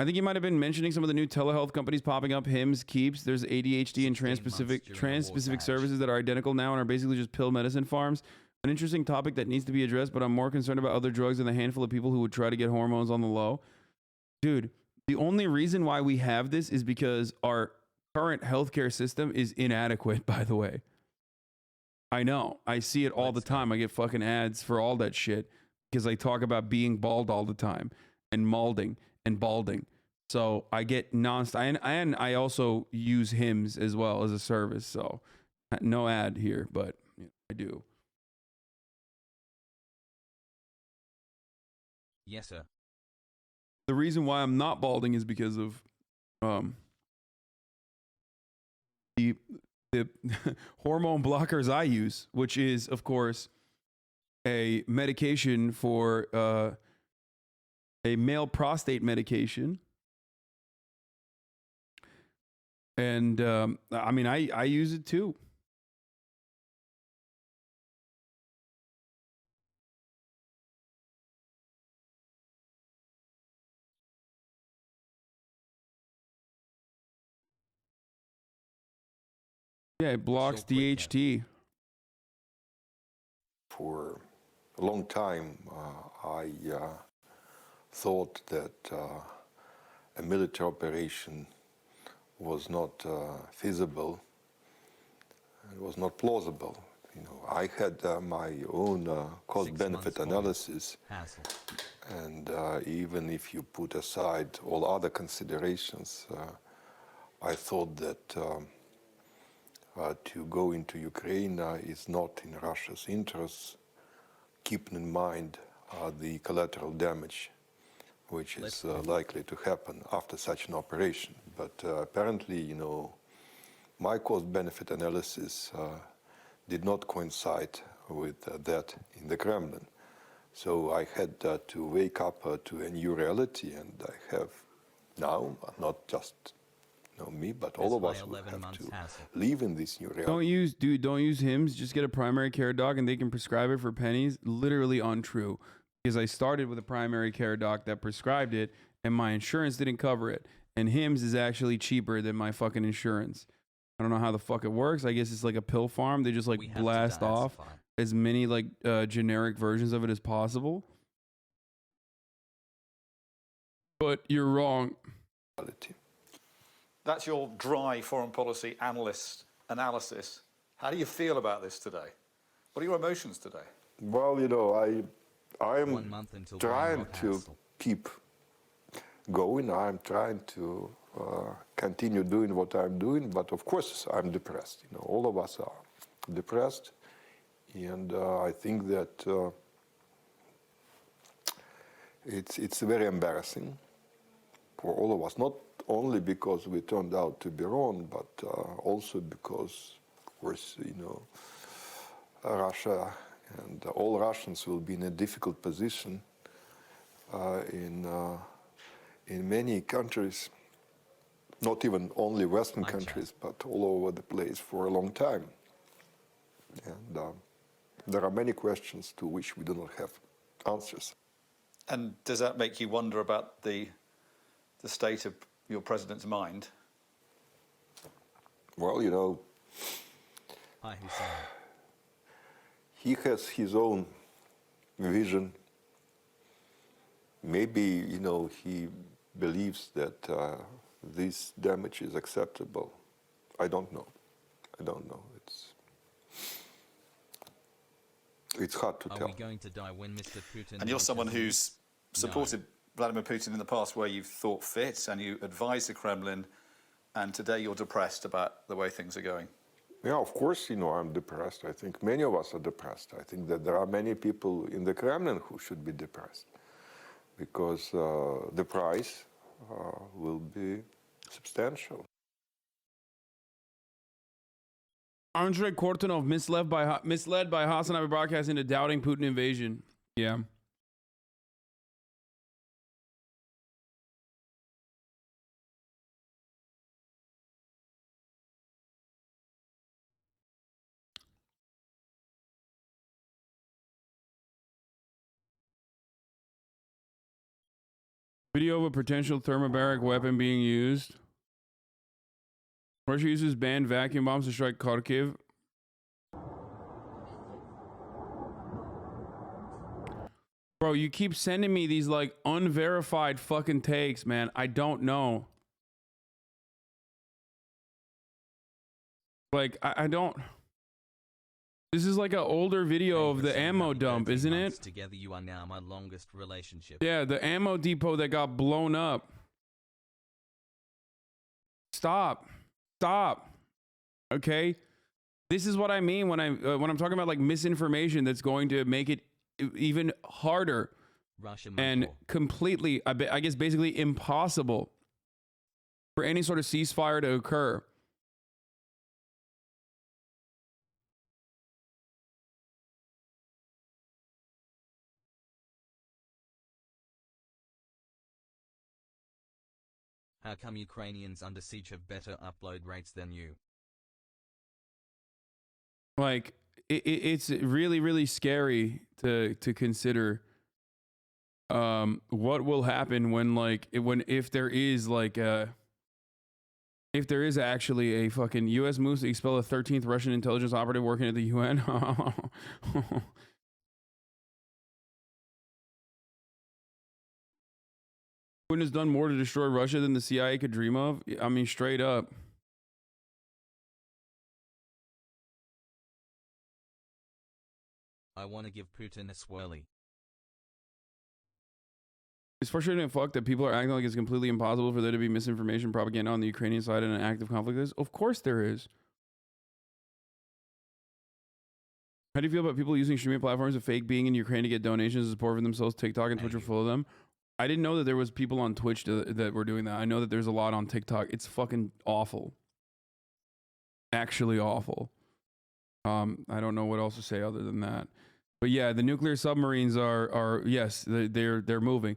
S1: I think you might have been mentioning some of the new telehealth companies popping up. Hims, Keeps. There's ADHD and trans-specific services that are identical now and are basically just pill medicine farms. An interesting topic that needs to be addressed, but I'm more concerned about other drugs and the handful of people who would try to get hormones on the low. Dude, the only reason why we have this is because our current healthcare system is inadequate, by the way. I know. I see it all the time. I get fucking ads for all that shit because I talk about being bald all the time and malding and balding. So I get and I also use Hims as well as a service. So no ad here, but I do.
S2: Yes, sir.
S1: The reason why I'm not balding is because of the hormone blockers I use, which is, of course, a medication for a male prostate medication. And I mean, I use it too. Yeah, it blocks DHT.
S17: For a long time, I thought that a military operation was not feasible. It was not plausible. You know, I had my own cost-benefit analysis, and even if you put aside all other considerations, I thought that to go into Ukraine is not in Russia's interests, keeping in mind the collateral damage which is likely to happen after such an operation. But apparently, you know, my cost-benefit analysis did not coincide with that in the Kremlin. So I had to wake up to a new reality, and I have now, not just me, but all of us will have to live in this new reality.
S1: Don't use Hims. Just get a primary care doc and they can prescribe it for pennies. Literally untrue. Because I started with a primary care doc that prescribed it and my insurance didn't cover it. And Hims is actually cheaper than my fucking insurance. I don't know how the fuck it works. I guess it's like a pill farm. They just like blast off as many like generic versions of it as possible. But you're wrong.
S18: That's your dry foreign policy analysis. How do you feel about this today? What are your emotions today?
S17: Well, you know, I'm trying to keep going. I'm trying to continue doing what I'm doing, but of course I'm depressed. You know, all of us are depressed, and I think that it's very embarrassing for all of us. Not only because we turned out to be wrong, but also because, of course, you know, Russia and all Russians will be in a difficult position in many countries, not even only Western countries, but all over the place for a long time. And there are many questions to which we do not have answers.
S18: And does that make you wonder about the state of your president's mind?
S17: Well, you know,
S2: Hi, Hasan.
S17: He has his own vision. Maybe, you know, he believes that this damage is acceptable. I don't know. I don't know. It's hard to tell.
S2: Are we going to die when Mr. Putin...
S18: And you're someone who's supported Vladimir Putin in the past where you've thought fit and you advised the Kremlin, and today you're depressed about the way things are going.
S17: Yeah, of course, you know, I'm depressed. I think many of us are depressed. I think that there are many people in the Kremlin who should be depressed because the price will be substantial.
S1: Andrei Kortunov misled by HasanAbi broadcast into doubting Putin invasion. Yeah. Video of a potential thermobaric weapon being used. Russia uses banned vacuum bombs to strike Kharkiv. Bro, you keep sending me these like unverified fucking takes, man. I don't know. Like, I don't. This is like an older video of the ammo dump, isn't it?
S2: Together you are now my longest relationship.
S1: Yeah, the ammo depot that got blown up. Stop. Stop. Okay? This is what I mean when I'm talking about like misinformation that's going to make it even harder and completely, I guess basically impossible for any sort of ceasefire to occur.
S2: How come Ukrainians under siege have better upload rates than you?
S1: Like, it's really, really scary to consider what will happen when, like, if there is actually a fucking U.S. moves to expel a 13th Russian intelligence operative working at the UN. Putin has done more to destroy Russia than the CIA could dream of. I mean, straight up.
S2: I want to give Putin a swirly.
S1: It's frustrating and fucked that people are acting like it's completely impossible for there to be misinformation propaganda on the Ukrainian side in an active conflict. Of course there is. How do you feel about people using streaming platforms to fake being in Ukraine to get donations and support for themselves? TikTok and Twitch are full of them. I didn't know that there was people on Twitch that were doing that. I know that there's a lot on TikTok. It's fucking awful. Actually awful. I don't know what else to say other than that. But yeah, the nuclear submarines are yes, they're moving.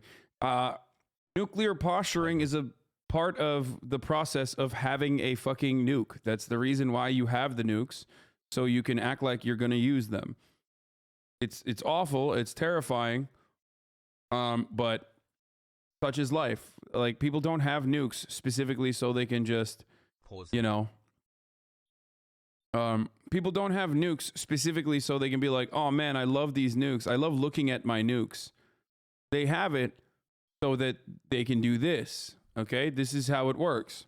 S1: Nuclear posturing is a part of the process of having a fucking nuke. That's the reason why you have the nukes, so you can act like you're going to use them. It's awful, it's terrifying. But such is life. Like, people don't have nukes specifically so they can just, you know, people don't have nukes specifically so they can be like, oh man, I love these nukes. I love looking at my nukes. They have it so that they can do this. Okay, this is how it works.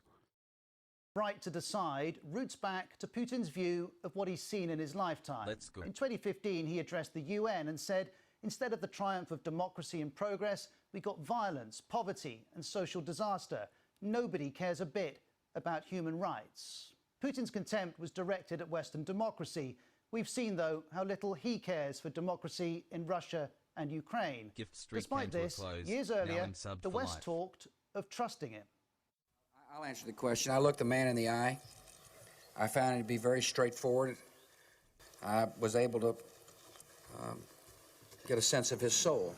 S25: Right to decide roots back to Putin's view of what he's seen in his lifetime.
S2: Let's go.
S25: In 2015, he addressed the UN and said, instead of the triumph of democracy and progress, we got violence, poverty, and social disaster. Nobody cares a bit about human rights. Putin's contempt was directed at Western democracy. We've seen, though, how little he cares for democracy in Russia and Ukraine. Despite this, years earlier, the West talked of trusting him.
S5: I'll answer the question. I looked the man in the eye. I found it to be very straightforward. I was able to get a sense of his soul.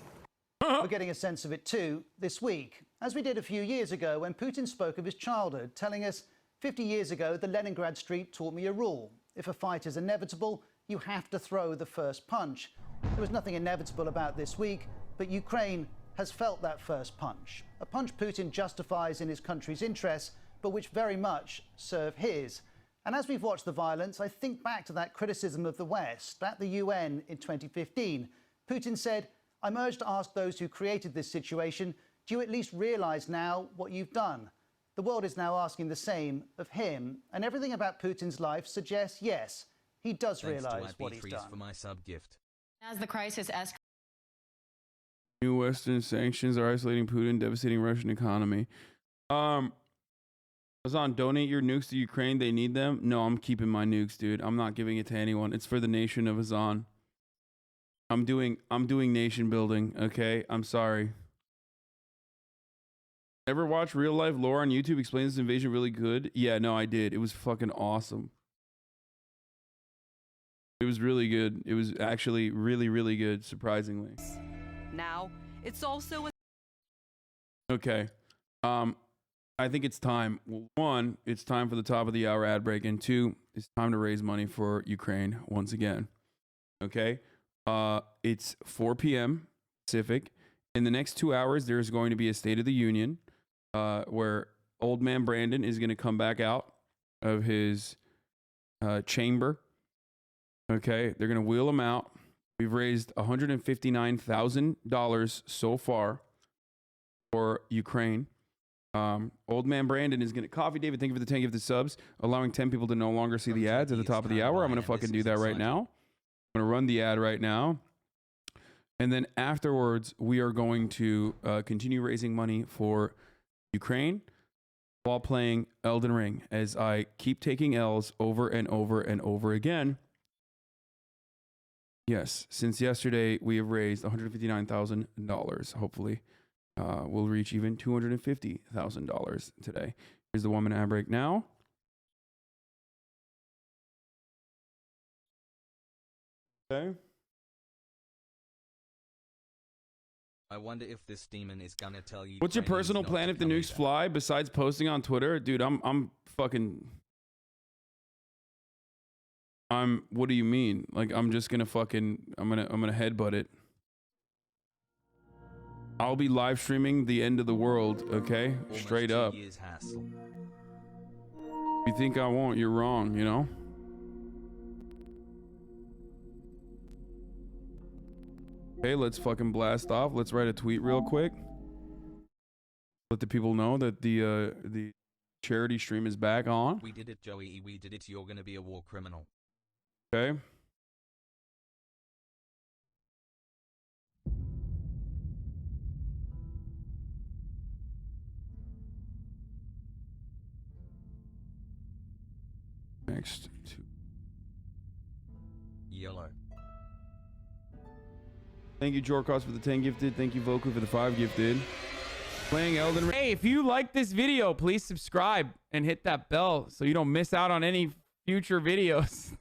S25: We're getting a sense of it too this week, as we did a few years ago when Putin spoke of his childhood, telling us, 50 years ago, the Leningrad street taught me a rule. If a fight is inevitable, you have to throw the first punch. There was nothing inevitable about this week, but Ukraine has felt that first punch. A punch Putin justifies in his country's interests, but which very much serve his. And as we've watched the violence, I think back to that criticism of the West at the UN in 2015. Putin said, I'm urged to ask those who created this situation, do you at least realize now what you've done? The world is now asking the same of him, and everything about Putin's life suggests, yes, he does realize what he's done.
S2: For my sub gift.
S8: As the crisis escalates.
S1: New Western sanctions are isolating Putin, devastating Russian economy. Hasan, donate your nukes to Ukraine. They need them. No, I'm keeping my nukes, dude. I'm not giving it to anyone. It's for the nation of Hasan. I'm doing nation building. Okay, I'm sorry. Ever watch real life lore on YouTube? Explains this invasion really good. Yeah, no, I did. It was fucking awesome. It was really good. It was actually really, really good, surprisingly.
S8: Now, it's also
S1: okay. I think it's time. Well, one, it's time for the top of the hour ad break, and two, it's time to raise money for Ukraine once again. Okay? It's 4 p.m. Pacific, In the next 2 hours, there's going to be a State of the Union where old man Brandon is going to come back out of his chamber. Okay, they're going to wheel him out. We've raised $159,000 so far for Ukraine. Old man Brandon is going to... Coffee David, thank you for the 10 gifted subs. Allowing 10 people to no longer see the ads at the top of the hour. I'm going to fucking do that right now. I'm going to run the ad right now. And then afterwards, we are going to continue raising money for Ukraine while playing Elden Ring as I keep taking L's over and over and over again. Yes, since yesterday, we have raised $159,000. Hopefully, we'll reach even $250,000 today. Here's the 1 minute ad break now. Okay.
S2: I wonder if this demon is gonna tell you.
S1: What's your personal plan if the nukes fly besides posting on Twitter? Dude, I'm fucking... what do you mean? Like, I'm just gonna fucking... I'm gonna headbutt it. I'll be live streaming the end of the world, okay? Straight up. If you think I won't, you're wrong, you know? Okay, let's fucking blast off. Let's write a tweet real quick. Let the people know that the charity stream is back on.
S2: We did it, Joey. We did it. You're gonna be a war criminal.
S1: Okay. Next.
S2: Yellow.
S1: Thank you, Jorkos, for the 10 gifted. Thank you, Voku, for the 5 gifted. Playing Elden Ring. Hey, if you like this video, please subscribe and hit that bell so you don't miss out on any future videos.